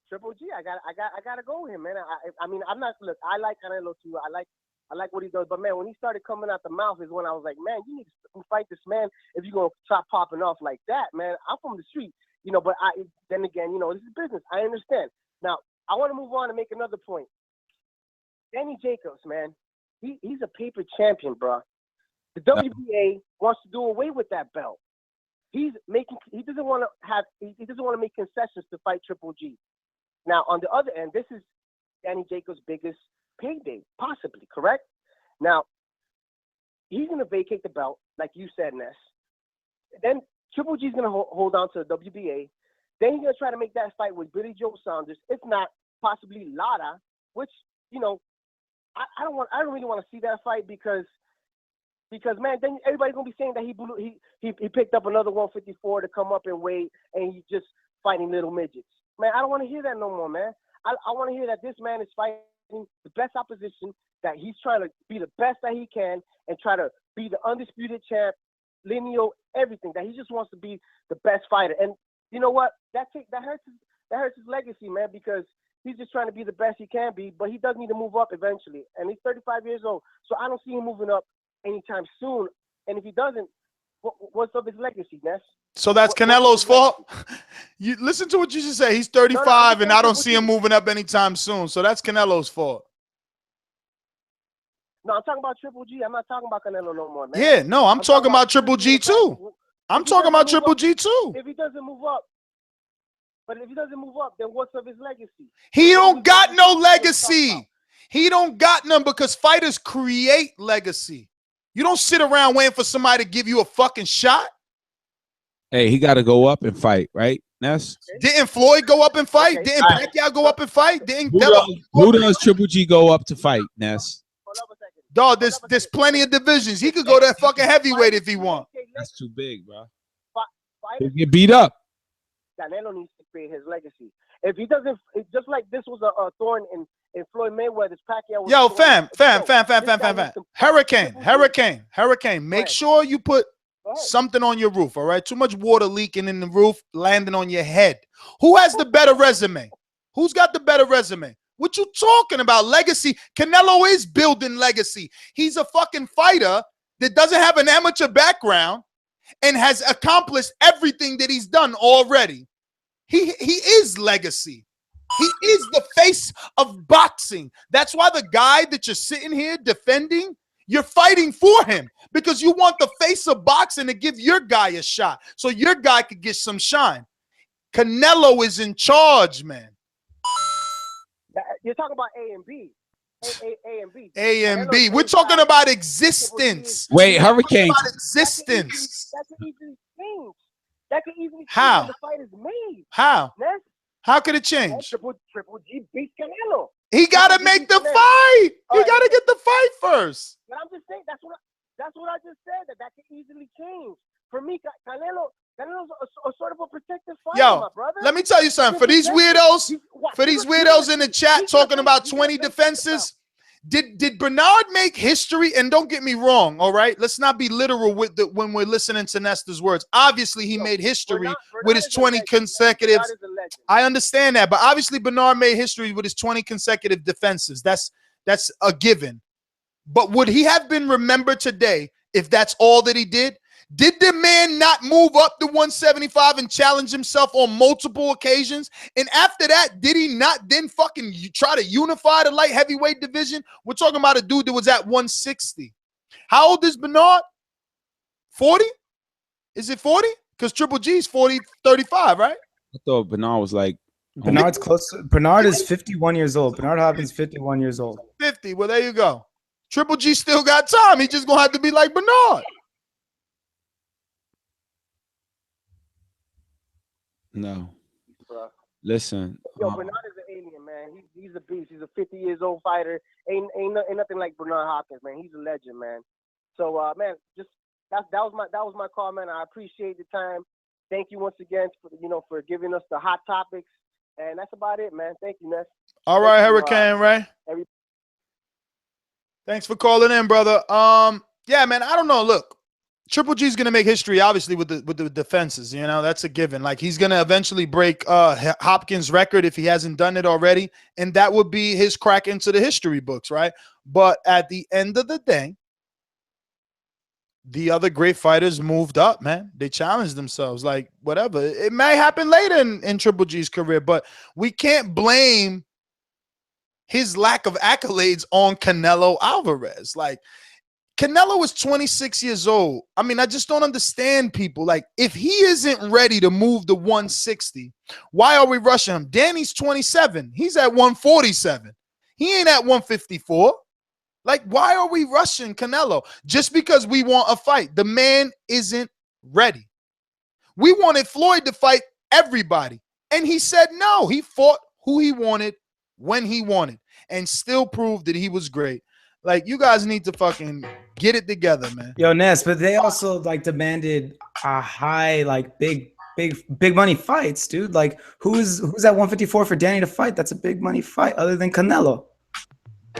Triple G. I gotta go with him, man. I mean, I'm not. Look, I like Canelo too. I like I like what he does. But, man, when he started coming out the mouth is when I was like, man, you need to fight this man if you're going to stop popping off like that, man. I'm from the street, you know, but then again, you know, this is business. I understand. Now, I want to move on and make another point. Danny Jacobs, man, he's a paper champion, bro. The WBA wants to do away with that belt. He doesn't want to make concessions to fight Triple G. Now, on the other end, this is Danny Jacobs' biggest payday, possibly, correct? Now, he's going to vacate the belt, like you said, Nes. Then Triple G's going to hold on to the WBA. Then he's going to try to make that fight with Billy Joe Saunders, if not possibly Lara, which, you know, I don't really want to see that fight because man, then everybody's gonna be saying that he picked up another 154 to come up and weight and he's just fighting little midgets. Man, I don't want to hear that no more, man. I want to hear that this man is fighting the best opposition, that he's trying to be the best that he can and try to be the undisputed champ, lineal, everything. That he just wants to be the best fighter. And you know what? That hurts his legacy, man, because he's just trying to be the best he can be, but he does need to move up eventually. And he's 35 years old, so I don't see him moving up anytime soon. And if he doesn't, what's up his legacy, Nes? So that's Canelo's fault? You listen to what you just said. He's 35, and I don't see him moving up anytime soon. So that's Canelo's fault. No, I'm talking about Triple G. I'm not talking about Canelo no more, man. Yeah, no, I'm talking about Triple G too. I'm talking about Triple G too. If he doesn't move up, then what's of his legacy? He don't got no legacy. He don't got none because fighters create legacy. You don't sit around waiting for somebody to give you a fucking shot. Hey, he got to go up and fight, right, Nes? Didn't Floyd go up and fight? Didn't Pacquiao go up and fight? Who does Triple G go up to fight, Nes? Dog, there's plenty of divisions. He could go to fucking heavyweight if he want. That's too big, bro. He'll get beat up. Canelo needs to create his legacy. If he doesn't, it's just like this was a thorn in Floyd Mayweather's Pacquiao. Yo, fam. Hurricane. Make sure you put something on your roof, all right? Too much water leaking in the roof, landing on your head. Who has the better resume? Who's got the better resume? What you talking about? Legacy. Canelo is building legacy. He's a fucking fighter that doesn't have an amateur background and has accomplished everything that he's done already. He is legacy. He is the face of boxing. That's why the guy that you're sitting here defending, you're fighting for him because you want the face of boxing to give your guy a shot so your guy could get some shine. Canelo is in charge, man. You're talking about A and B. A and B. A and B. We're talking about existence. Wait, Hurricane. Existence. That could easily change. That could easily change How? when the fight is made. How? Nes? How could it change? Triple G beats Canelo. He got to make the fight. He got to get the fight first. But I'm just saying, that's what I just said, that could easily change. For me, Canelo's a sort of a protective fighter, my brother. Let me tell you something. For these weirdos in the chat talking about 20 defenses, did Bernard make history? And don't get me wrong, all right? Let's not be literal with when we're listening to Nestor's words. Obviously, he made history with his 20 consecutive. I understand that, but obviously Bernard made history with his 20 consecutive defenses. That's a given. But would he have been remembered today if that's all that he did? Did the man not move up to 175 and challenge himself on multiple occasions? And after that, did he not then fucking try to unify the light heavyweight division? We're talking about a dude that was at 160. How old is Bernard? 40? Is it 40? Because Triple G is 40, 35, right? I thought Bernard was like... Bernard's close. Bernard is 51 years old. Bernard Hopkins 51 years old. 50. Well, there you go. Triple G still got time. He just going to have to be like Bernard. No. Listen. Yo, Bernard is an alien, man. He's a beast. He's a 50 years old fighter. Ain't nothing like Bernard Hopkins, man. He's a legend, man. So, man, just that was my call, man. I appreciate the time. Thank you once again for giving us the hot topics, and that's about it, man. Thank you, Nes. All right, Hurricane Ray. Thanks for calling in, brother. Yeah, man. I don't know. Look, Triple G is going to make history, obviously, with the defenses. You know, that's a given. Like, he's going to eventually break Hopkins' record if he hasn't done it already, and that would be his crack into the history books, right? But at the end of the day, the other great fighters moved up, man. They challenged themselves. Like, whatever. It may happen later in Triple G's career, but we can't blame his lack of accolades on Canelo Alvarez. Like, Canelo is 26 years old. I mean, I just don't understand people. Like, if he isn't ready to move to 160, why are we rushing him? Danny's 27. He's at 147. He ain't at 154. Like, why are we rushing Canelo? Just because we want a fight. The man isn't ready. We wanted Floyd to fight everybody, and he said no. He fought who he wanted when he wanted and still proved that he was great. Like, you guys need to fucking get it together, man. Yo, Nes, but they also like demanded a high, like big money fights, dude. Like, who's at 154 for Danny to fight? That's a big money fight other than Canelo.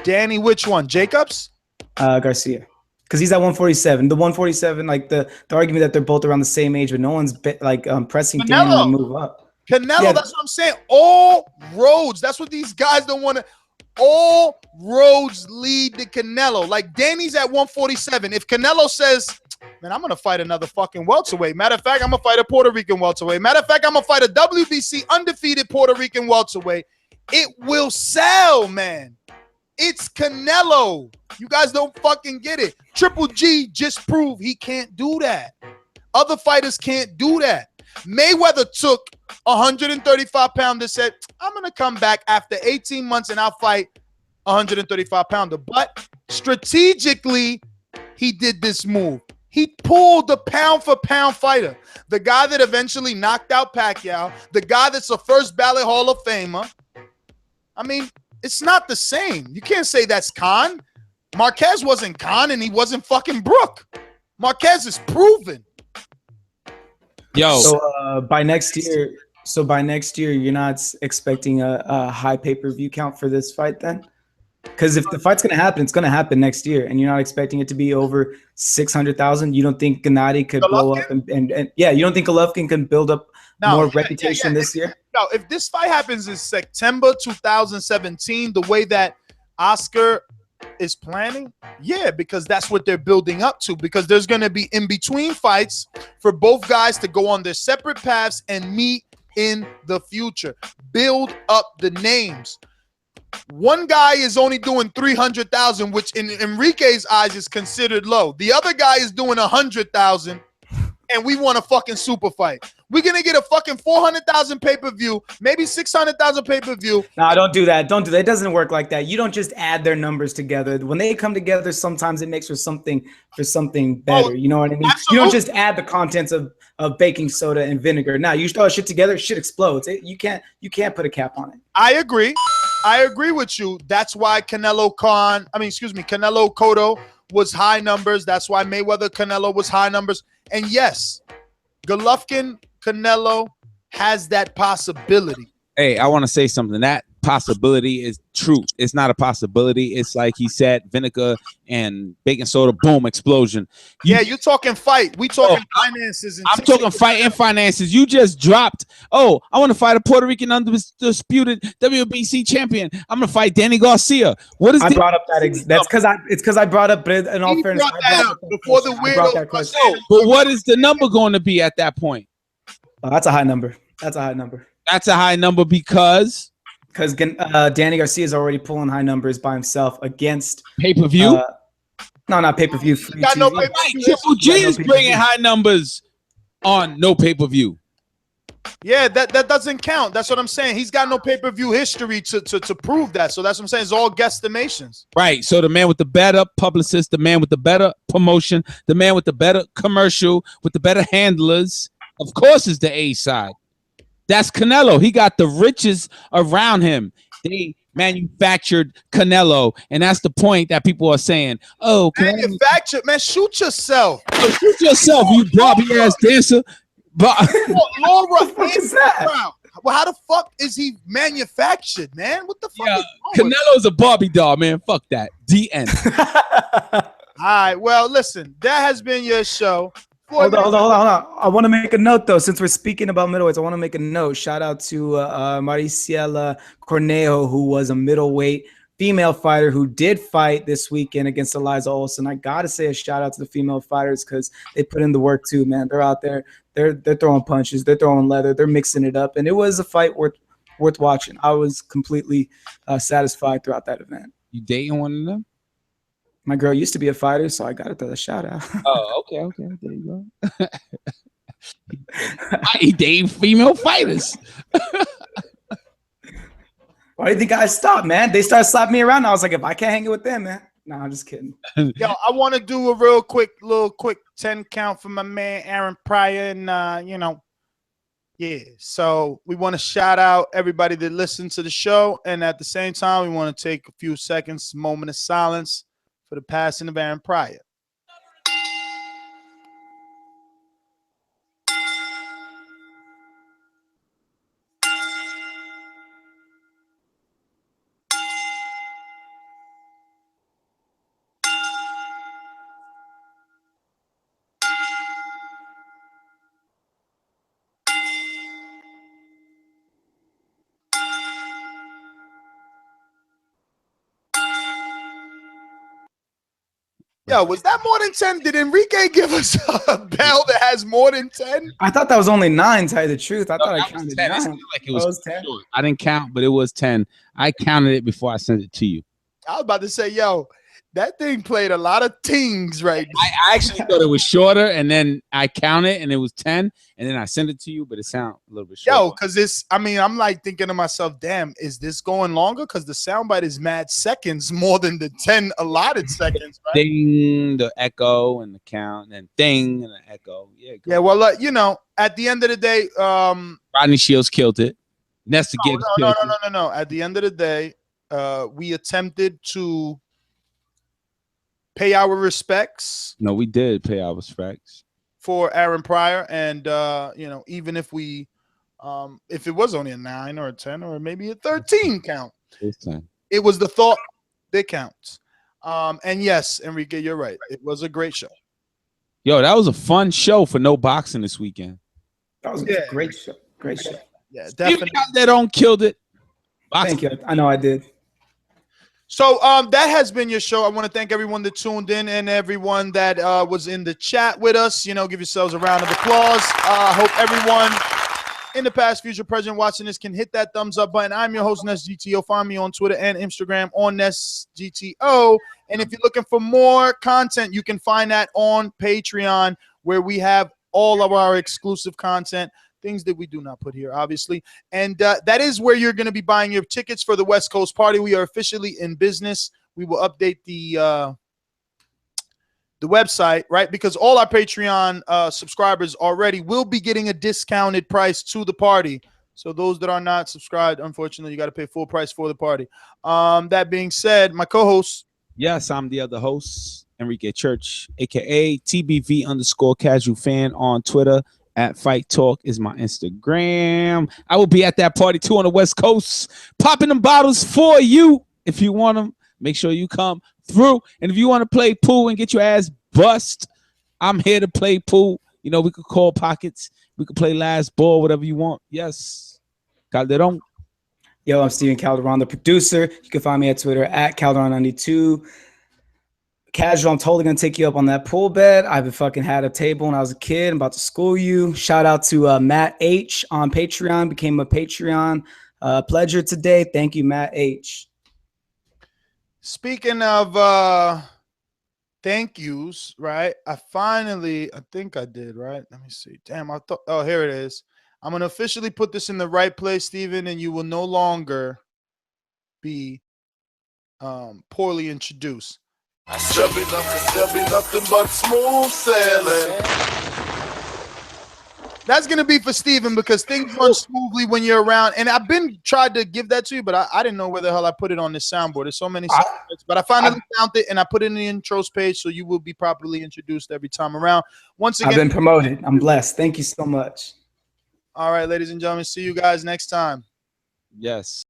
Danny, which one? Jacobs? Garcia. Because he's at 147. The 147, like the argument that they're both around the same age, but no one's pressing Canelo. Danny to move up. Canelo, Yeah. that's what I'm saying. All roads. That's what these guys don't want to. All roads lead to Canelo. Like, Danny's at 147. If Canelo says, man, I'm going to fight another fucking welterweight. Matter of fact, I'm going to fight a Puerto Rican welterweight. Matter of fact, I'm going to fight a WBC undefeated Puerto Rican welterweight. It will sell, man. It's Canelo. You guys don't fucking get it. Triple G just proved he can't do that. Other fighters can't do that. Mayweather took 135-pounder, said, I'm going to come back after 18 months and I'll fight 135-pounder. But strategically, he did this move. He pulled the pound-for-pound fighter, the guy that eventually knocked out Pacquiao, the guy that's a first ballot Hall of Famer. I mean, it's not the same. You can't say that's Khan. Marquez wasn't Khan, and he wasn't fucking Brook. Marquez is proven. Yo. So by next year, you're not expecting a high pay-per-view count for this fight then? Because if the fight's gonna happen, it's gonna happen next year, and you're not expecting it to be over 600,000. You don't think Gennady could blow up and yeah, you don't think Golovkin can build up more reputation this year? No, if this fight happens in September 2017, the way that Oscar is planning, yeah, because that's what they're building up to, because there's going to be in between fights for both guys to go on their separate paths and meet in the future. Build up the names. One guy is only doing 300,000, which in Enrique's eyes is considered low. The other guy is doing 100,000, and we want a fucking super fight. We're gonna get a fucking 400,000 pay-per-view, maybe 600,000 pay-per-view. No, don't do that. Don't do that. It doesn't work like that. You don't just add their numbers together. When they come together, sometimes it makes for something better. You know what I mean? Absolutely. You don't just add the contents of baking soda and vinegar. Now you throw shit together, shit explodes. You can't put a cap on it. I agree with you. That's why Canelo Cotto was high numbers. That's why Mayweather Canelo was high numbers. And yes, Golovkin Canelo has that possibility. Hey, I want to say something. That possibility is true. It's not a possibility. It's like he said, vinegar and baking soda, boom, explosion. You're talking fight. We talking finances. I'm talking fight and finances. You just dropped. Oh, I want to fight a Puerto Rican undisputed WBC champion. I'm gonna fight Danny Garcia. What is? I brought up that. That's because I brought up. But in all fairness, before the weirdo. But what is the number going to be at that point? That's a high number. That's a high number because Danny Garcia is already pulling high numbers by himself against pay-per-view. No, not pay-per-view. Got no pay-per-view. Triple G is bringing high numbers on no pay-per-view. Yeah, that doesn't count. That's what I'm saying. He's got no pay-per-view history to prove that. So that's what I'm saying. It's all guesstimations. Right. So the man with the better publicist, the man with the better promotion, the man with the better commercial, with the better handlers, of course, is the A side. That's Canelo. He got the riches around him. They manufactured Canelo, and that's the point that people are saying. Oh, manufactured, man, shoot yourself. Oh, shoot yourself, you Bobby ass dancer. Laura, what the fuck is that? Well, how the fuck is he manufactured, man? What the fuck? Canelo's a Barbie doll, man. Fuck that. The end. right. Well, listen, that has been your show. Hold on. I want to make a note, though. Since we're speaking about middleweights, I want to make a note. Shout out to Mariciela Cornejo, who was a middleweight female fighter who did fight this weekend against Eliza Olsen. I got to say a shout out to the female fighters because they put in the work too, man. They're out there. They're throwing punches. They're throwing leather. They're mixing it up. And it was a fight worth watching. I was completely satisfied throughout that event. You dating one of them? My girl used to be a fighter, so I got to throw a shout out. Oh, okay. There you go. I dating female fighters. Why do you think I stopped, man? They started slapping me around. I was like, if I can't hang it with them, man. No, I'm just kidding. Yo, I want to do a little quick 10 count for my man Aaron Pryor, and yeah. So we want to shout out everybody that listened to the show, and at the same time, we want to take a few seconds, moment of silence for the passing of Aaron Pryor. Yo, was that more than 10? Did Enrique give us a bell that has more than 10? I thought that was only 9, to tell you the truth. I thought I counted 9. Like it was 10. I didn't count, but it was 10. I counted it before I sent it to you. I was about to say, yo, that thing played a lot of tings right now. I actually thought it was shorter, and then I counted, and it was 10, and then I sent it to you, but it sounded a little bit shorter. Yo, because I'm like thinking to myself, damn, is this going longer? Because the soundbite is mad seconds more than the 10 allotted seconds, right? Ding, the echo, and the count, and ding, and the echo. Yeah, well, at the end of the day, Ronnie Shields killed it. Nestor Gibbs killed it. No. At the end of the day, we attempted to pay our respects. No, we did pay our respects for Aaron Pryor, and even if we, if it was only a 9 or a 10 or maybe a 13 count, it was the thought that counts. And yes, Enrique, you're right. It was a great show. Yo, that was a fun show for no boxing this weekend. That was a great show. Great show. Yeah, definitely. Calderon killed it. Thank you. I know I did. So that has been your show. I want to thank everyone that tuned in and everyone that was in the chat with us. Give yourselves a round of applause. Hope everyone in the past, future, present watching this can hit that thumbs up button. I'm your host, Nes GTO. Find me on Twitter and Instagram on Nes GTO. And if you're looking for more content, you can find that on Patreon, where we have all of our exclusive content. Things that we do not put here, obviously. And that is where you're going to be buying your tickets for the West Coast party. We are officially in business. We will update the website, right? Because all our Patreon subscribers already will be getting a discounted price to the party. So those that are not subscribed, unfortunately, you got to pay full price for the party. That being said, my co-host. Yes, I'm the other host, Enrique Church, a.k.a. TBV_casual fan on Twitter. At Fight Talk is my Instagram. I will be at that party too on the West Coast, popping them bottles for you. If you want them, make sure you come through. And if you want to play pool and get your ass bust, I'm here to play pool. We could call pockets. We could play last ball, whatever you want. Yes. Calderon. Yo, I'm Steven Calderon, the producer. You can find me at Twitter at Calderon92. Casual, I'm totally going to take you up on that pool bet. I've fucking had a table when I was a kid. I'm about to school you. Shout out to Matt H on Patreon. Became a Patreon pledger today. Thank you, Matt H. Speaking of thank yous, right? I think I did, right? Let me see. Damn, oh, here it is. I'm going to officially put this in the right place, Steven, and you will no longer be poorly introduced. There'll be nothing but smooth sailing. That's going to be for Steven because things run smoothly when you're around. And I've been tried to give that to you, but I didn't know where the hell I put it on this soundboard. There's so many soundboards. But I finally found it, and I put it in the intros page, so you will be properly introduced every time around. Once again, I've been promoted. I'm blessed. Thank you so much. All right, ladies and gentlemen, see you guys next time. Yes.